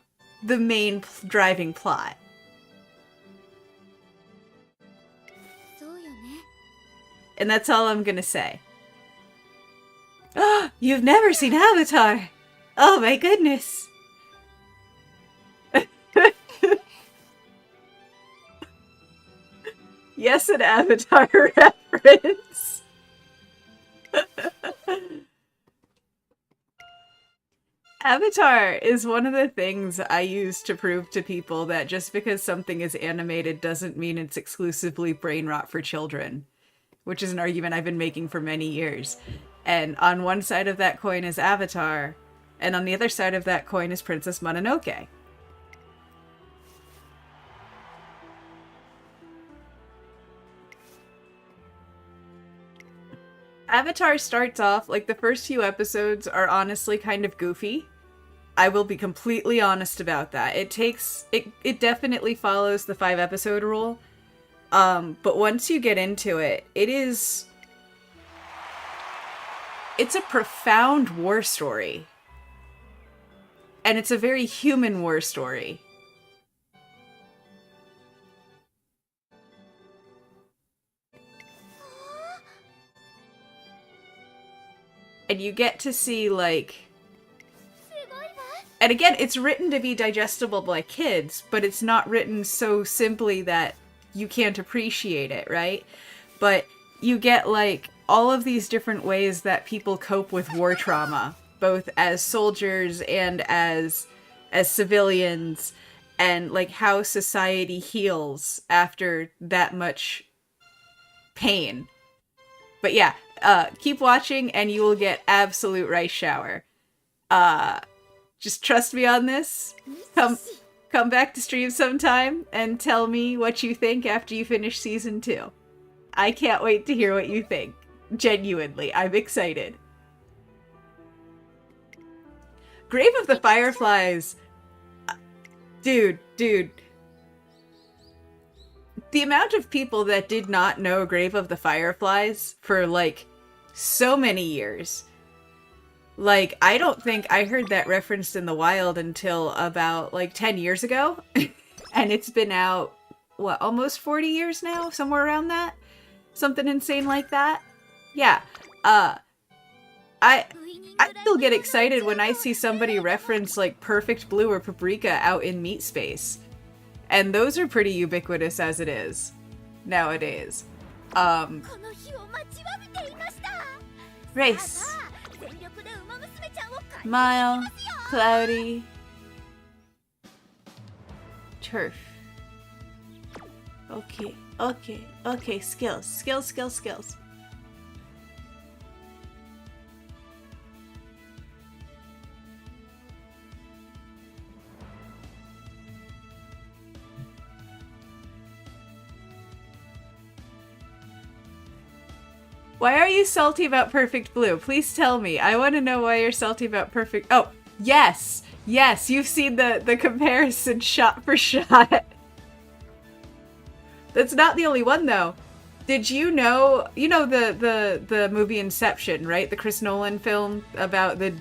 the main driving plot. And that's all I'm gonna say. Oh, you've never seen Avatar! Oh my goodness! Yes, an Avatar reference! Avatar is one of the things I use to prove to people that just because something is animated doesn't mean it's exclusively brain rot for children. Which is an argument I've been making for many years. And on one side of that coin is Avatar, and on the other side of that coin is Princess Mononoke. Avatar starts off, like, the first few episodes are honestly kind of goofy. I will be completely honest about that. It definitely follows the 5-episode rule. But once you get into it, it's a profound war story. And it's a very human war story. And you get to see, like... And again, it's written to be digestible by kids, but it's not written so simply that you can't appreciate it, right? But you get, like, all of these different ways that people cope with war trauma, both as soldiers and as civilians, and, like, how society heals after that much pain. But yeah, keep watching and you will get absolute Rice Shower. Just trust me on this. Come back to stream sometime and tell me what you think after you finish season 2. I can't wait to hear what you think. Genuinely, I'm excited. Grave of the Fireflies. Dude. The amount of people that did not know Grave of the Fireflies for, like, so many years. Like, I don't think I heard that referenced in the wild until about, like, 10 years ago. And it's been out, what, almost 40 years now? Somewhere around that? Something insane like that? Yeah. I still get excited when I see somebody reference, like, Perfect Blue or Paprika out in Meat Space. And those are pretty ubiquitous as it is nowadays. Race. Mile. Cloudy. Turf. Okay. Skills. Why are you salty about Perfect Blue? Please tell me. I want to know why you're salty about Perfect... Oh, yes! Yes, you've seen the comparison shot for shot. That's not the only one, though. Did you know... You know the movie Inception, right? The Chris Nolan film about the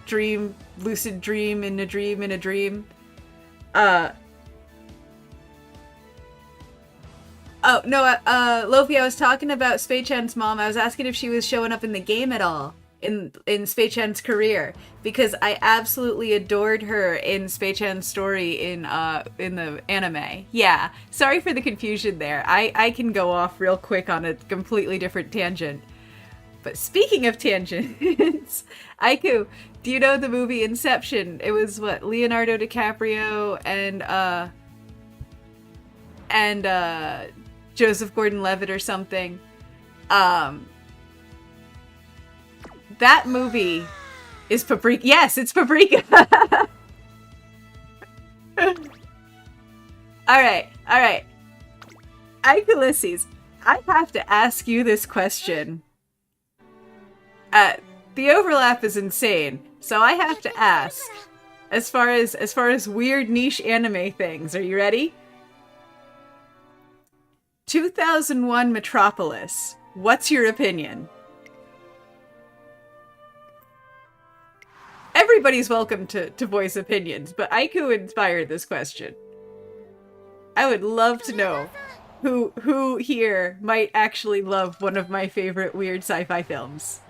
dream, lucid dream in a dream in a dream. Oh, no, Lofi, I was talking about Spei-chan's mom. I was asking if she was showing up in the game at all. in Spei-chan's career, because I absolutely adored her in Spei-chan's story in the anime. Yeah, sorry for the confusion there. I can go off real quick on a completely different tangent. But speaking of tangents, Aiku, do you know the movie Inception? It was what, Leonardo DiCaprio and Joseph Gordon-Levitt or something. That movie is Paprika. Yes, it's Paprika. Alright. Ulysses, I have to ask you this question. The overlap is insane, so I have to ask. As far as weird niche anime things, are you ready? 2001 Metropolis. What's your opinion? Everybody's welcome to voice opinions, but Aiku inspired this question. I would love to know who here might actually love one of my favorite weird sci-fi films.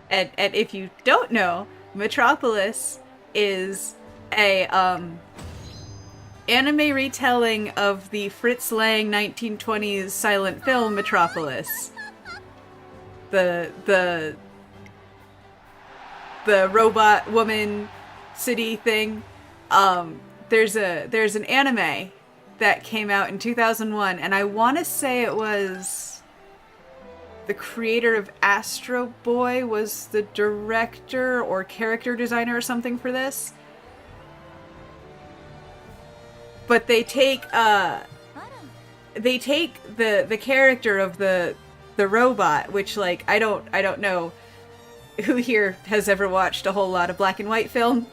And if you don't know, Metropolis is a anime retelling of the Fritz Lang 1920s silent film Metropolis. The robot woman city thing. There's an anime that came out in 2001, and I want to say it was the creator of Astro Boy was the director or character designer or something for this. But they take the character of the robot, which, like, I don't know who here has ever watched a whole lot of black and white film.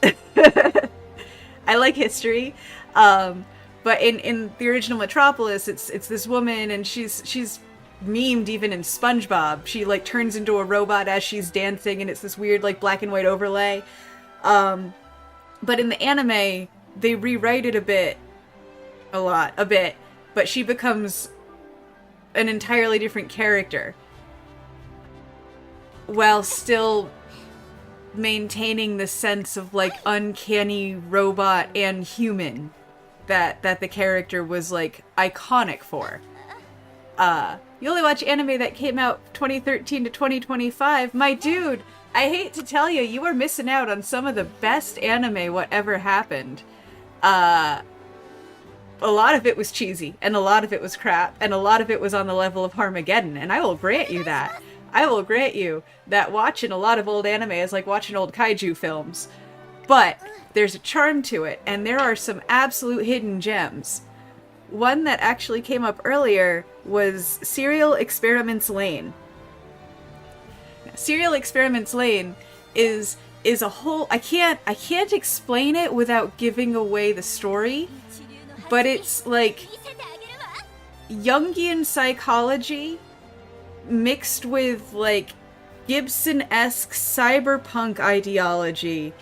I like history. But in the original Metropolis, it's this woman, and she's memed even in SpongeBob. She, like, turns into a robot as she's dancing, and it's this weird, like, black and white overlay. But in the anime, they rewrite it a bit, but she becomes an entirely different character while still maintaining the sense of, like, uncanny robot and human that the character was, like, iconic for. You only watch anime that came out 2013 to 2025. My dude, I hate to tell you, you are missing out on some of the best anime whatever happened. A lot of it was cheesy, and a lot of it was crap, and a lot of it was on the level of Harmageddon, and I will grant you that. I will grant you that watching a lot of old anime is like watching old kaiju films. But there's a charm to it, and there are some absolute hidden gems. One that actually came up earlier was Serial Experiments Lane. Serial Experiments Lane is a whole... I can't explain it without giving away the story, but it's like Jungian psychology mixed with, like, Gibson-esque cyberpunk ideology,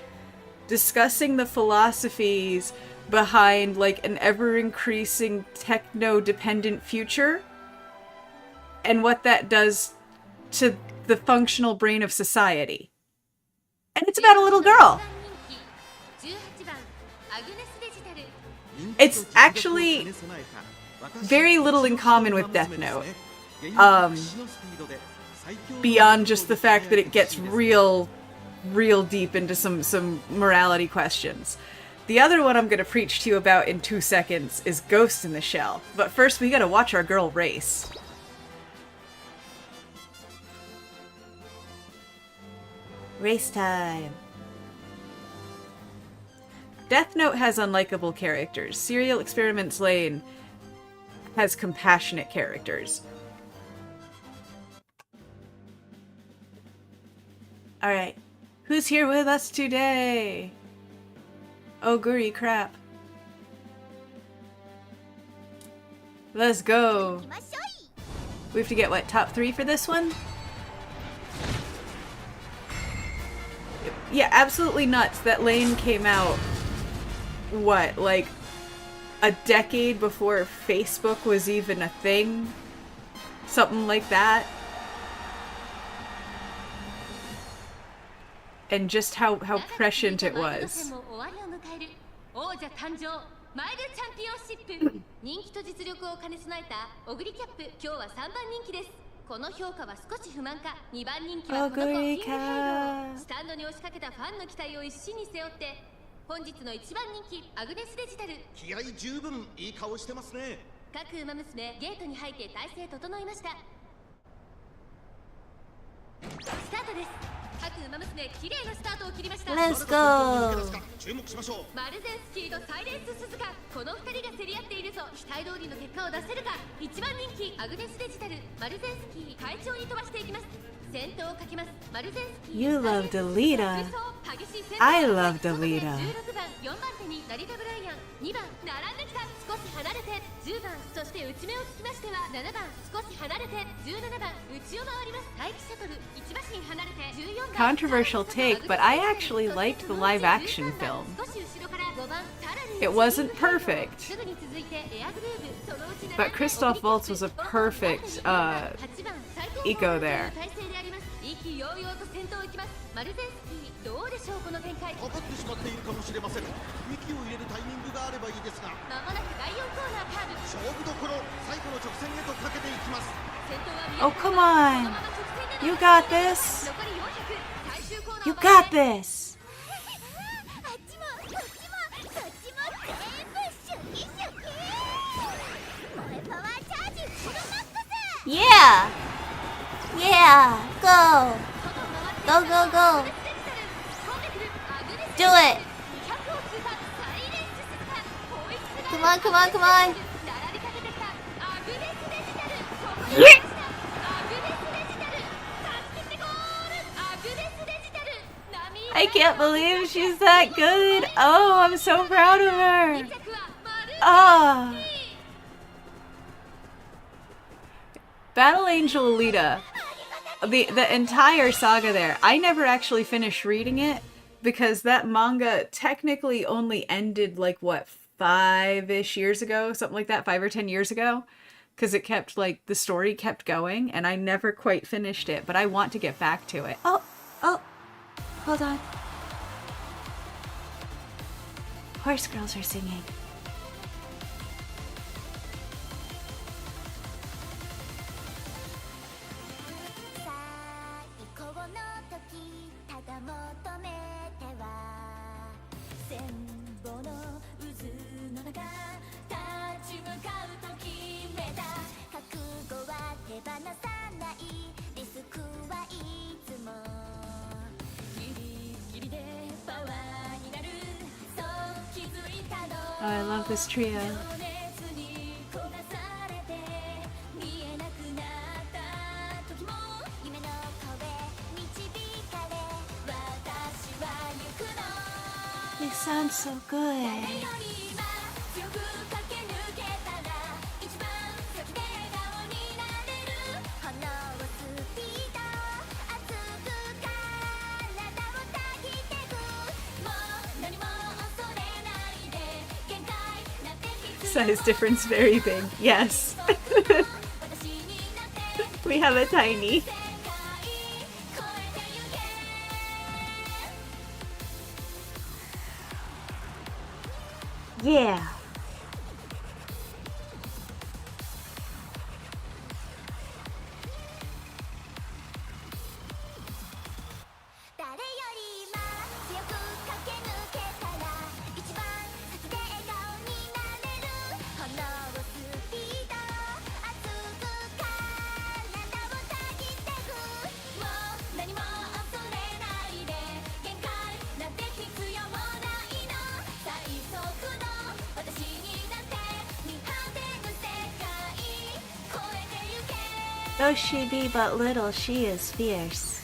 discussing the philosophies behind, like, an ever-increasing techno-dependent future and what that does to the functional brain of society. And it's about a little girl. It's actually very little in common with Death Note. Beyond just the fact that it gets real deep into some morality questions. The other one I'm going to preach to you about in 2 seconds is Ghost in the Shell. But first, we gotta watch our girl race. Race time. Death Note has unlikable characters. Serial Experiments Lane has compassionate characters. Alright, who's here with us today? Oh, goody crap. Let's go. We have to get, what, top 3 for this one? Yeah, absolutely nuts that Lane came out, what, like a decade before Facebook was even a thing. Something like that. And just how prescient it was. 王者誕生マイルチャンピオンシップ人気と実力を兼ね備えたオグリキャップ今日は3番人気ですこの評価は少し不満か2番人気はこの子キングハイドスタンドに押しかけたファンの期待を一身に背負って本日の1番人気アグネスデジタル気合十分いい顔してますね各馬娘ゲートに入って体勢整いましたスタートです各馬娘綺麗なスタートを切りました Let's go! 注目しましょうマルゼンスキーとサイレンス鈴鹿この2人が競り合っているぞ期待通りの結果を出せるか1番人気アグネスデジタルマルゼンスキー快調に飛ばしていきます先頭をかけますマルゼンスキー You love Delita. 激しい戦闘 I love Delita. 16番4番手に成田ブライアン2番並んできた少し離れて10番そして内目をつきましては7番少し離れて17番内を回ります待機シャトル1馬身離れて14番 Controversial take, but I actually liked the live action film. 少し後ろから5番さらに It wasn't perfect, すぐに続いてエアグルーブそのうち but Christoph Waltz was a perfect eco there. 意気揚々と先頭行きますマルゼンスキーどうでしょうこの展開かかってしまっているかもしれません息を入れるタイミングがあればいいですがまもなく第4コーナーカーブ勝負どころ最後の直線へとかけていきます Oh, come on! You got this! You got this! あっちもこっちもそっちも全部シュキシュキ萌えパワーチャージフルマックス Yeah! Yeah! Go! Go, go, go! Do it! Come on, come on, come on! I can't believe she's that good! Oh, I'm so proud of her! Ah! Battle Angel Alita. The entire saga there. I never actually finished reading it because that manga technically only ended like what 5-ish years ago, something like that, 5 or 10 years ago, because it kept like the story kept going and I never quite finished it, but I want to get back to it. Oh, hold on. Horse girls are singing. Oh, I love this trio. They sound so good. Size difference very big. Yes. We have a tiny. Yeah. Though she be but little, she is fierce.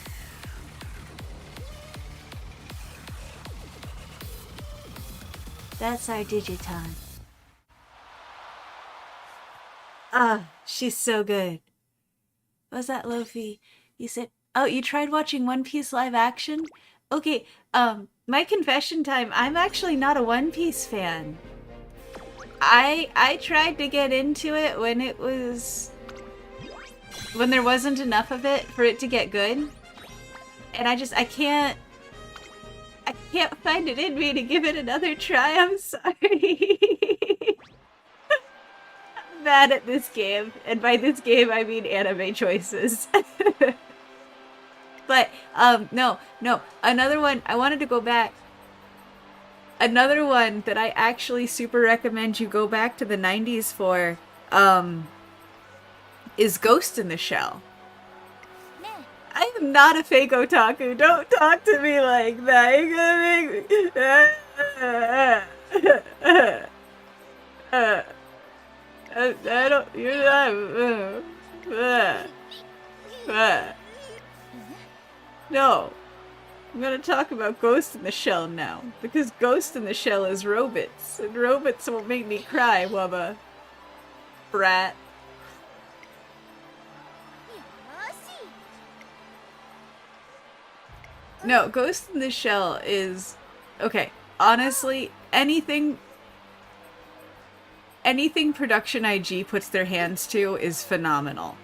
That's our Digitan. Ah, she's so good. What was that, Lofi? You said, oh, you tried watching One Piece live action? Okay, my confession time, I'm actually not a One Piece fan. I tried to get into it when there wasn't enough of it for it to get good. And I can't find it in me to give it another try. I'm sorry. I'm mad at this game. And by this game, I mean anime choices. But, no. Another one, I wanted to go back. Another one that I actually super recommend you go back to the 90s for, is Ghost in the Shell. I am not a fake otaku. Don't talk to me like that. You're gonna make me... I don't... You're not... No. I'm gonna talk about Ghost in the Shell now. Because Ghost in the Shell is robots. And robots won't make me cry, Wubba. Brat. No, Ghost in the Shell is... Okay, honestly, anything Production IG puts their hands to is phenomenal.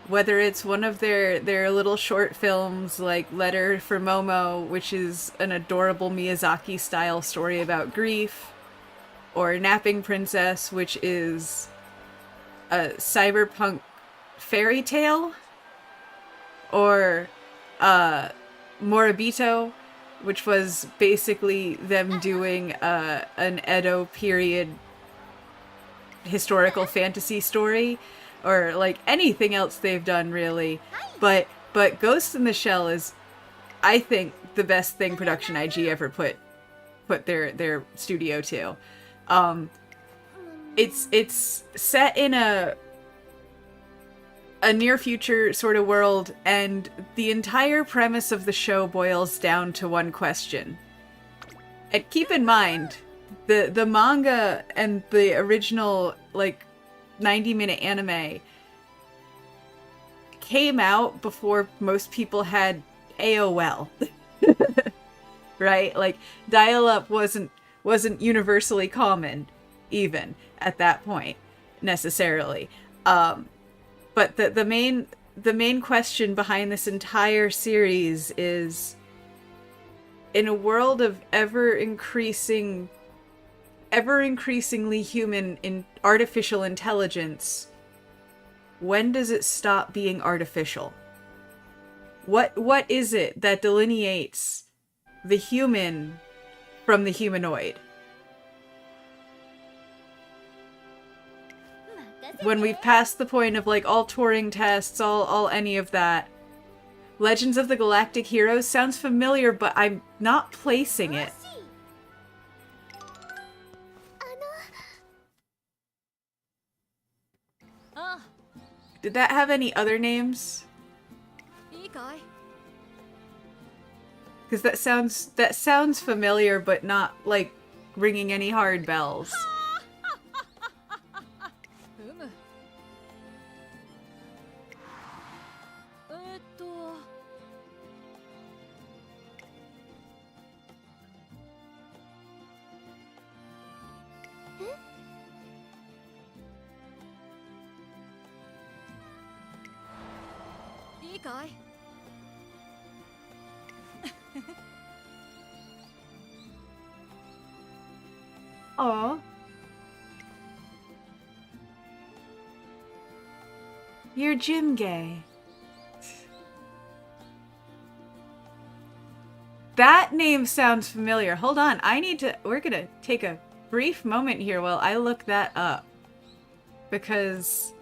Whether it's one of their little short films like Letter for Momo, which is an adorable Miyazaki-style story about grief, or Napping Princess, which is a cyberpunk fairy tale, or Moribito, which was basically them doing an Edo period historical fantasy story, or like anything else they've done really. But Ghost in the Shell is, I think, the best thing Production IG ever put their studio to. It's set in a near future sort of world, and the entire premise of the show boils down to one question. And keep in mind, the manga and the original like 90-minute anime came out before most people had AOL. Right? Like dial-up wasn't universally common even at that point necessarily. But the main question behind this entire series is, in a world of ever increasingly human in artificial intelligence, when does it stop being artificial? What is it that delineates the human from the humanoid? When we've passed the point of like all Turing tests, all any of that. Legends of the Galactic Heroes sounds familiar, but I'm not placing it. Did that have any other names? Because that sounds familiar, but not like ringing any hard bells. Aw. You're gym gay. That name sounds familiar. Hold on, we're gonna take a brief moment here while I look that up. Because...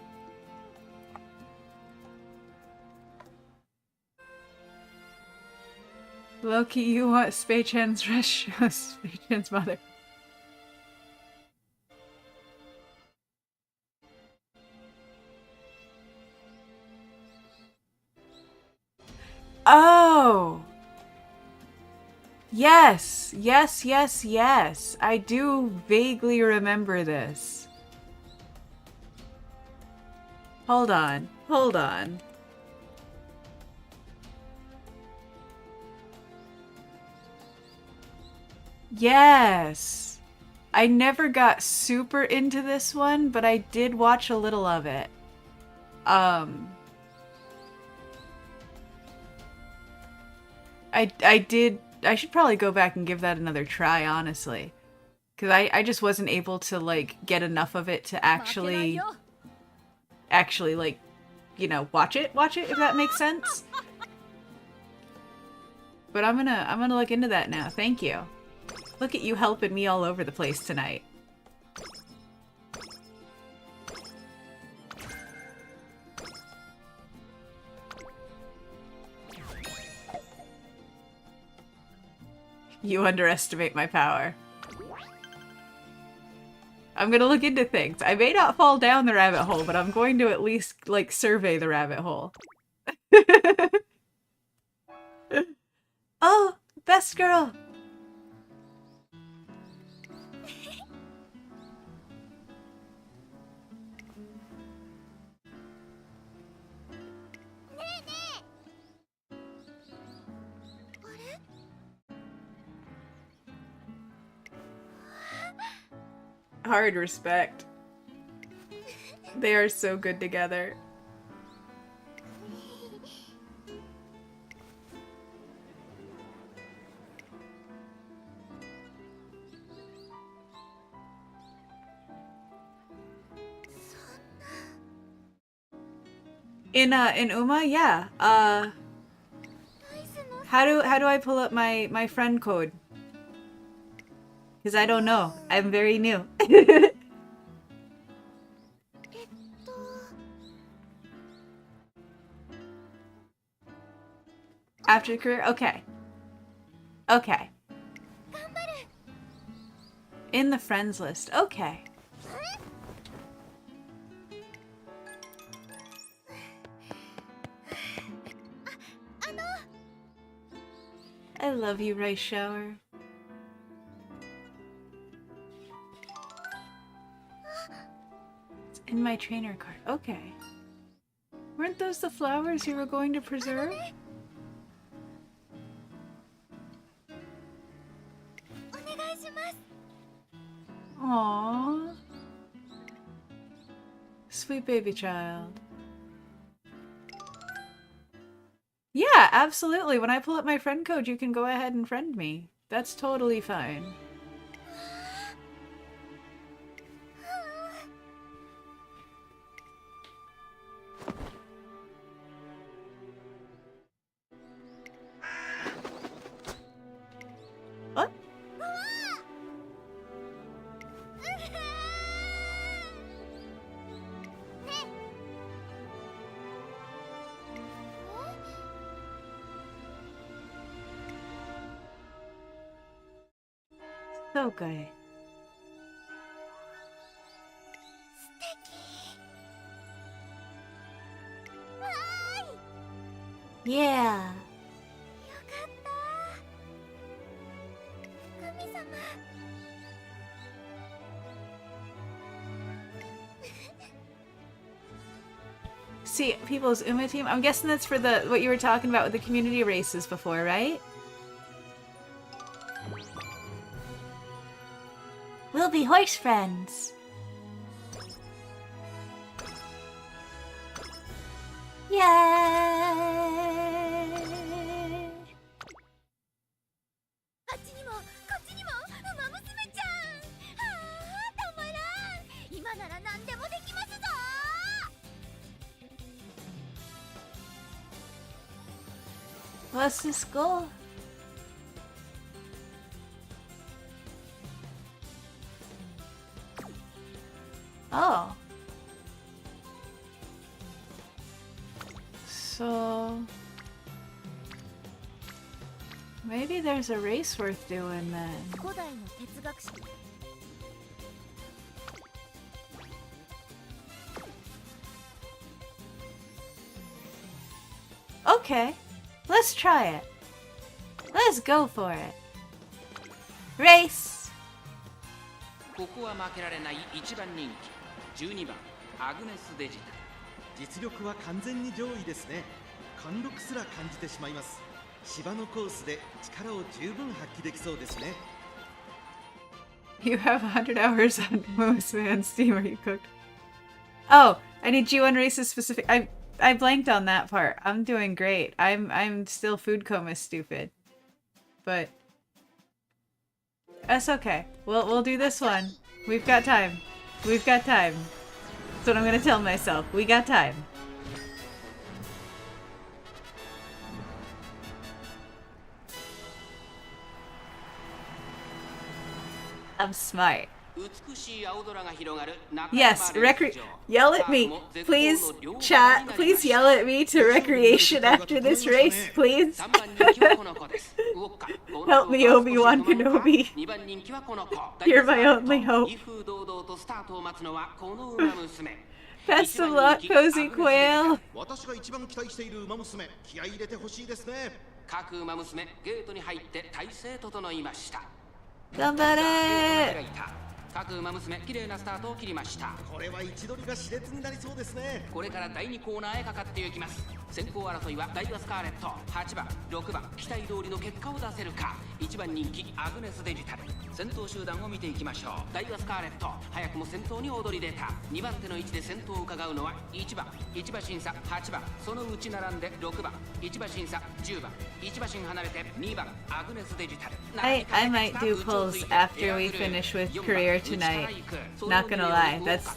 Loki, you want Spei-chan's rush? Spei-chan's mother. Oh! Yes! Yes! I do vaguely remember this. Hold on. Yes! I never got super into this one, but I did watch a little of it. I should probably go back and give that another try, honestly. Because I just wasn't able to, like, get enough of it to actually, like, you know, watch it, if that makes sense. But I'm gonna look into that now. Thank you. Look at you helping me all over the place tonight. You underestimate my power. I'm gonna look into things. I may not fall down the rabbit hole, but I'm going to at least, like, survey the rabbit hole. Oh, best girl! Hard respect. They are so good together. In Uma, yeah. How do I pull up my friend code? Because I don't know. I'm very new. After the career? Okay. Okay. In the friends list. Okay. I love you, Rice Shower. It's in my trainer card. Okay. Weren't those the flowers you were going to preserve? Aww. Sweet baby child. Yeah, absolutely. When I pull up my friend code, you can go ahead and friend me. That's totally fine. What? So good. Yeah. See, people's UMA team? I'm guessing that's for the what you were talking about with the community races before, right? We'll be horse friends. Yay! What's the score? Oh. So... maybe there's a race worth doing then. Okay, let's try it. Let's go for it. Race! ここは負けられない一番人気12番アグネス・デジタン。実力は完全に上位ですね。貫禄すら感じてしまいます。芝のコースで力を十分発揮できそうですね。You have 100 hours on UMAMUSUME on Steam. Are you cooked? Oh, I need G1 races specific. I blanked on that part. I'm doing great. I'm still food coma stupid. But that's okay. We'll do this one. We've got time. We've got time. That's what I'm gonna tell myself. We got time. I'm smart. Yes, yell at me. Please, chat. Please yell at me to recreation after this race, please. Help me, Obi-Wan Kenobi. You're my only hope. Best of luck, Cozy Quail. 私が一番期待している馬娘、気合い入れてほしいですね。各馬娘ゲートに入って体勢整いました。頑張れ。各馬娘綺麗なスタートを切りました。これは位置取りが熾烈になりそうですね。これから第2コーナーへかかっていきます。先行争いはダイワスカーレット、8番、6番、期待通りの結果を出せるか。1番人気アグネスデジタル。先頭集団を見ていきましょう。ダイワスカーレット、早くも先頭に躍り出た。2番手の位置で先頭を伺うのは1番、1馬審査、8番、そのうち並んで6番、1馬審査、10番、1馬審離れて2番、アグネスデジタル。I might do pulls after we finish with career tonight. Not gonna lie, that's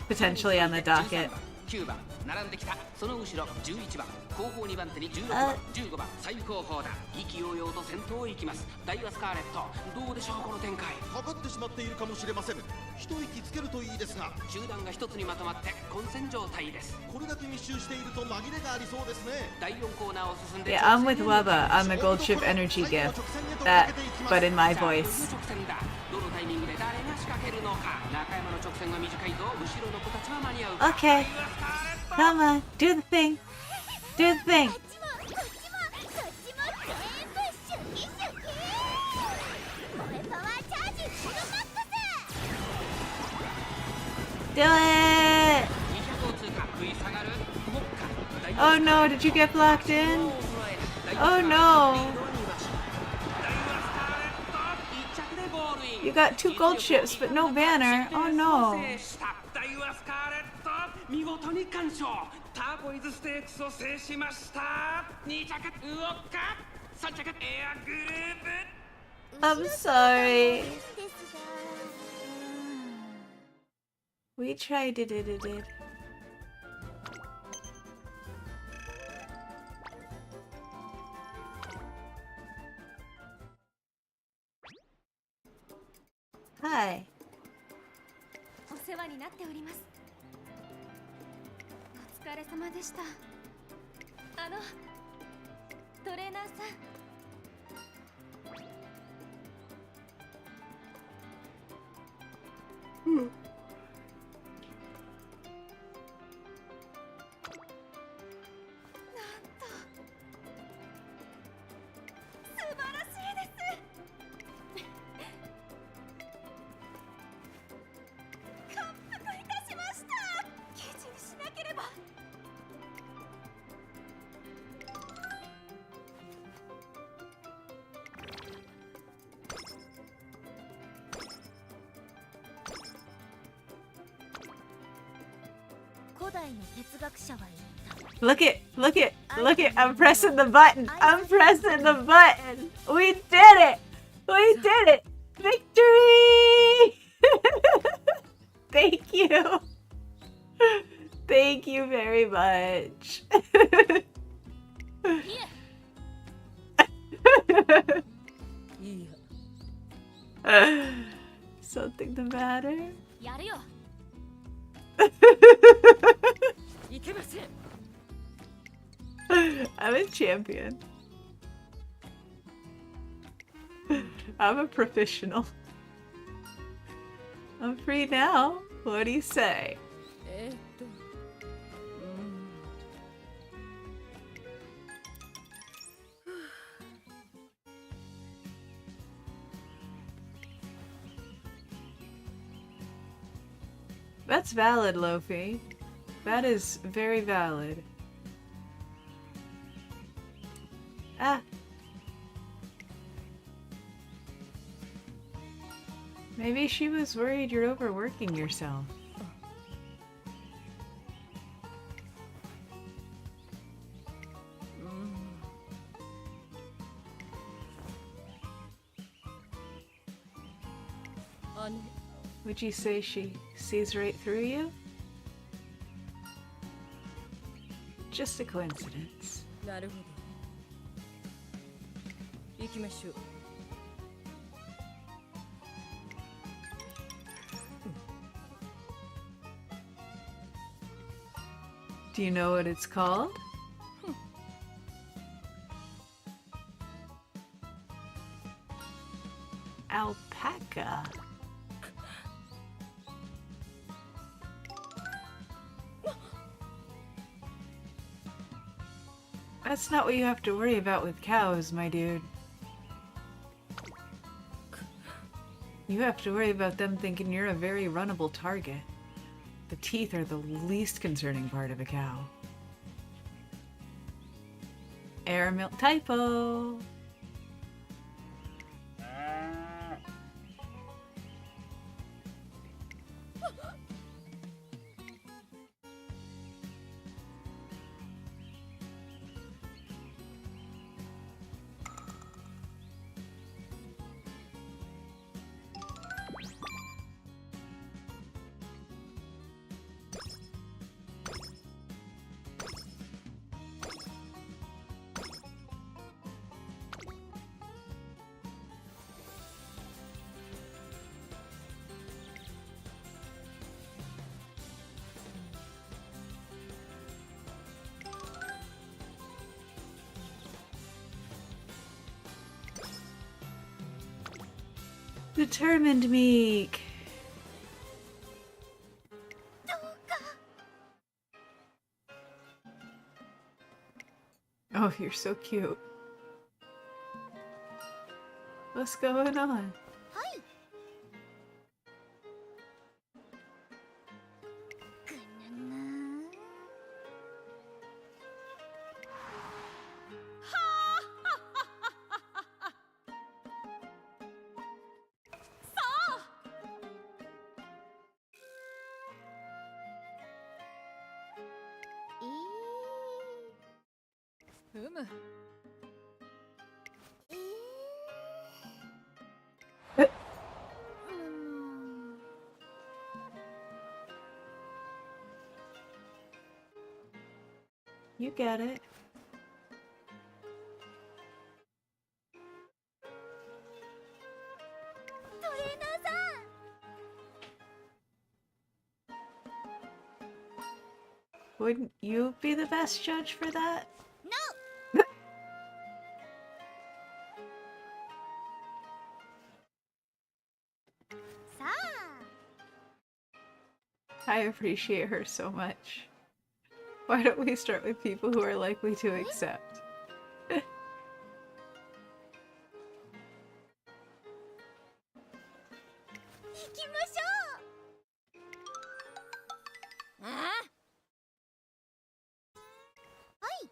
potentially on the docket. 9番並んできた。その後ろ11番、後方2番手に16番、15番、最後方だ。意気揚々と先頭を行きます。ダイワスカーレット、どうでしょうこの展開。かかってしまっているかもしれません。一息つけるといいですが、集団が一つにまとまって混戦状態です。これだけ密集していると紛れがありそうですね。第4コーナーを進んで、 Yeah, I'm with Wubba on the Gold Ship Energy gift. That, but in my voice. どのタイミングで誰が仕掛けるのか。中山の直線は短いぞ。後ろの子たちは間に合うか。 Okay. Come on, do the thing. Do the thing. こっちもこっちも全部シュキシュキ。これパワーチャージフルマックス。 Do it. 200を通過。食い下がる。目下。 Oh no, did you get blocked in? Oh no. You got 2 gold ships, but no banner. Oh no. 見事に完勝。ターボイズステークスを制しました。2着ウオッカ、3着エアグループ。 I'm sorry. We tried it. Hi. お世話になっております。お疲れ様でした。トレーナーさん。古代の哲学者は言った。 Look it. I'm pressing the button. We did it. Victory. Thank you. Thank you very much. Something the matter? やるよ。いけません。 I'm a champion. I'm a professional. I'm free now. What do you say? That's valid, Lofi. That is very valid. Ah. Maybe she was worried you're overworking yourself. Would you say she sees right through you? Just a coincidence. なるほど。行きましょう。Do you know what it's called? Alpaca. That's not what you have to worry about with cows, my dude. You have to worry about them thinking you're a very runnable target. The teeth are the least concerning part of a cow. Air milk typo! Determined Meek. Oh, you're so cute. What's going on? はい。ぐぬぬ。 うむ。 You get it. Wouldn't you be the best judge for that? No! I appreciate her so much. Why don't we start with people who are likely to accept? 行きましょう。ああ。はい。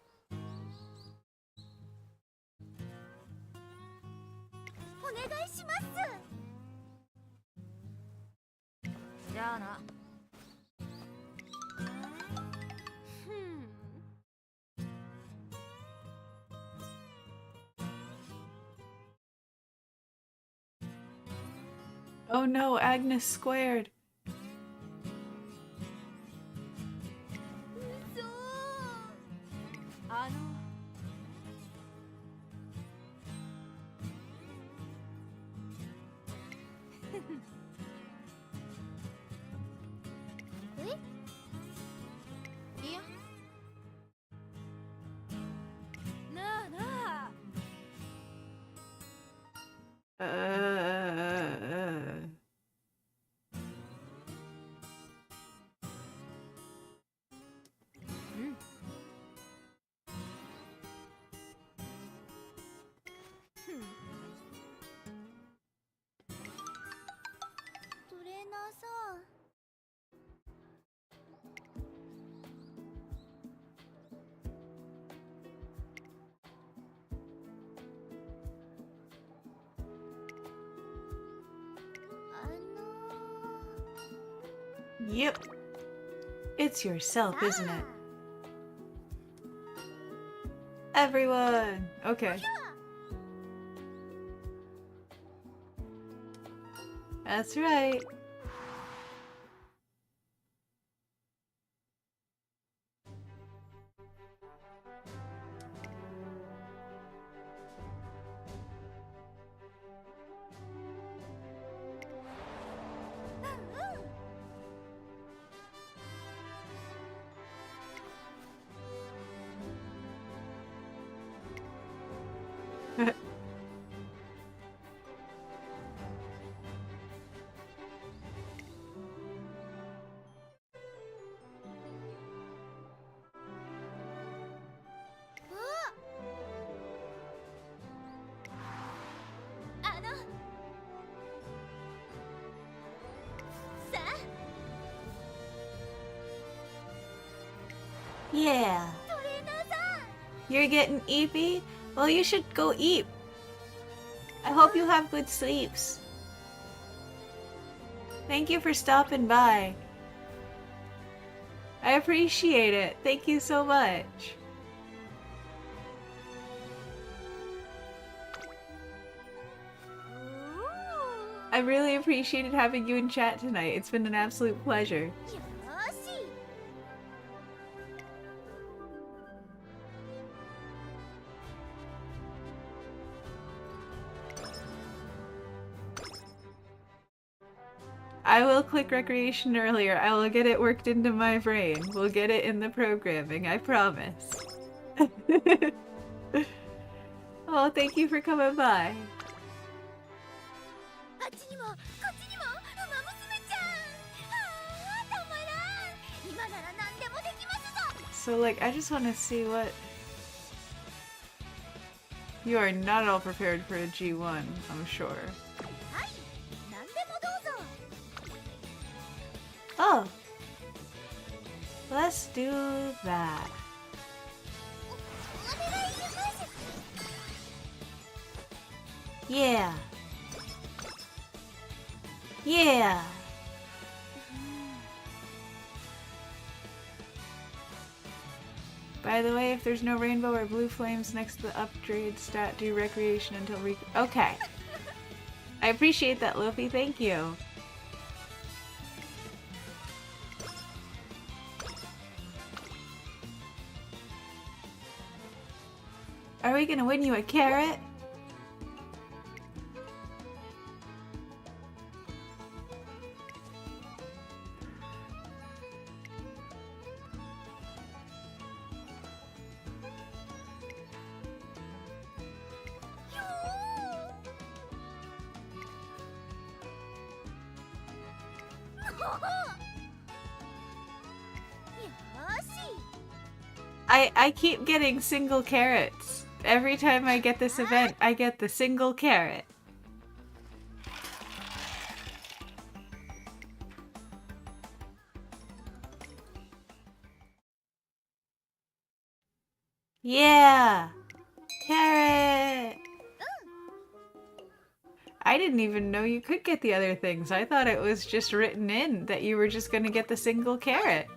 お願いします。じゃあな。Oh no, Agnes squared. 嘘。え？いや。なあなあ。Yep. It's yourself, isn't it? Everyone! Okay. That's right. Yeah. You're getting eepy? Well, you should go eat. I hope you have good sleeps. Thank you for stopping by. I appreciate it. Thank you so much. I really appreciated having you in chat tonight. It's been an absolute pleasure. I will click recreation earlier. I will get it worked into my brain. We'll get it in the programming, I promise. Oh, thank you for coming by. So, like, I just want to see what... You are not all prepared for a G1, I'm sure. Oh! Let's do that. Yeah! Yeah! By the way, if there's no rainbow or blue flames next to the upgrade stat, do recreation until okay. I appreciate that, Luffy. Thank you. Are we gonna win you a carrot? I keep getting single carrots. Every time I get this event, I get the single carrot. Yeah! Carrot! I didn't even know you could get the other things. I thought it was just written in that you were just gonna get the single carrot.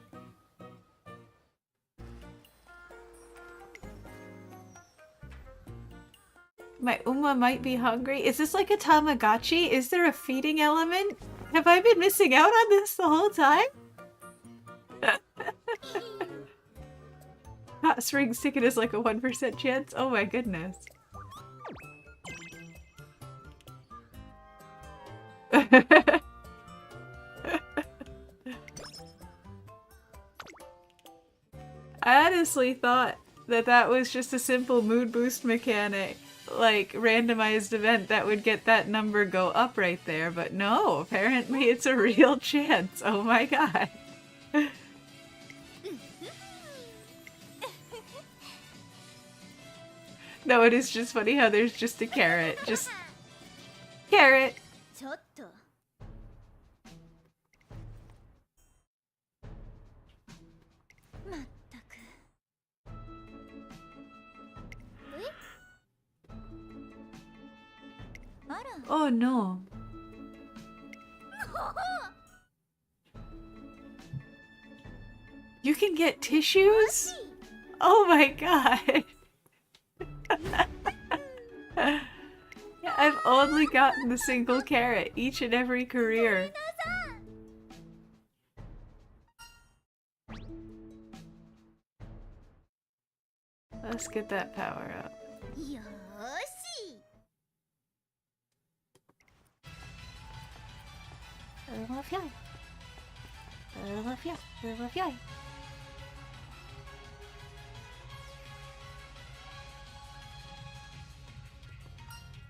My Uma might be hungry. Is this like a Tamagotchi? Is there a feeding element? Have I been missing out on this the whole time? Hot spring ticket is like a 1% chance? Oh my goodness. I honestly thought that that was just a simple mood boost mechanic, like randomized event that would get that number go up right there, but no, apparently it's a real chance. Oh my god. No, it is just funny how there's just a carrot. Just carrot. Oh no. You can get tissues? Oh my god. Yeah, I've only gotten the single carrot each and every career. Let's get that power up. よーし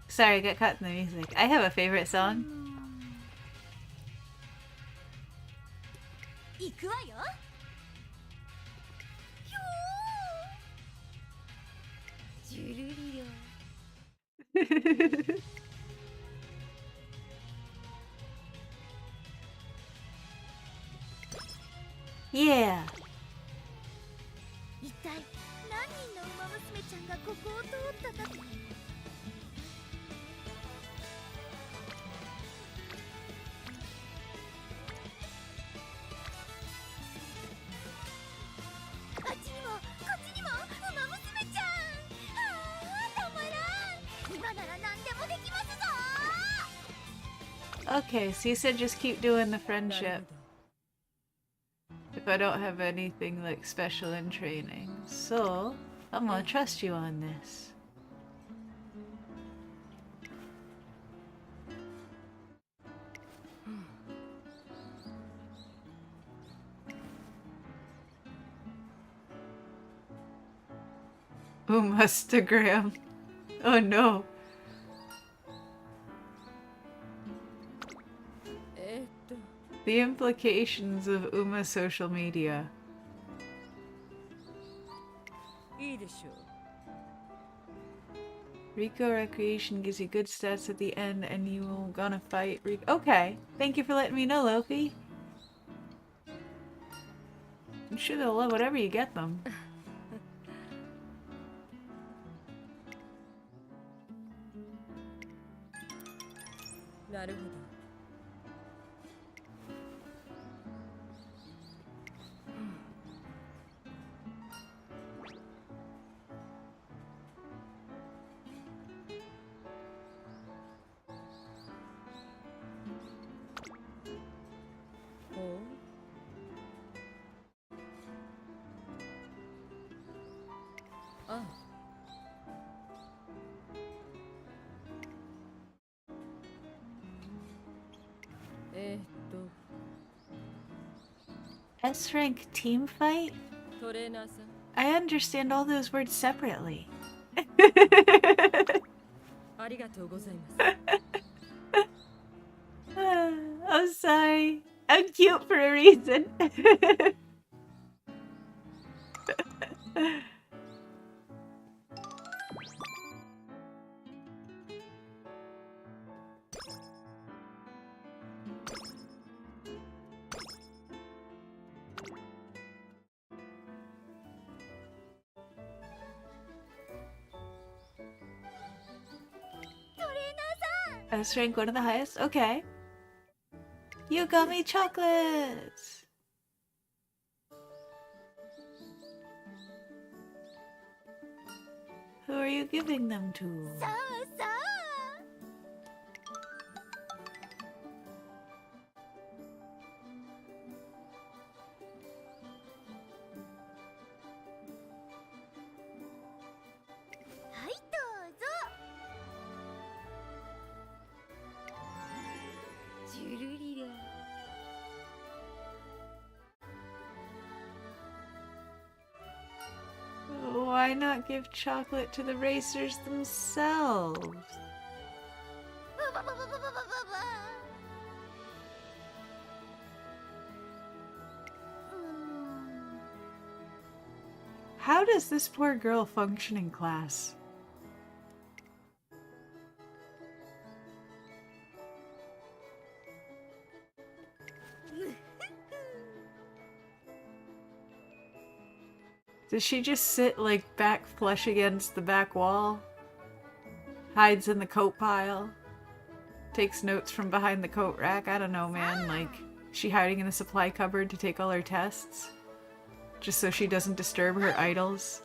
Sorry, I got caught in the music. I have a favorite song. 行くわよひょージュルリロ Yeah. 一体何人の馬娘ちゃんがここを通ったかあっちにもこっちにも馬娘ちゃんたまらん今なら何でもできますぞ Okay, so you said just keep doing the friendship. If I don't have anything like special in training. So, I'm gonna trust you on this. Umustagram. Oh no. The implications of Uma social media. Rico Recreation gives you good stats at the end and you will gonna fight Rico. Okay, thank you for letting me know, Loki. I'm sure they'll love whatever you get them. S-rank team fight? I understand all those words separately. I'm sorry. I'm cute for a reason. S-rank one of the highest? Okay. You got me chocolates! Who are you giving them to? さあさあ はいどうぞジュルリロ Why not give chocolate to the racers themselves? バババババババババ How does this poor girl function in class? Does she just sit like back flush against the back wall? Hides in the coat pile? Takes notes from behind the coat rack? I don't know, man. Like, is she hiding in the supply cupboard to take all her tests? Just so she doesn't disturb her idols.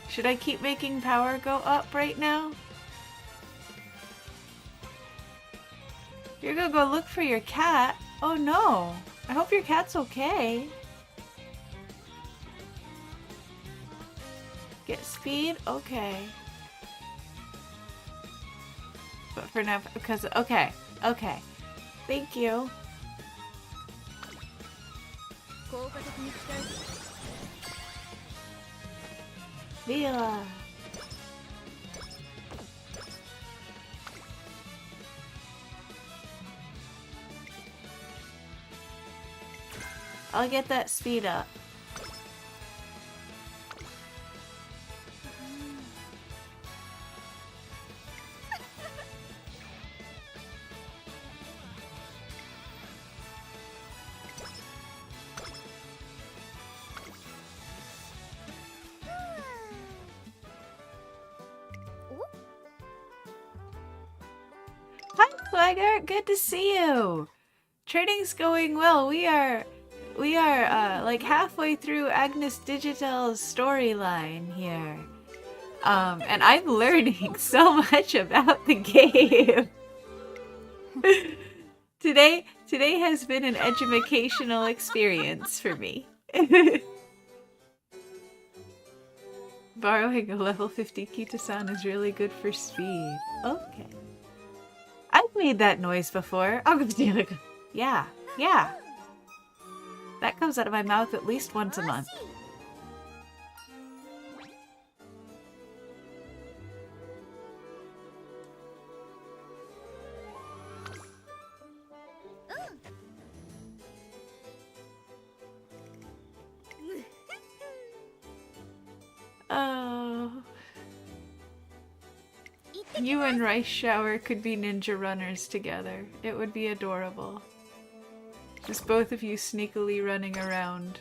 Should I keep making power go up right now? You're gonna go look for your cat? Oh no. I hope your cat's okay. Get speed? Okay. But for now, because, okay. Okay. Thank you. Vila. I'll get that speed up. Hi, Swagger. Good to see you. Training's going well. We are like halfway through Agnes Digital's storyline here. And I'm learning so much about the game. Today has been an educational experience for me. Borrowing a level 50 Kita-san is really good for speed. Okay. I've made that noise before. Yeah, yeah. That comes out of my mouth at least once a month. Oh. You and Rice Shower could be ninja runners together. It would be adorable. Just both of you sneakily running around.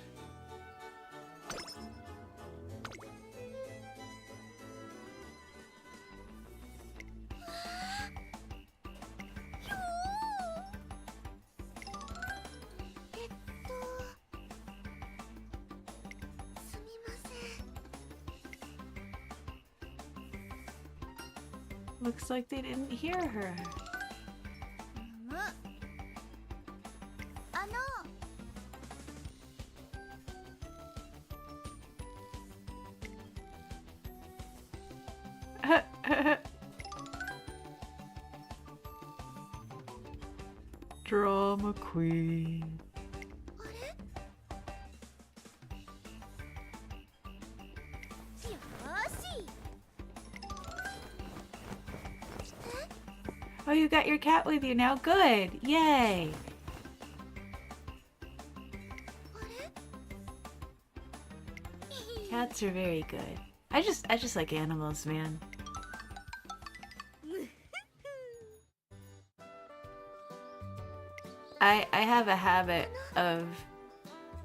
Looks like they didn't hear her. Drama queen. Oh, you got your cat with you now. Good. Yay. Cats are very good. I just like animals, man. I have a habit of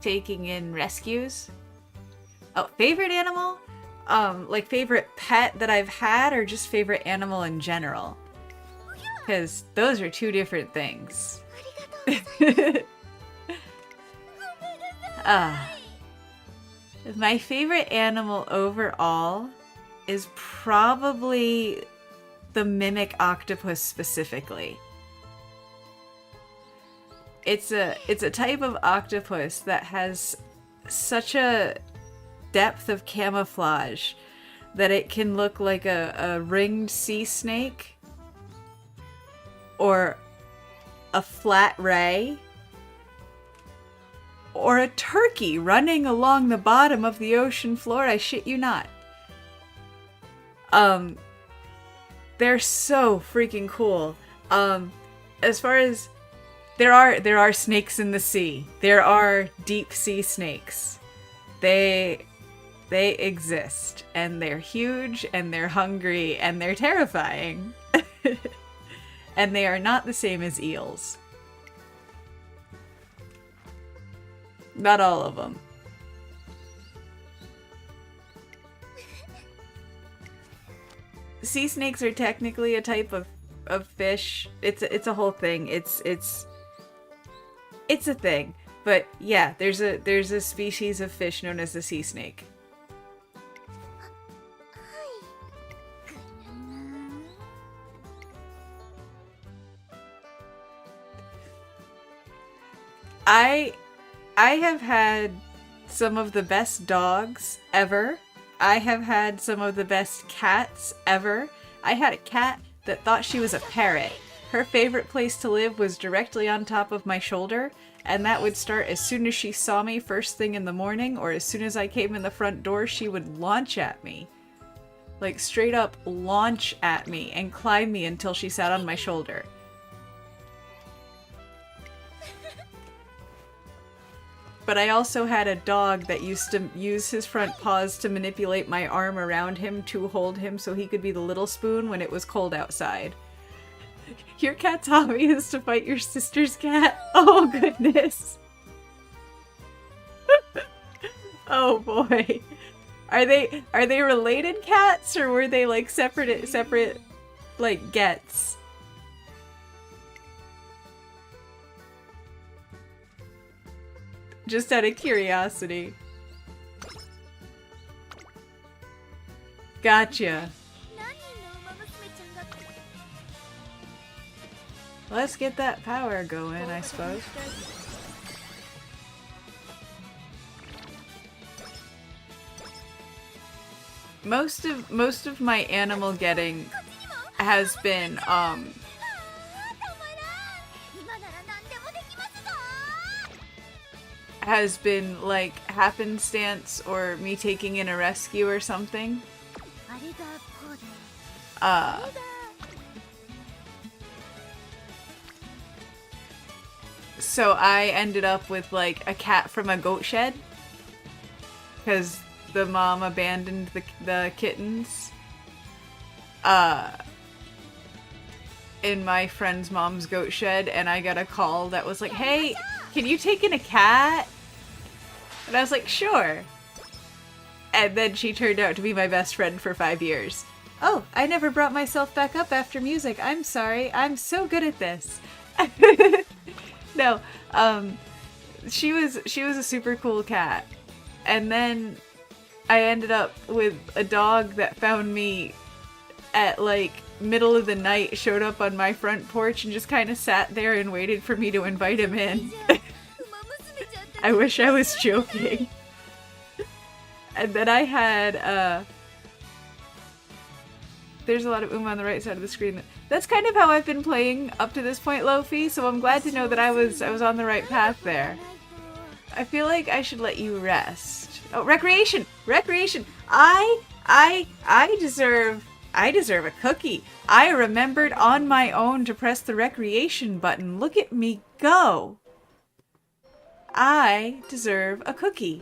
taking in rescues. Oh, favorite animal? Like favorite pet that I've had, or just favorite animal in general? Because those are two different things. My favorite animal overall is probably the mimic octopus specifically. It's a type of octopus that has such a depth of camouflage that it can look like a ringed sea snake or a flat ray or a turkey running along the bottom of the ocean floor. I shit you not. They're so freaking cool. As far as there are snakes in the sea. There are deep sea snakes. They exist, and they're huge, and they're hungry, and they're terrifying. And they are not the same as eels. Not all of them. Sea snakes are technically a type of fish. It's a whole thing. It's a thing. But yeah, there's a species of fish known as the sea snake. I have had some of the best dogs ever. I have had some of the best cats ever. I had a cat that thought she was a parrot. Her favorite place to live was directly on top of my shoulder, and that would start as soon as she saw me first thing in the morning, or as soon as I came in the front door, she would launch at me. Like, straight up launch at me and climb me until she sat on my shoulder. But I also had a dog that used to use his front paws to manipulate my arm around him to hold him so he could be the little spoon when it was cold outside. Your cat's hobby is to fight your sister's cat? Oh, goodness. Oh, boy. Are they related cats, or were they, like, separate, like, gets? Just out of curiosity. Gotcha. Let's get that power going, I suppose. Most of my animal getting has been like happenstance or me taking in a rescue or something. So I ended up with like a cat from a goat shed because the mom abandoned the kittens in my friend's mom's goat shed, and I got a call that was like, "Hey, can you take in a cat?" And I was like, "Sure." And then she turned out to be my best friend for 5 years. Oh, I never brought myself back up after music. I'm sorry. I'm so good at this. No, she was a super cool cat. And then I ended up with a dog that found me at like middle of the night, showed up on my front porch and just kind of sat there and waited for me to invite him in. I wish I was joking. And then I had, there's a lot of on the right side of the screen. That's kind of how I've been playing up to this point, Lofi, so I'm glad to know that I was on the right path there. I feel like I should let you rest. Oh, recreation! Recreation! I deserve a cookie. I remembered on my own to press the recreation button. Look at me go! I deserve a cookie.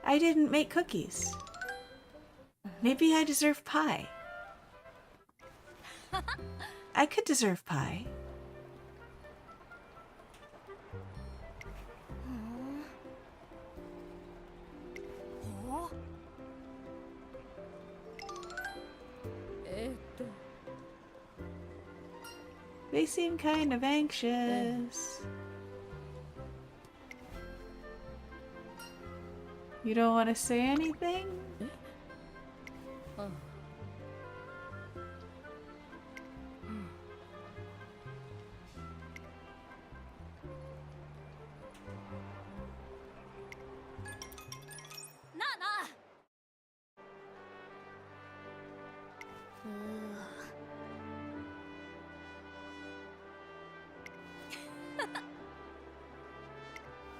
I didn't make cookies. Maybe I deserve pie. I could deserve pie. They seem kind of anxious. You don't want to say anything?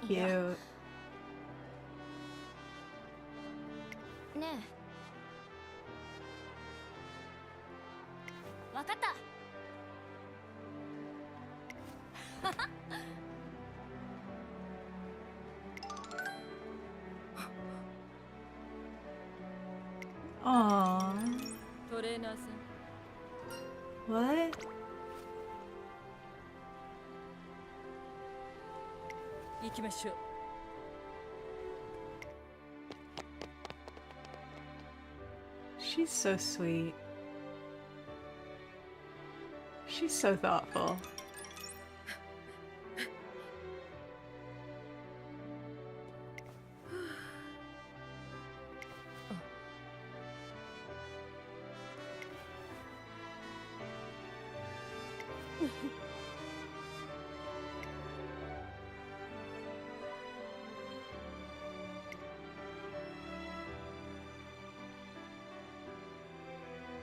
Cute. ねえ。わかった。Aww. トレーナーさん What? 行きましょう。 She's so sweet. She's so thoughtful.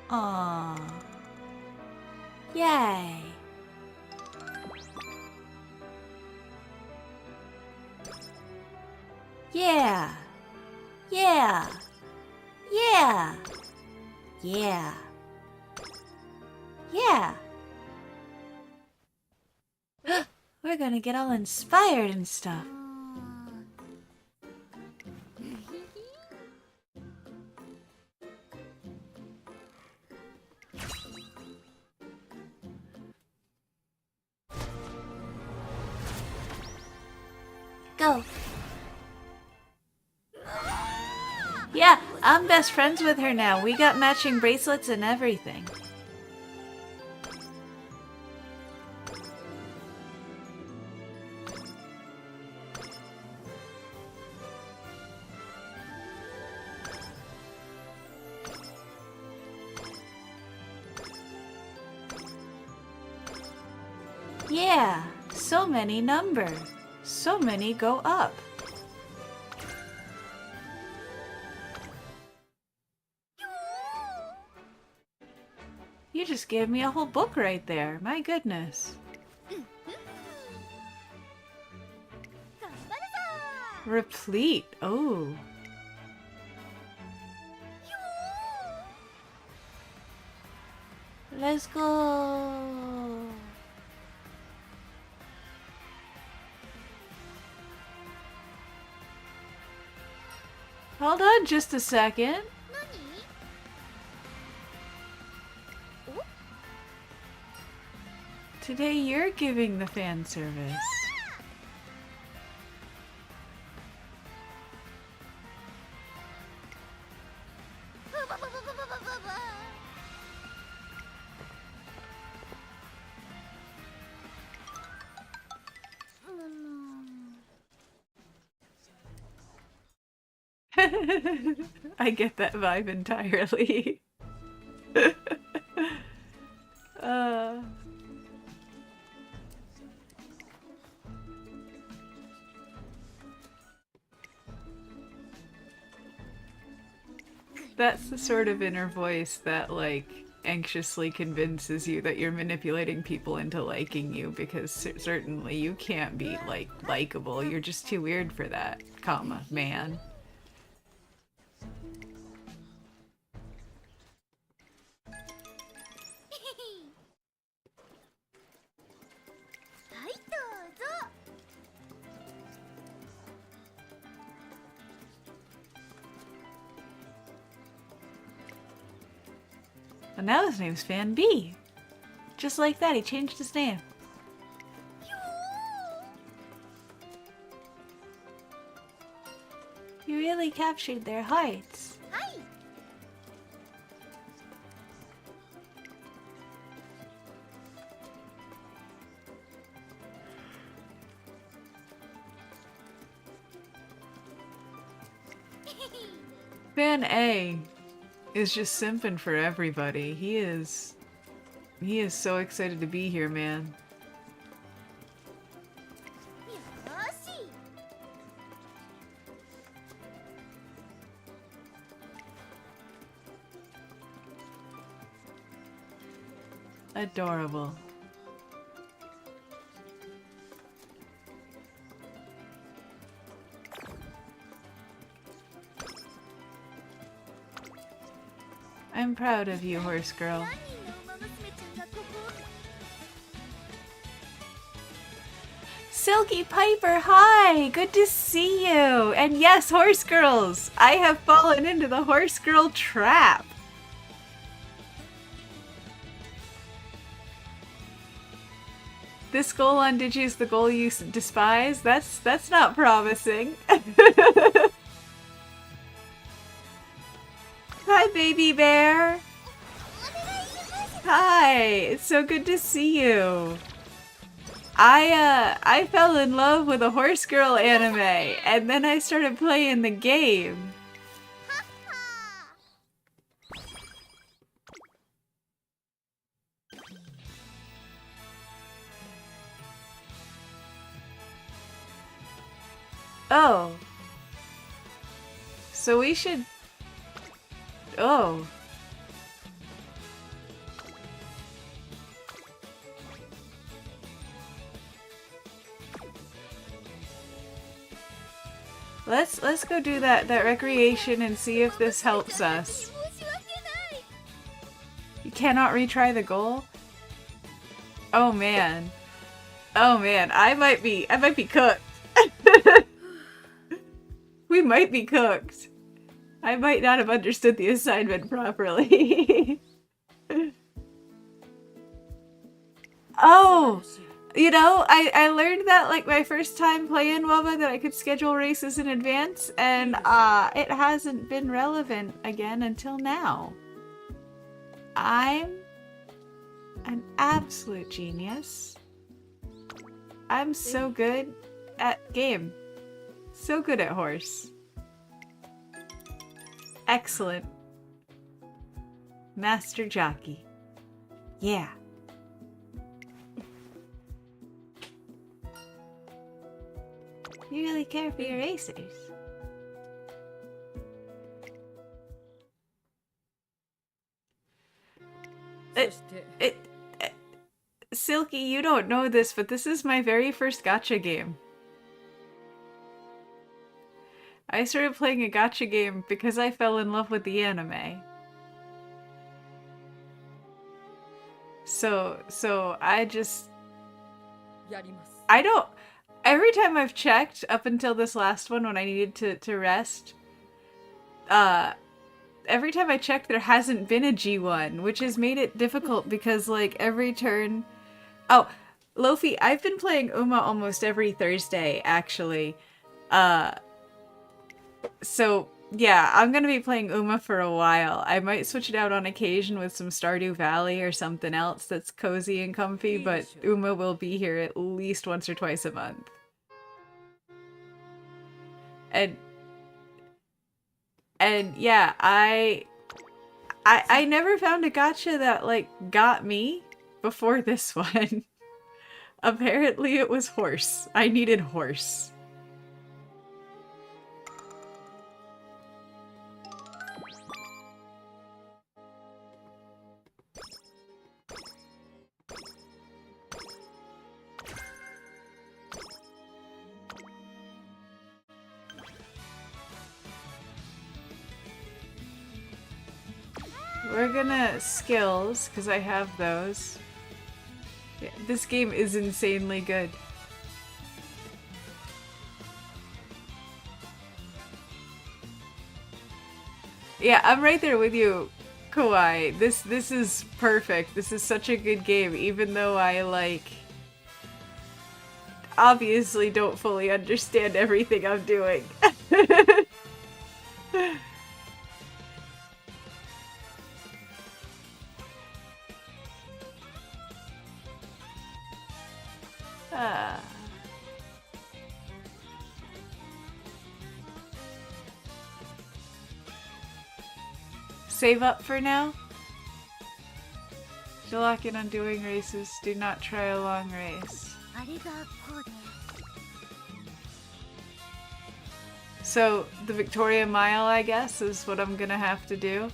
Aww. Yay. Yeah. Yeah. Yeah. Yeah. Yeah. We're gonna get all inspired and stuff. Go. Yeah, I'm best friends with her now. We got matching bracelets and everything. Yeah, so many number. So many go up. You just gave me a whole book right there. My goodness. Replete. Oh. Let's go. Hold on just a second. Today you're giving the fan service. I get that vibe entirely. That's the sort of inner voice that, like, anxiously convinces you that you're manipulating people into liking you, because certainly you can't be, like, likable. You're just too weird for that, comma, man. And now his name's Fan B. Just like that, he changed his name. You really captured their hearts. Fan A is just simping for everybody. He is so excited to be here, man. Adorable. I'm proud of you, horse girl. 何人の馬娘ちゃんがここ Silky Piper, hi! Good to see you! And yes, horse girls! I have fallen into the horse girl trap! This goal on Digi is the goal you despise? That's not promising. Hi, baby bear! Hi! It's so good to see you! I fell in love with a horse girl anime, and then I started playing the game. Oh. So we should... Oh. Let's go do that recreation and see if this helps us. 申し訳ない You cannot retry the goal? Oh man. Oh man, I might be cooked. We might be cooked. I might not have understood the assignment properly. Oh! You know, I learned that like my first time playing WOBA that I could schedule races in advance, and it hasn't been relevant again until now. I'm an absolute genius. I'm so good at game. So good at horse. Excellent. Master jockey. Yeah. You really care for your racers. Silky, you don't know this, but this is my very first gacha game. I started playing a gacha game because I fell in love with the anime. So I just... I don't... Every time I've checked, up until this last one when I needed to rest, every time I checked there hasn't been a G1, which has made it difficult because like every turn... Oh, Lofi, I've been playing Uma almost every Thursday, actually. So yeah, I'm gonna be playing Uma for a while. I might switch it out on occasion with some Stardew Valley or something else that's cozy and comfy, but Uma will be here at least once or twice a month. And yeah, I never found a gacha that like got me before this one. Apparently it was horse. I needed horse. We're gonna skills, because I have those. Yeah, this game is insanely good. Yeah, I'm right there with you, Kawaii. This is perfect. This is such a good game, even though I, like, obviously don't fully understand everything I'm doing. Save up for now? To lock in on doing races, do not try a long race. あれがこうで So, the Victoria Mile, I guess, is what I'm gonna have to do.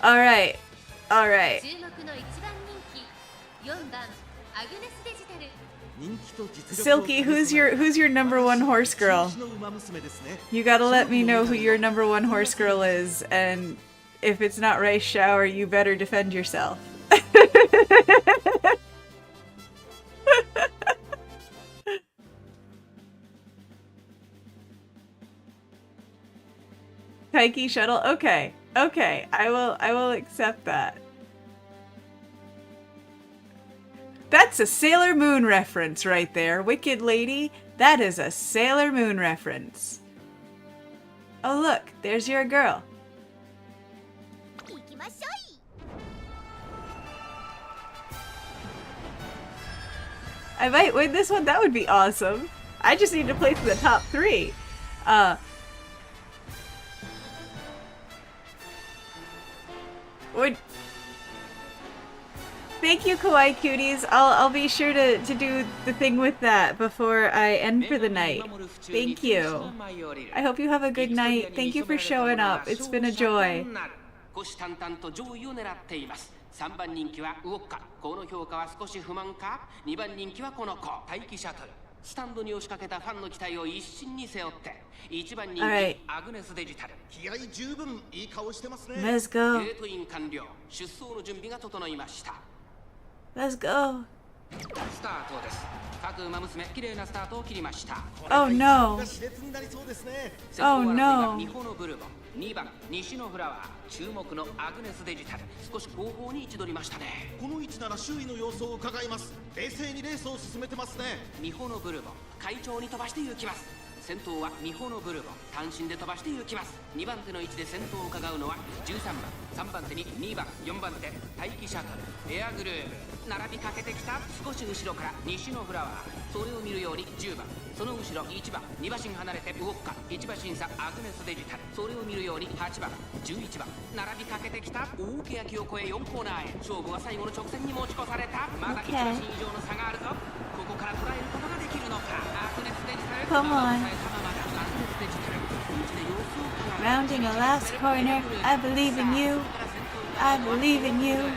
Alright. Alright. 注目の一番人気4番アグネスデジタル Silky, who's your number one horse girl? You gotta let me know who your number one horse girl is, and if it's not Ray Shower, you better defend yourself. Taiki Shuttle? Okay. Okay. I will accept that. That's a Sailor Moon reference right there, Wicked Lady. That is a Sailor Moon reference. Oh look, there's your girl. 行きましょい I might win this one. That would be awesome. I just need to place in the top 3. Thank you, Kawaii Cuties. I'll be sure to do the thing with that before I end for the night. Thank you. I hope you have a good night. Thank you for showing up. It's been a joy. 虎視眈々と上位を狙っています。3番人気はウォッカ。この評価は少し不満か。2番人気はこの子、待機シャトル。スタンドに押しかけたファンの期待を一身に背負って、1番人気、アグネスデジタル。気合十分いい顔してますね。 Let's go. ゲートイン完了。出走の準備が整いました。 Let's go. スタートです。各馬娘、綺麗なスタートを切りました。 Oh no. 熾烈になりそうですね。 Oh no. ミホのブルボン、2番西のフラワー、注目のアグネスデジタル、少し後方に位置取りましたね。この位置なら周囲の様子を伺います。冷静にレースを進めてますね。ミホのブルボン、快調に飛ばして行きます。先頭はミホのブルボン、単身で飛ばして行きます。2番手の位置で先頭を伺うのは13番、3番手に2番、4番手、待機シャトル、エアグルーヴ。並びかけてきた。少し後ろから西のフラワー、それを見るように10番、その後ろ1番、2馬身離れてウォッカ、1馬審査アグネスデジタル、それを見るように8番、11番、並びかけてきた。大欅を越え4コーナーへ。勝負は最後の直線に持ち越された。まだ1馬身以上の差があるぞ。ここから捉えることができるのか。アグネスデジタル、 Come on. Rounding a last corner. I believe in you. I believe in you.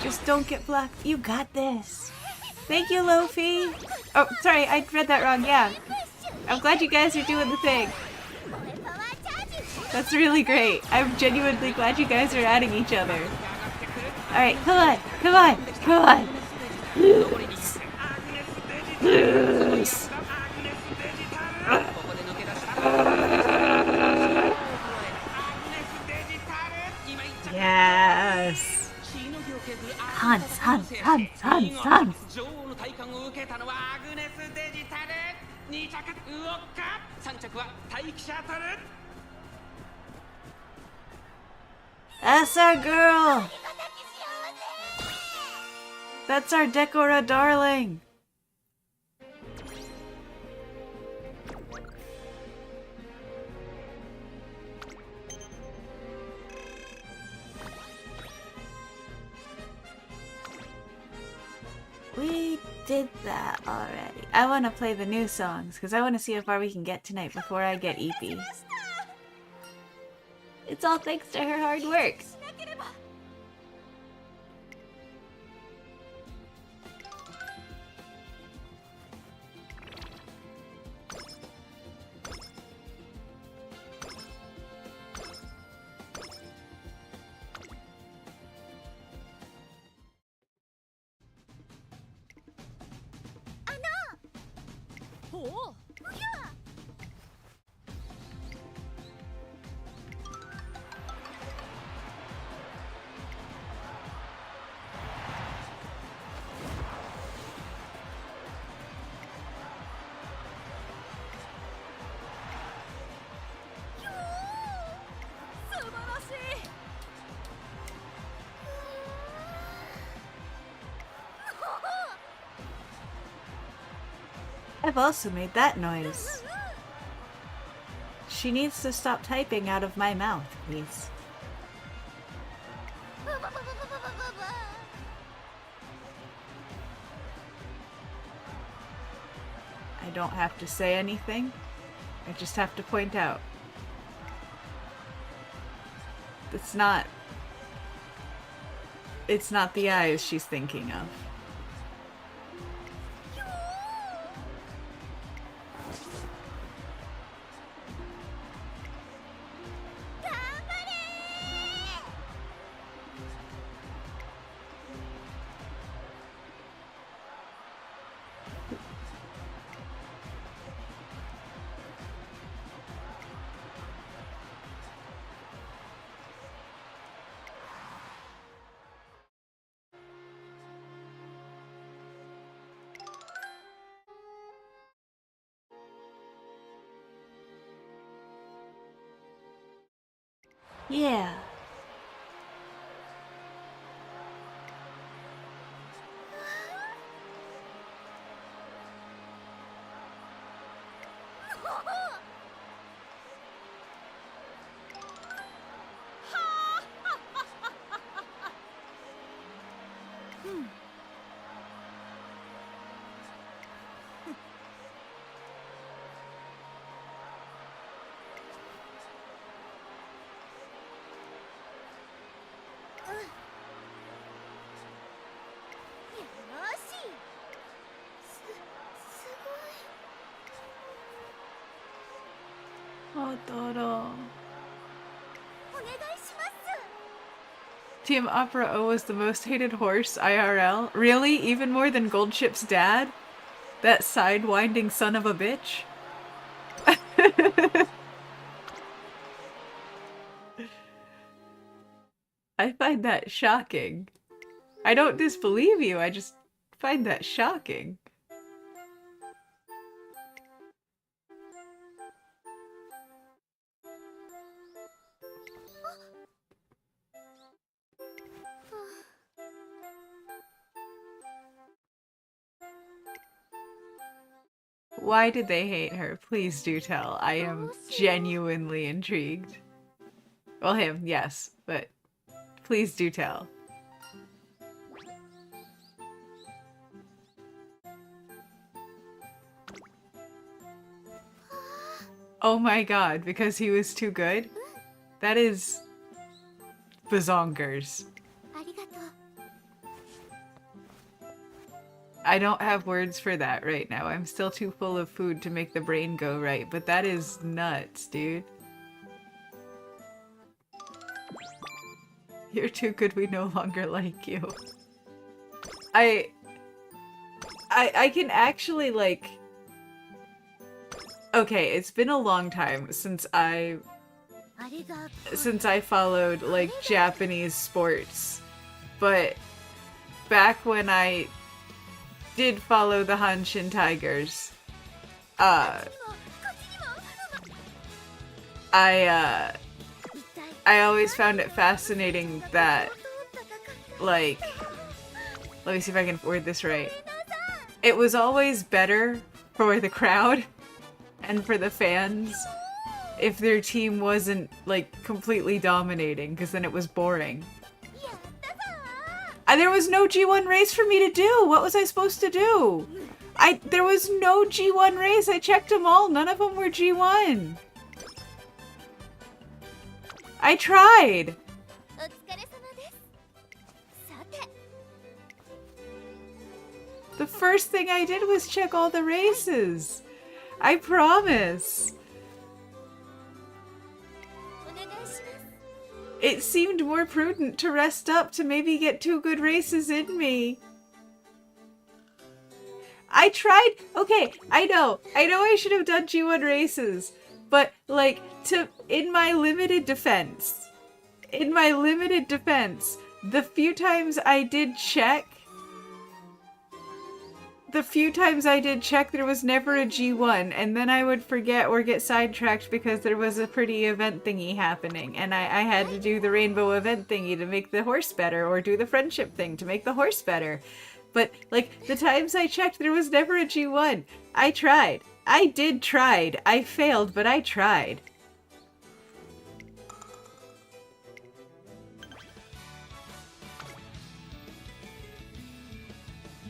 Just don't get blocked. You got this. Thank you, Lofi. Oh, sorry, I read that wrong. Yeah. I'm glad you guys are doing the thing. That's really great. I'm genuinely glad you guys are adding each other. Alright, come on. Come on. Come on. Loose. Loose. Yes. Honse, Honse, Honse, Honse, Honse. 女王の体感を受けたのはアグネスデジタル。2着ウォッカ、3着は待機シャトル。 That's our girl. That's our Decora darling. We did that already. I want to play the new songs because I want to see how far we can get tonight before I get EP. It's all thanks to her hard work. I've also made that noise. She needs to stop typing out of my mouth, please. I don't have to say anything. I just have to point out. The It's not... It's not the eyes she's thinking of. Yeah. Otoro. Team Opera O was the most hated horse IRL? Really? Even more than Goldship's dad? That sidewinding son of a bitch? I find that shocking. I don't disbelieve you, I just find that shocking. Why did they hate her? Please do tell. I am genuinely intrigued. Well, him, yes, but please do tell. Oh my god, because he was too good? That is... bazonkers. I don't have words for that right now. I'm still too full of food to make the brain go right, but that is nuts, dude. You're too good, we no longer like you. I can actually, like... Okay, it's been a long time since I followed, like, Japanese sports. But back when I did follow the Hanshin Tigers, I always found it fascinating that, like, let me see if I can word this right. It was always better for the crowd and for the fans if their team wasn't, like, completely dominating, because then it was boring. There was no G1 race for me to do! What was I supposed to do? There was no G1 race! I checked them all! None of them were G1! I tried! The first thing I did was check all the races! I promise! It seemed more prudent to rest up to maybe get 2 good races in me. I tried- okay, I know I should have done G1 races, but, like, in my limited defense, the few times I did check, there was never a G1, and then I would forget or get sidetracked because there was a pretty event thingy happening, and I had to do the rainbow event thingy to make the horse better, or do the friendship thing to make the horse better. But, like, the times I checked, there was never a G1. I tried. I did tried. I failed, but I tried.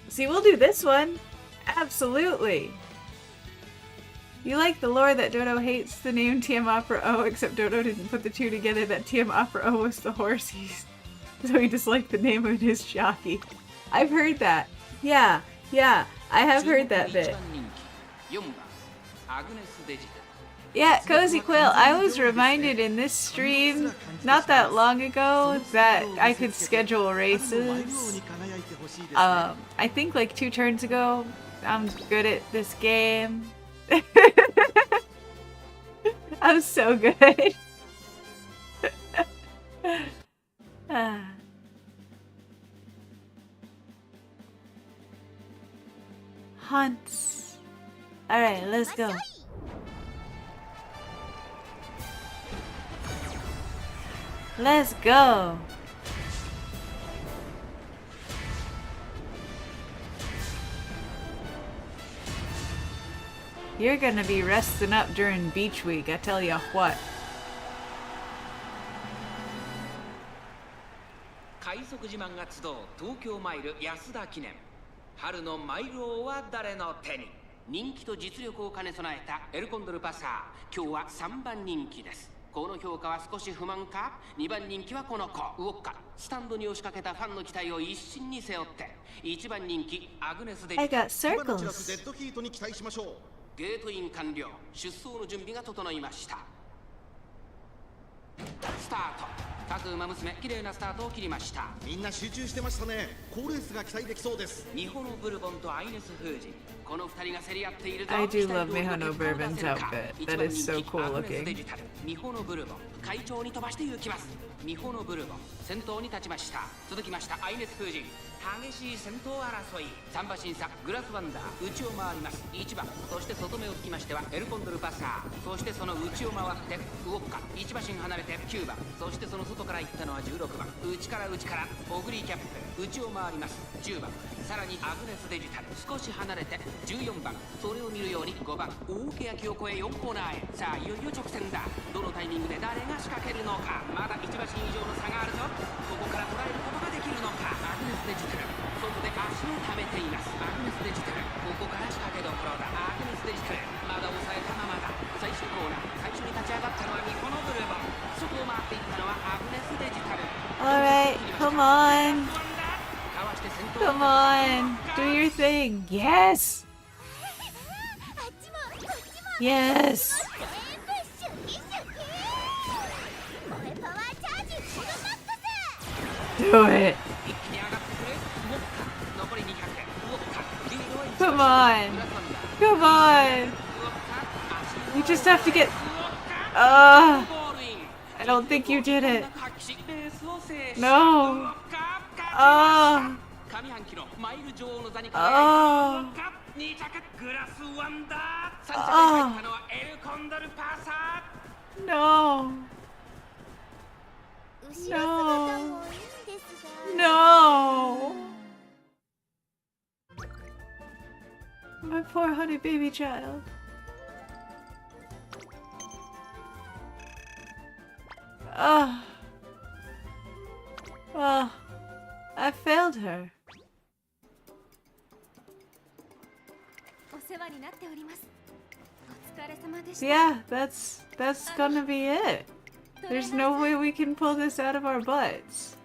See, we'll do this one. Absolutely. You like the lore that Dodo hates the name TM Opera O, except Dodo didn't put the two together that TM Opera O was the horse so he disliked the name of his jockey. I've heard that. Yeah, I have heard that bit. Yeah, Cozy Quill, I was reminded in this stream not that long ago that I could schedule races. I think like 2 turns ago. I'm good at this game. I'm so good. Honse. Alright, let's go. Let's go. You're gonna be resting up during beach week, I tell ya what. 快速自慢が集う東京マイル安田記念。春のマイル王は誰の手に。人気と実力を兼ね備えたエルコンドルパサー。今日は3番人気です。この評価は少し不満か。2番人気はこの子ウォッカ。スタンドに押しかけたファンの期待を一身に背負って。1番人気アグネス・デジ I got 今のチラ circles. スデッドヒートに期待しましょう。ゲートイン完了。出走の準備が整いました。スタート。各馬娘綺麗なスタートを切りました。みんな集中してましたね。好レースが期待できそうです。ミホノブルボンとアイネス・フージ。この2人が競り合っているぞ。 I do love Mihono Bourbon's outfit. That is so cool looking. ミホノブルボン会長に飛ばして行きます。ミホノブルボン先頭に立ちました。続きましたアイネス・フージン。激しい先頭争い。3馬審査グラスワンダー内を回ります。1番そして外目をつきましてはエルコンドルパサー。そしてその内を回ってウォッカ。1馬身離れて9番。そしてその外から行ったのは16番。内からオグリーキャップ内を回ります。10番さらにアグネス・デジタル少し離れて14番。それを見るように5番大け焼きを越え4コーナーへ。さあいよいよ直線だ。どのタイミングで誰が仕掛けるのか。まだ1馬身以上の差があるぞ。ここから捉えることができるのか。アグネス・デジタル外で足を溜めています。アグネス・デジタルここから仕掛けどころだ。アグネス・デジタルまだ抑えたままだ。最終コーナー最初に立ち上がったのはミホノブルボン。そこを回っていったのはアグネス・デジタル。 Alright, come on. Come on. Do your thing. Yes. Yes. Do it. Come on. Come on. You just have to get... I don't think you did it. No. Oh. Oh. No. No. No. My poor honey baby child. Oh. Oh. I failed her. Yeah, that's gonna be it. There's no way we can pull this out of our butts.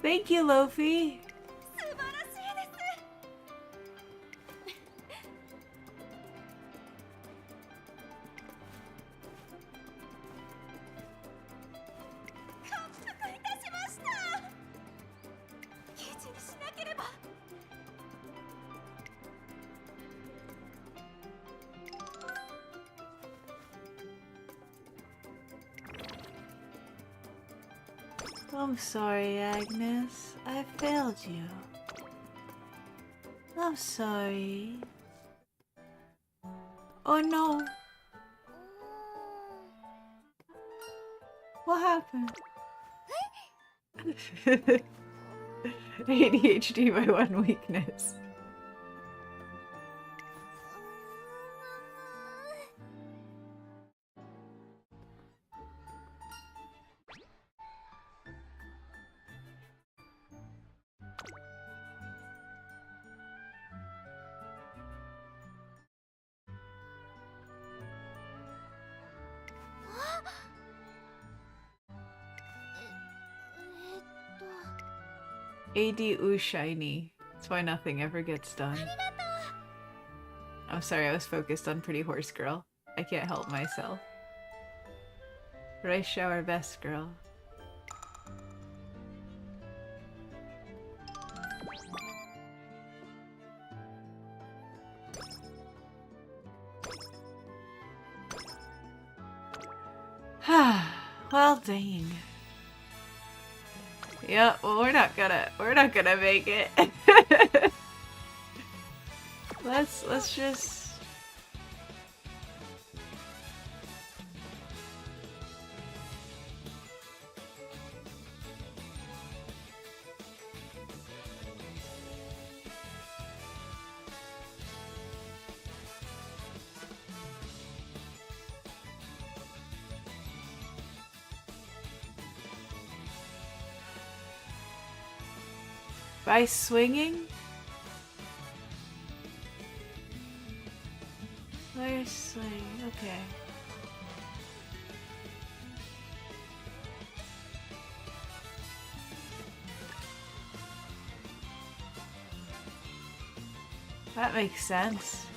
Thank you, Lofi. I'm sorry, Agnes. I failed you. I'm sorry. Oh no. What happened? ADHD, my one weakness. AD shiny. That's why nothing ever gets done. I'm sorry, I was focused on Pretty Horse Girl. I can't help myself. Rice shower best girl. Well, dang. Yeah, well, we're not gonna make it. let's just. By swinging? Where's swing? Okay. That makes sense.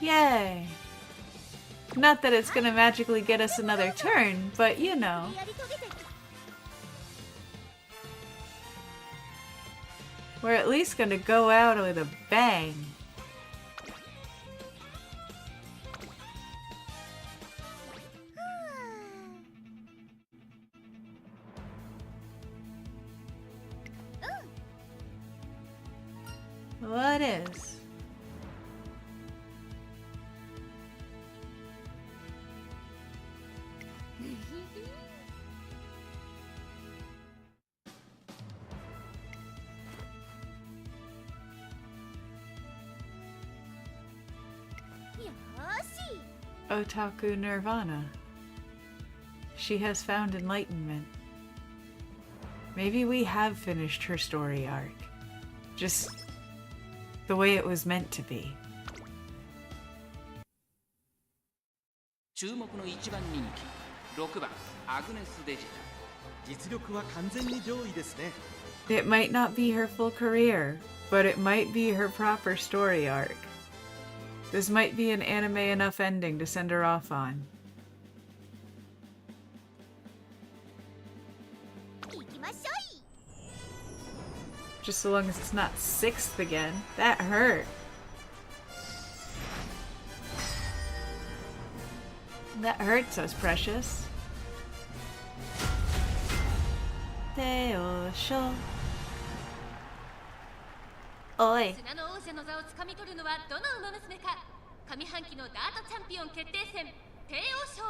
Yay! Not that it's gonna magically get us another turn, but you know. We're at least gonna go out with a bang. What is? Otaku Nirvana. She has found enlightenment. Maybe we have finished her story arc. Just the way it was meant to be. 注目の一番人気6番アグネス・デジタン。実力は完全に上位ですね。 It might not be her full career, but it might be her proper story arc. This might be an anime enough ending to send her off on. Just so long as it's not 6th again. That hurt. That hurts us, precious. Teosho. Oi. 砂の王者の座をつかみ取るのはどの馬娘か。上半期のダートチャンピオン決定戦帝王賞。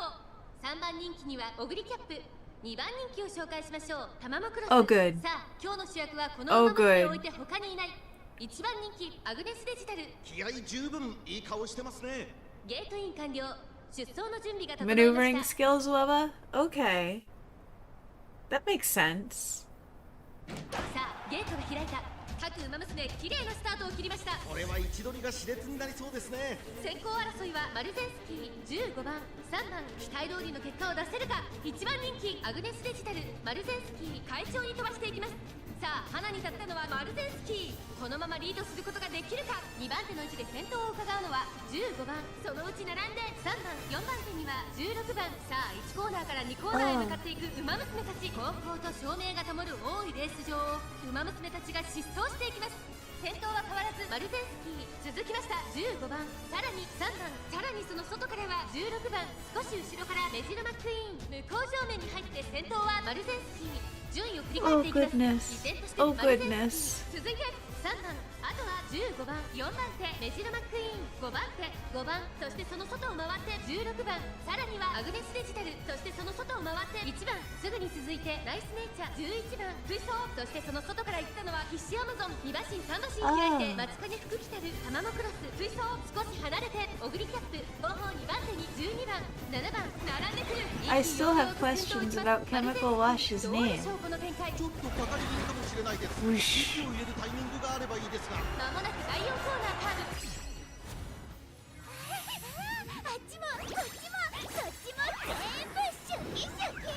3番人気にはオグリキャップ、2番人気を紹介しましょう。タマモクロス。 Oh, good. さあ今日の主役はこの馬娘を置いて他にいない。1番人気アグネスデジタル。気合十分いい顔してますね。ゲートイン完了。出走の準備が整いま Maneuvering した。 skills, Wella? Okay. That makes sense. さあゲートが開いた。各馬娘綺麗なスタートを切りました。これは位置取りが熾烈になりそうですね。先行争いはマルゼンスキー15番3番期待通りの結果を出せるか。1番人気アグネスデジタルマルゼンスキー快調に飛ばしていきます。さあ花に立ったのはマルゼンスキー。このままリードすることができるか。2番手の位置で先頭を伺うのは15番。そのうち並んで3番4番手には16番。さあ1コーナーから2コーナーへ向かっていく馬娘たち。高校と照明が灯る多いレース場を馬娘たちが疾走していきます。先頭は変わらずマルゼンスキー。続きました15番、さらに3番、さらにその外からは16番。少し後ろからメジロマックイーン。向こう正面に入って先頭はマルゼンスキー。順位を振り返 Oh っていきます。 goodness. 依然として Oh マルゼンス goodness. キー。続いて3番、あとは15番、4番手メジロマックイーン。5番手、5番、そしてその外を回って16番。さらにはアグネスデジタル。そしてその外を回って1番。すぐに続いてナイスネイチャー11番。空想。そしてその外から行ったのは必死アマゾン。2馬身3馬身開いて松影福来たるタマモクロス。空想。少し離れてオグリキャップ。後方2番手に12番7番並んでくる。 I still have questions about Chemical Wash's どうで name. しょうこの展開。ちょっとかかり気味かもしれないです。 Whoosh. 息を入れるタイミングがあればいいですが。まもなく第4コーナーカーブ。あっちもこっちもそっちも全部シュキシュキ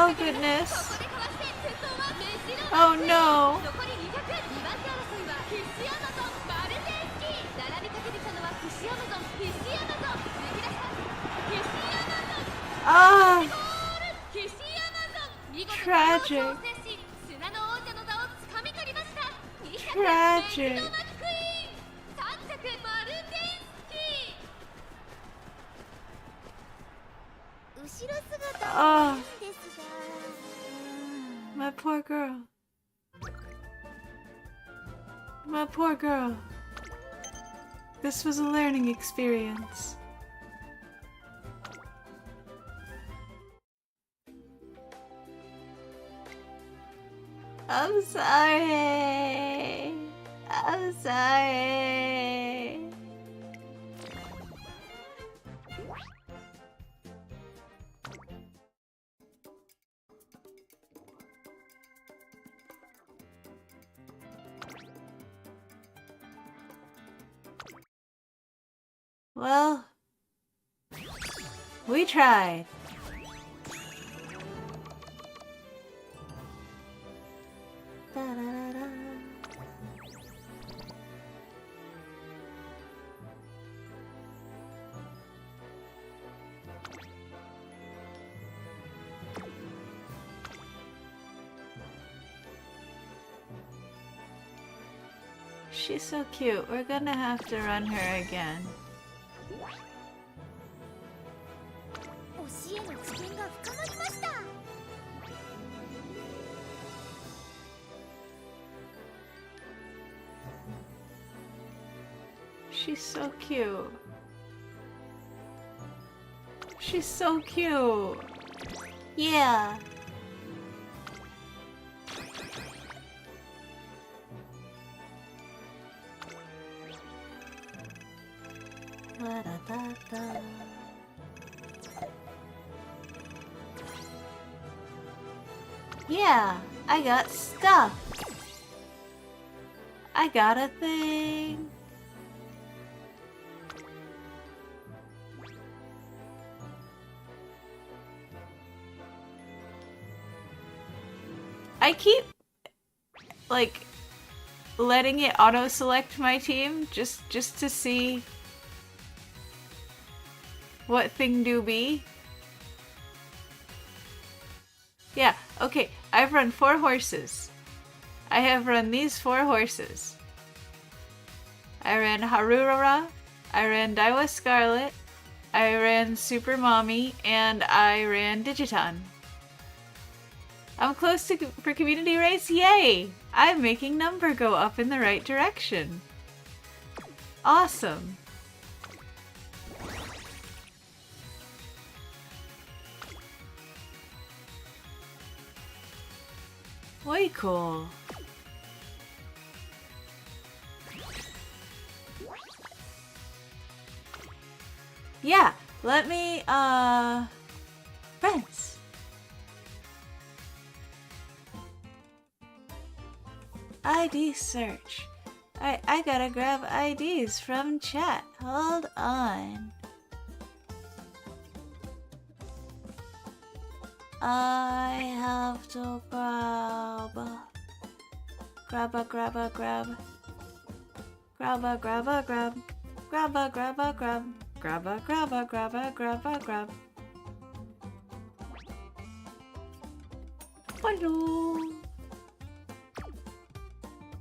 Oh goodness. Oh no. 残り200、2番手争いはフィッシュアマゾン、マルテンスキー。並びかけてきたのはフィッシュアマゾン、フィッシュアマゾン。抜き出した。フィッシュアマゾン。 Ah, フィッシュアマゾン。見事に tragic. 挑戦し、砂の王者の座をつかみ取りました。200、 Tragic. メッドマククイーン。3着、マルテンスキー。後ろ姿 Ah, ですが my poor girl. My poor girl. This was a learning experience. I'm sorry. I'm sorry. Well, we tried. Da-da-da-da. She's so cute. We're gonna have to run her again. 推しへの知見が深まりました。 She's so cute. She's so cute. Yeah. La-da-da-da. Yeah, I got stuff. I got a thing. I keep like letting it auto select my team just to see what thing do be. Yeah, okay, I've run 4 horses. I have run these 4 horses. I ran Harurara, I ran Daiwa Scarlet, I ran Super Mommy, and I ran Digitan. I'm close to for community race, yay! I'm making number go up in the right direction. Awesome. Way cool. Yeah, let me, friends. ID search. I gotta grab IDs from chat. Hold on. I have to grab a grab. Hello.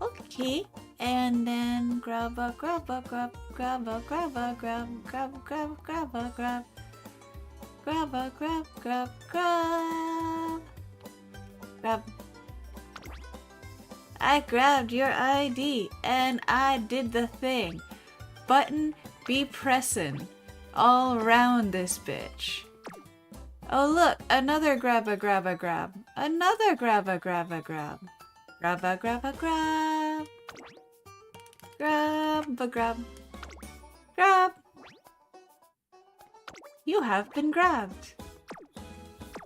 Okay, and then grab. I grabbed your ID and I did the thing. Button be pressin' all round this bitch. Oh look, another grab. Another grab. Grab. You have been grabbed.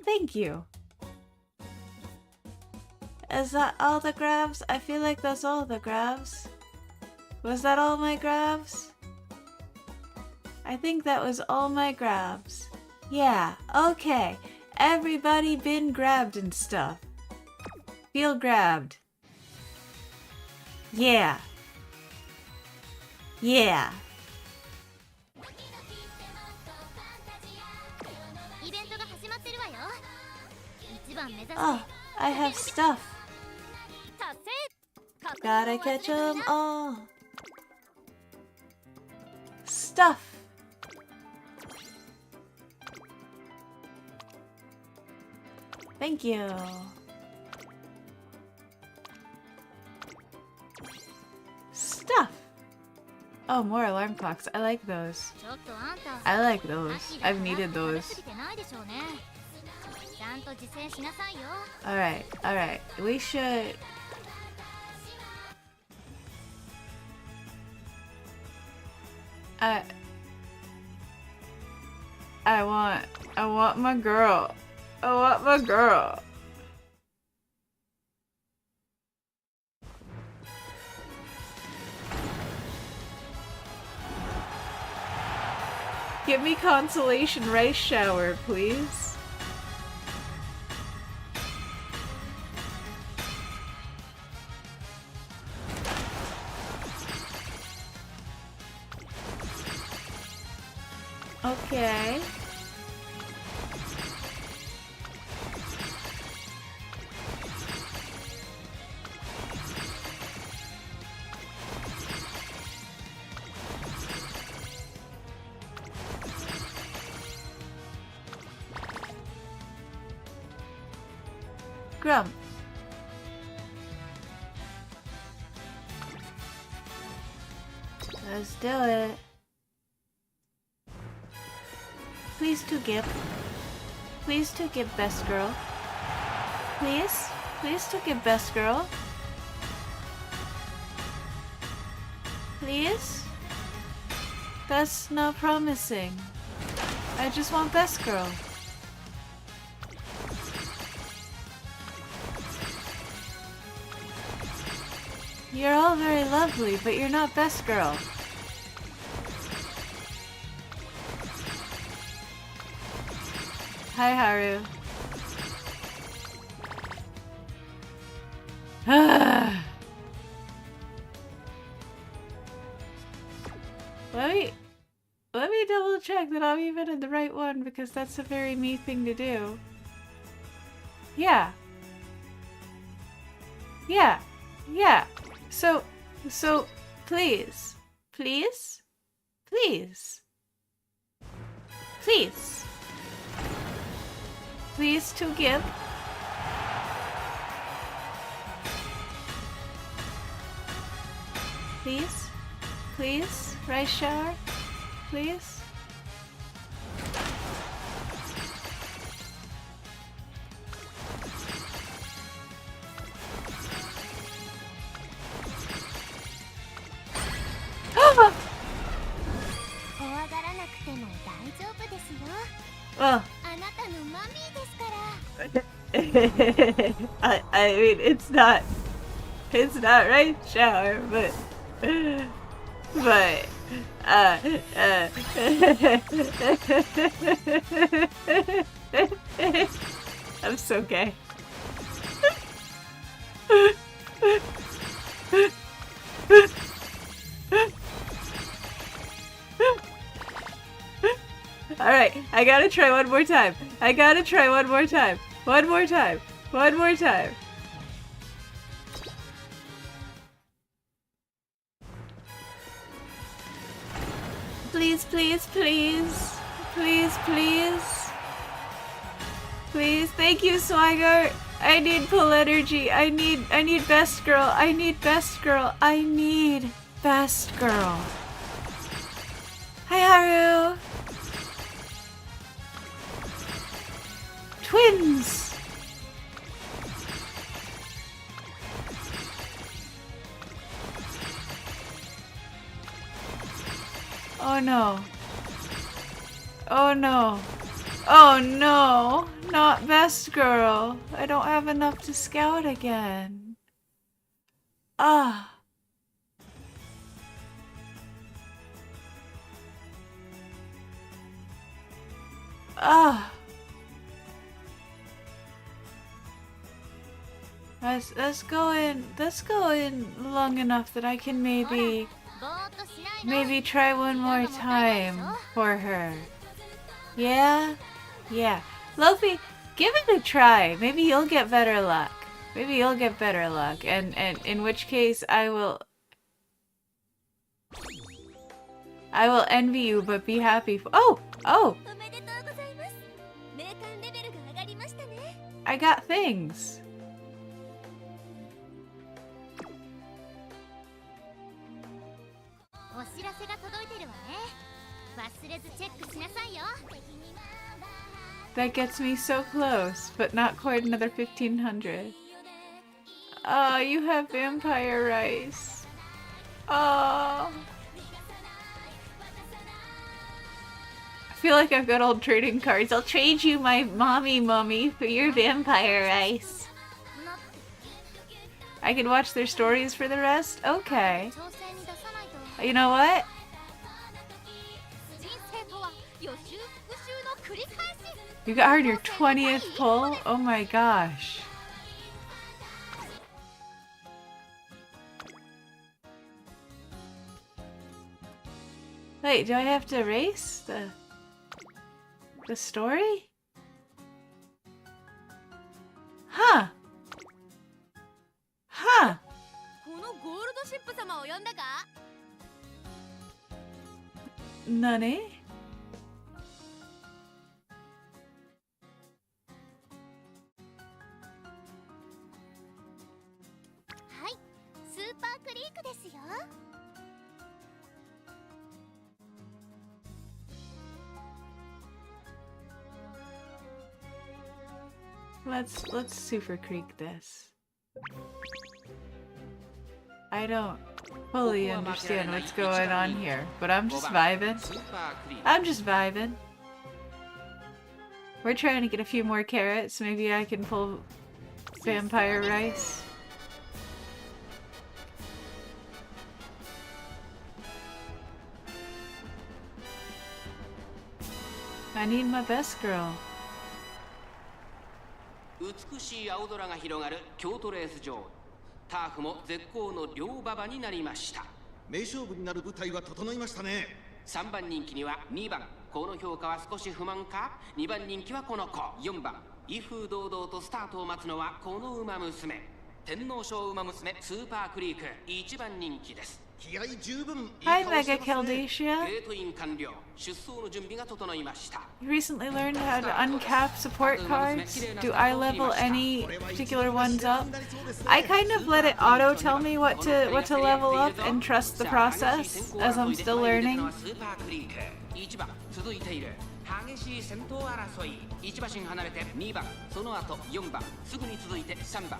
Thank you. Is that all the grabs? I feel like that's all the grabs. Was that all my grabs? I think that was all my grabs. Yeah, okay. Everybody been grabbed and stuff. Feel grabbed. Yeah. Yeah. イベントが始まってるわよ。一番目指して Oh, I have stuff. 達成。 Gotta catch 'em all. Stuff. Thank you. Stuff. Oh, more alarm clocks. I like those. ちょっとあんた I like those. I've needed 食べ those. 過ぎてないでしょうね。ちゃんと実践しなさいよ。 Alright, alright. We should... I want my girl. I want my girl. Give me consolation rice shower, please. Okay. Grump. Let's do it. Please to give. Please to give best girl. Please? Please to give best girl. Please? That's not promising. I just want best girl. You're all very lovely, but you're not best girl. Hi, Haru. Let me double check that I'm even in the right one, because that's a very me thing to do. Yeah. Yeah. Yeah. So, please. Please? Please. Please. Please to give. Please? Please? Rice shower? Please? Oh! 怖がらなくても大丈夫ですよ。 Well, あなたのマミーですから。 I mean, it's not right shower, but I'm so gay. Alright, I gotta try one more time. I gotta try one more time. One more time. One more time. Please, please, please. Please, please. Please, thank you, Swigert. I need pull energy. I need best girl. I need best girl. I need best girl. Hi, Haru. Twins. Oh no. Oh no. Oh no. Not best girl. I don't have enough to scout again. Ah. Ah. Let's go in long enough that I can maybe try one more time for her. Yeah? Yeah. Luffy, give it a try. Maybe you'll get better luck. And in which case I will envy you but be happy for— Oh! I got things. That gets me so close, but not quite another 1500. Oh, you have vampire rice. Oh. I feel like I've got old trading cards. I'll trade you my mummy for your vampire rice. I can watch their stories for the rest? Okay. You know what? You got her in your 20th pull? Oh my gosh. Wait, do I have to erase the story? Huh. Huh. Nani? Let's Super Creek this. I don't fully understand what's going on here, but I'm just vibing. We're trying to get a few more carrots. Maybe I can pull vampire rice. I need my best girl. 美しい青空が広がる京都レース場。ターフも絶好の両馬場になりました。名勝負になる舞台は整いましたね。3番人気には2番。この評価は少し不満か？ 2番人気はこの子。4番。威風堂々とスタートを待つのはこの馬娘。天皇賞馬娘スーパークリーク1番人気です。 Hi, Mega Caldacia. ゲートイン完了。出走の準備が整いました。 You recently learned how to uncap support cards. Do I level any particular ones up? I kind of let it auto tell me what to level up and trust the process as I'm still learning. 1番続いている。激しい先頭争い。1馬身離れて2番、その後4番、すぐに続いて3番。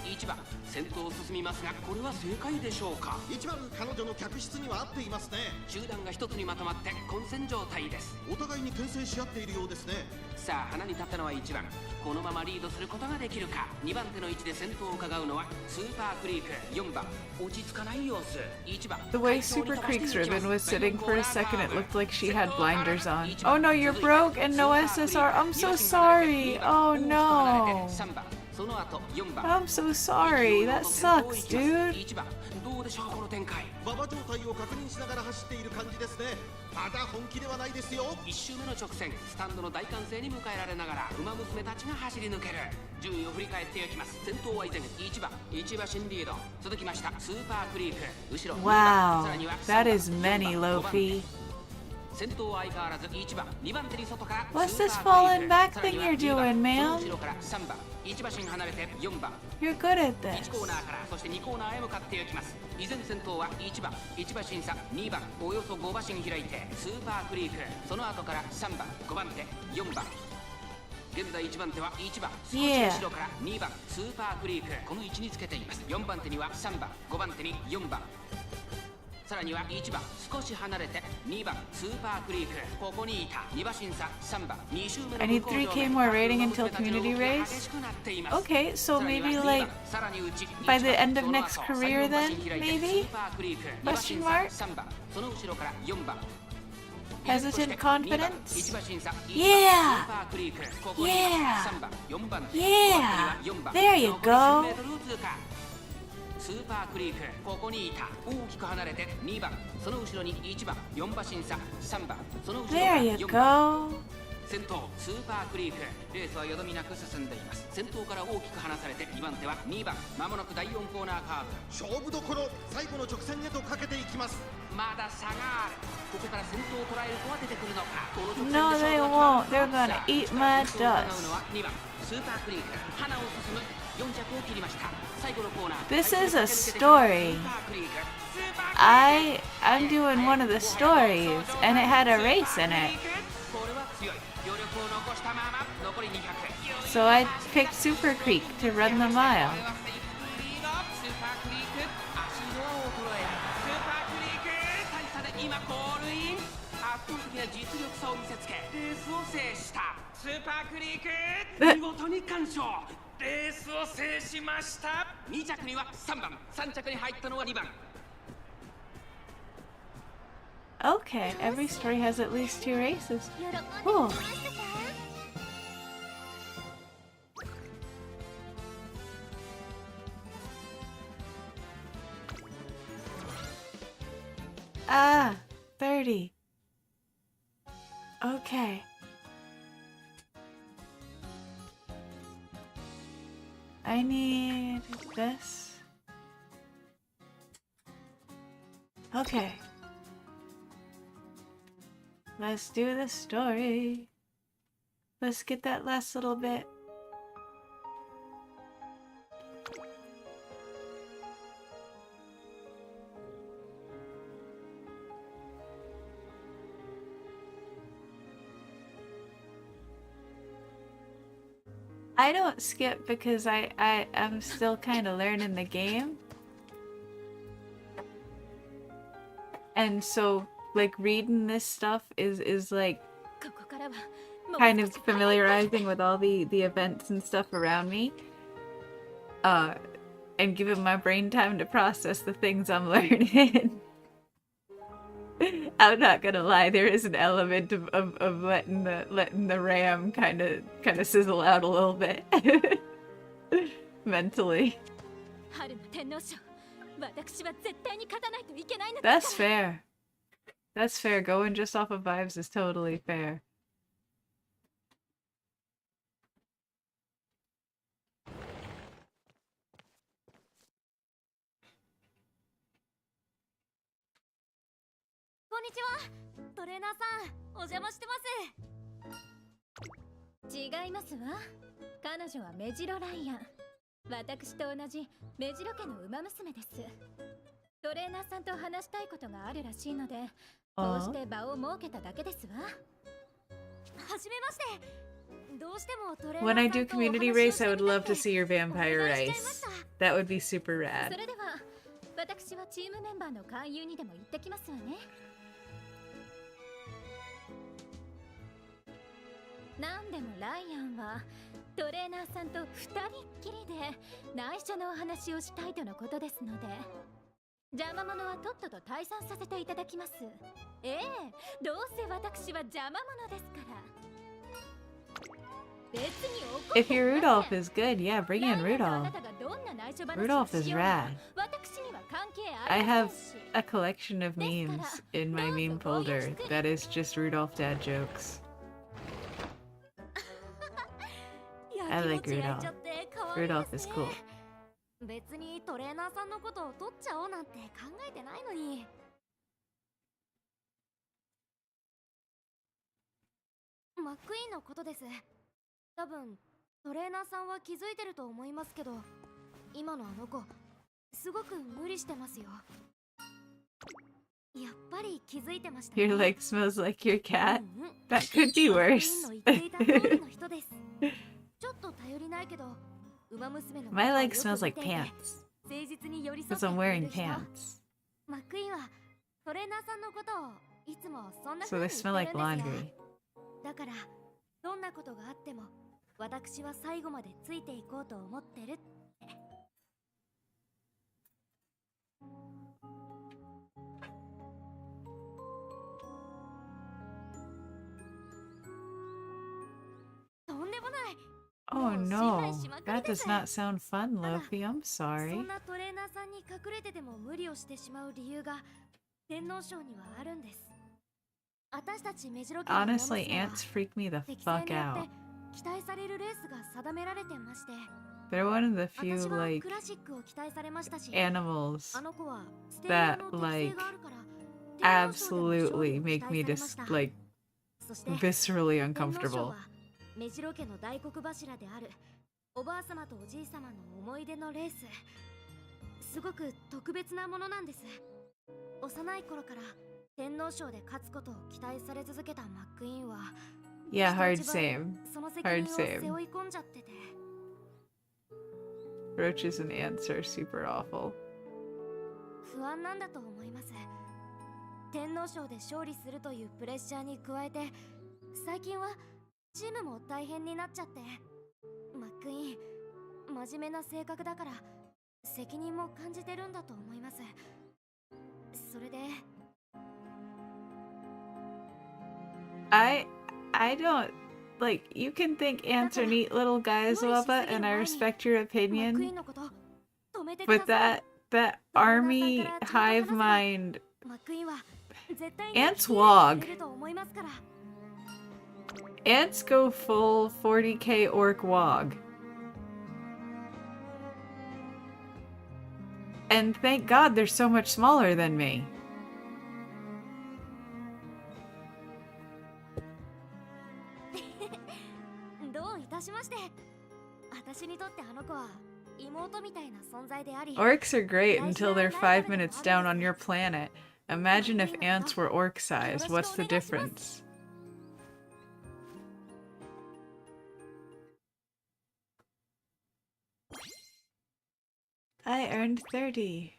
1番先頭を進みますがこれは正解でしょうか。1番彼女の客室には合っていますね。集団が一つにまとまって混戦状態です。お互いに牽制し合っているようですね。さあ鼻に立ったのは1番。このままリードすることができるか。2番手の位置で先頭を伺うのはスーパークリーク。4番落ち着かない様子。1番 The way Super Creek's ribbon was sitting for a second, it looked like she had blinders on. Oh no, you're broke and no SSR. I'm so sorry. Oh no. I'm so sorry. That sucks, dude. どうでしょうこの展開。馬場状態を確認しながら走っている感じですね。まだ本気ではないですよ。1周目の直線、スタンドの大歓声に迎えられながら馬娘たちが走り抜ける。順位を振り返っていきます。先頭は依然1番、1馬身リード。続きましたスーパークリーク。後ろ Wow, that is many, Lofi. 先頭は相変わらず1番、2番手に外から What's this falling back thing you're doing, ma'am? 後ろから3番、1馬身離れて4番。 You're good at 1 this. コーナーからそして2コーナーへ向かっていきます。依然先頭は1番、1馬身差2番、およそ5馬身開いてスーパークリーク。その後から3番、5番手、4番。現在1番手は1番、少し後ろから2番、スーパークリーク。この位置につけています。4番手には3番、5番手に4番。さらには1番、少し離れて2番、スーパークリーク。ここにいた2馬身差3番、2周目の I need 3K more rating until community race. Okay, so maybe like by the end of next career then, maybe? Question mark? 3番、その後ろから4番。Hesitant confidence? Yeah! Yeah! Yeah! There you go! スーパークリークここにいた大きく離れて2番その後ろに1番4馬審査3番その後ろ There you 4番 go! 先頭スーパークリークレースはよどみなく進んでいます先頭から大きく離されて2番手は2番まもなく第4コーナーカーブ勝負どころ最後の直線へとかけていきます。まだ差があるここから先頭を捉える子は出てくるのかこの直線 No, で they 勝負が won't. They're gonna eat my 先頭を狙う dust. のは2番スーパークリーク花を進む4着を切りました最後のコーナー This is a story. I'm doing one of the stories, and it had a race in it. So I picked Super Creek to run the mile. Okay, every story has at least 2 races. 喜んで Cool. ましたか？ Ah, 30. Okay. I need this. Okay. Let's do the story. Let's get that last little bit. I don't skip because I'm still kind of learning the game. And so like reading this stuff is like ここからはもう kind of 少し早い familiarizing with all the events and stuff around me. And giving my brain time to process the things I'm learning. I'm not gonna lie, there is an element of letting the RAM kind of sizzle out a little bit mentally. 春の天皇賞私は絶対に勝たないといけないのです That's fair. That's fair. Going just off of vibes is totally fair. Konnichiwa. トレーナーさんお邪魔してます。違いますわ。彼女はメジロライアン。私と同じメジロ家の馬娘です。トレーナーさんと話したいことがあるらしいので、こうして場を設けただけですわ。はじめまして。どうしてもトレーナー When さ I んと do お話 community を race, して I み would た love くて to see your お vampire 願いしちゃいま rice. した。 That would be super そ rad. れでは私はチームメンバーの勧誘にでも行ってきますわね。なんでもライアンはトレーナーさんと2人っきりで内緒のお話をしたいとのことですので、邪魔者はとっとと退散させていただきます。ええ、どうせ私は邪魔者ですから。別に怒って If your ま Rudolph せん。 is good, yeah, bring in ライアンとあな Rudolph. たがどんな内緒話を Rudolph is しようが rad. 私には関係 I ありま have せんし。 a collection of memes in my meme folder that is just Rudolph dad jokes. I like やきもち焼いちゃって可愛い Rudolph です is ね。 cool. 別にトレーナーさんのことを取っちゃおうなんて考えてないのに。マックイーンのことです。多分トレーナーさんは気づいてると思いますけど、今のあの子すごく無理してますよ。やっぱり気づいてましたね。 Your leg smells like your cat? うんうん。 That could be マックイーン worse. の言っていた通りの人です。ちょっと頼りないけど、馬娘のことを My よ leg く smells 見 like ていて pants. 誠実に寄り添っ Because て I'm くれ wearing る人。 pants. マックイーンはトレーナーさんのことをいつもそんな So 風 they に smell 言 like ってるんですよ。 laundry. だからどんなことがあっても私は最後までついていこうと思ってるって。Oh no, that does not sound fun, Luffy. I'm そ sorry. んなトレーナーさんに隠れてでも無理をしてしまう理由が天皇賞にはあるんです。私たち目白家のウマ Honestly, 娘は ants freak me the 適性 fuck によっ out. て期待されるレースが定められてまして、 They're one of the few 私は like クラシックを期待されましたし、 animals あの子はステレオ that の適性 like があるから天皇賞での勝 absolutely 利を期 make 待 me されました。 like そして viscerally 天皇賞 uncomfortable. は目白家の大黒柱であるおばあ様とおじい様の思い出のレース、すごく特別なものなんです。幼い頃から天皇賞で勝つことを期待され続けたマックイーンは Yeah, 人 hard 一倍 same. その責任 Hard を背 same. 負い込んじゃってて、 Roaches and ants are super awful. 不安なんだと思います。天皇賞で勝利するというプレッシャーに加えて、最近はチームも大変になっちゃって、マックイーン真面目な性格だから責任も感じてるんだと思います。それで I don't like you can think ants are neat little guys, Wubba, and I respect your マックイー opinion, ンのこと止めてくだ but さい。 that army hive mind マックイーンは絶対に Ants 聞い wog. てくれると思いますから。 ants go full 40k orc wog. And thank God they're so much smaller than me. どういたしまして。私にとってあの子は妹みたいな存在であり、 Orcs are great until they're 5 minutes down on your planet. Imagine if ants were orc sized. What's the difference? I earned 30.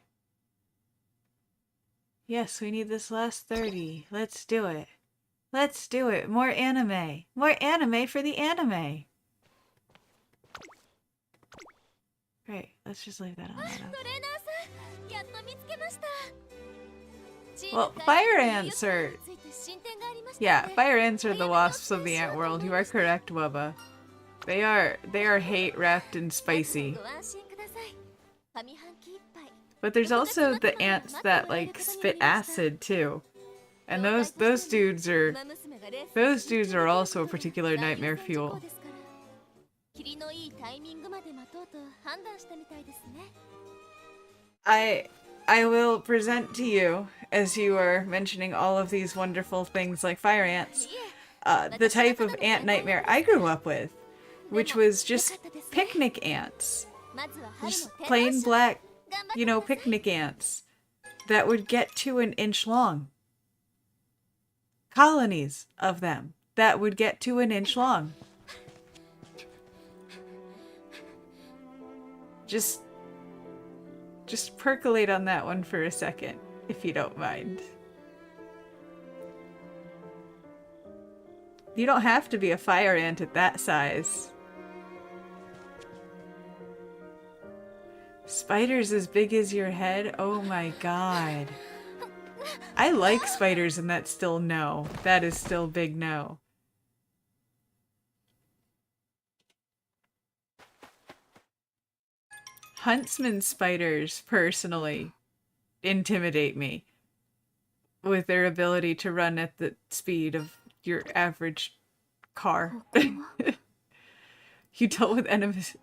Yes, we need this last 30. Let's do it. Let's do it. More anime. More anime for the anime. Great. Let's just leave that on. トレーナーさん、やっと見つけました。 Well, fire ants are... Yeah, fire ants are the wasps of the ant world. You are correct, Wubba. They are hate wrapped and spicy. But there's also the ants that like spit acid too. And those dudes are also a particular nightmare fuel. I will present to you, as you are mentioning all of these wonderful things like fire ants, the type of ant nightmare I grew up with, which was just picnic ants. Just plain black, you know, picnic ants that would get to an inch long. Colonies of them that would get to an inch long. Just percolate on that one for a second, if you don't mind. You don't have to be a fire ant at that size. Spiders as big as your head? Oh my god. I like spiders and that's still no. That is still big no. Huntsman spiders, personally, intimidate me with their ability to run at the speed of your average car. You dealt with endless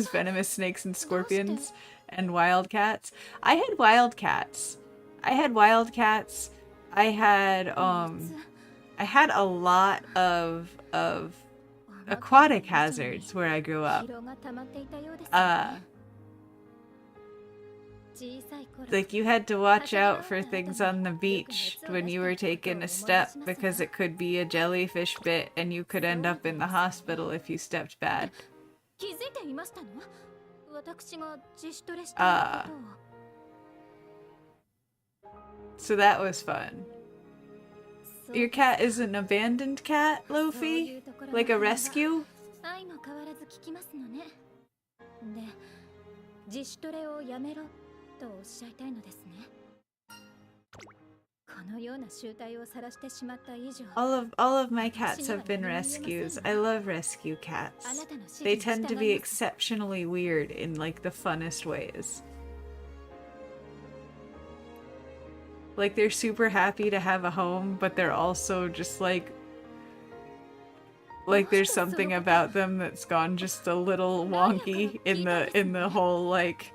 venomous snakes and scorpions and wildcats. I had wildcats. I had a lot of aquatic hazards where I grew up. Like you had to watch out for things on the beach when you were taking a step because it could be a jellyfish bit and you could end up in the hospital if you stepped bad. So that was fun. Your cat is an abandoned cat, Lofi? Like a rescue? とおっしゃいたいのですね。こ All of my cats have been rescues. I love rescue cats. They tend to be exceptionally weird in like the funnest ways. Like they're super happy to have a home, but they're also just like there's something about them that's gone just a little wonky in the whole like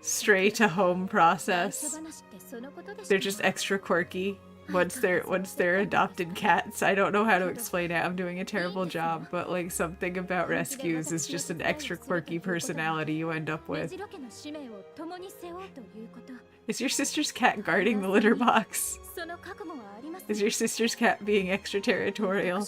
stray to home process. They're just extra quirky once they're adopted cats. I don't know how to explain it. I'm doing a terrible job, but like something about rescues is just an extra quirky personality you end up with. Is your sister's cat guarding the litter box? Is your sister's cat being extraterritorial?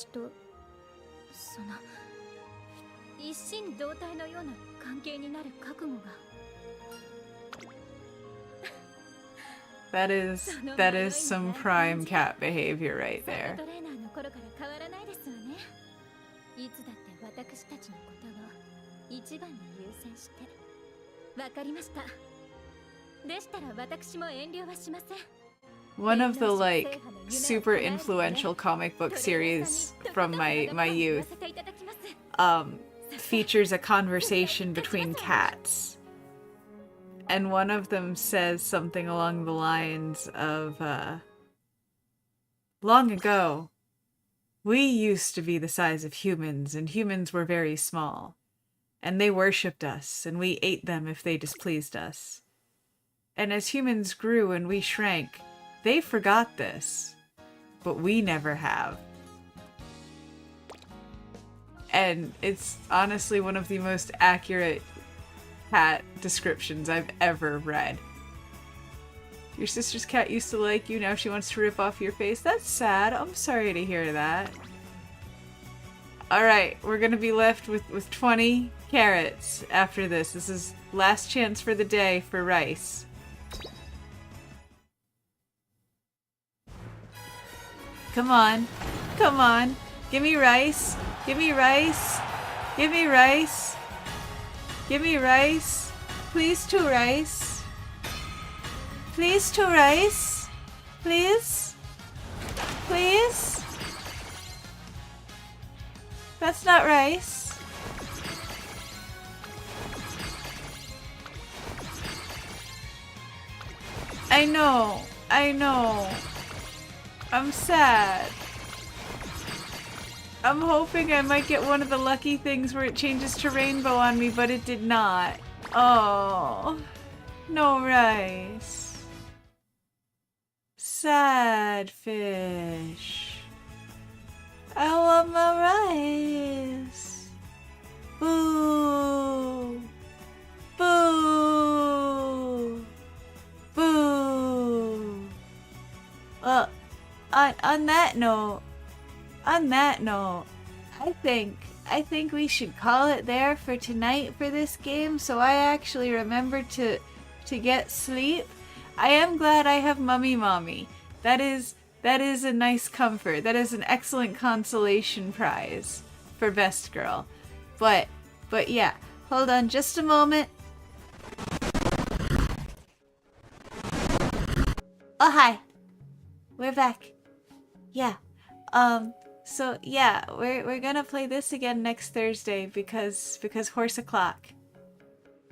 That is some prime cat behavior right there. One of the like super influential comic book series from my youth features a conversation between cats. And one of them says something along the lines of, long ago, we used to be the size of humans, and humans were very small. And they worshipped us, and we ate them if they displeased us. And as humans grew and we shrank, they forgot this. But we never have. And it's honestly one of the most accurate cat descriptions I've ever read. Your sister's cat used to like you, now she wants to rip off your face. That's sad. I'm sorry to hear that. Alright, we're gonna be left with 20 carrots after this. This is last chance for the day for rice. Come on. Come on. Give me rice. Give me rice. Give me rice. Give me rice. Please, 2 rice. Please, 2 rice. Please. Please. That's not rice. I know. I know. I'm sad. I'm hoping I might get one of the lucky things where it changes to rainbow on me, but it did not. Oh, no rice. Sad fish. I want my rice. Boo. Boo. Boo. Well, on that note, I think we should call it there for tonight for this game, so I actually remembered to get sleep. I am glad I have Mommy. That is a nice comfort. That is an excellent consolation prize for best girl. But yeah, hold on just a moment. Oh hi. We're back. Yeah. So yeah, we're gonna play this again next Thursday because horse o'clock.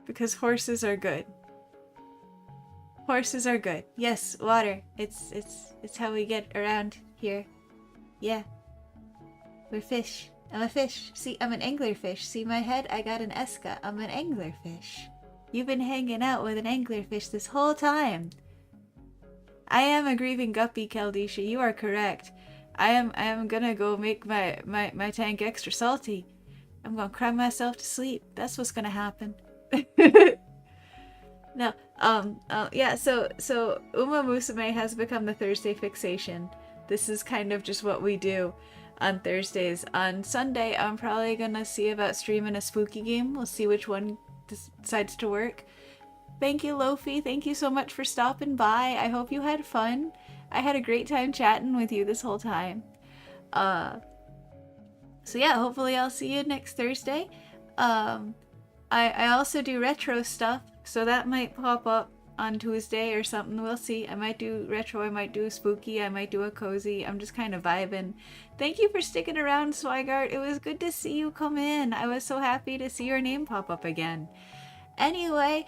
Because horses are good. Horses are good. Yes, water. It's how we get around here. Yeah. We're fish. I'm a fish. See, I'm an anglerfish. See my head? I got an Eska. I'm an anglerfish. You've been hanging out with an anglerfish this whole time. I am a grieving guppy, Keldisha. You are correct. I am gonna go make my tank extra salty. I'm gonna cry myself to sleep. That's what's gonna happen. No, yeah, so UMAMUSUME has become the Thursday fixation. This is kind of just what we do on Thursdays. On Sunday, I'm probably gonna see about streaming a spooky game. We'll see which one decides to work. Thank you, Lofi. Thank you so much for stopping by. I hope you had fun. I had a great time chatting with you this whole time. So yeah, hopefully I'll see you next Thursday. I also do retro stuff, so that might pop up on Tuesday or something. We'll see. I might do retro, I might do spooky, I might do a cozy. I'm just kind of vibing. Thank you for sticking around, Swigart. It was good to see you come in. I was so happy to see your name pop up again. Anyway,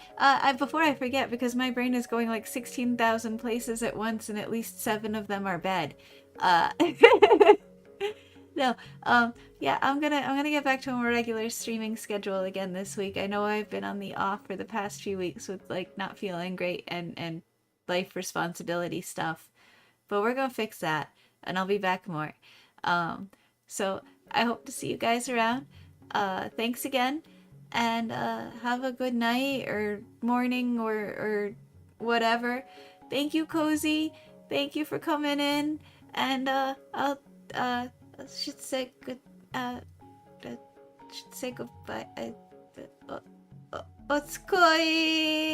before I forget, because my brain is going like 16,000 places at once and at least 7 of them are bad. No, yeah, I'm gonna get back to a more regular streaming schedule again this week. I know I've been on the off for the past few weeks with like not feeling great and life responsibility stuff, but we're gonna fix that, and I'll be back more. So I hope to see you guys around. Thanks again, and have a good night or morning or whatever. Thank you, Cozy. Thank you for coming in, and I'll should say good should say goodbye. Otsukoi!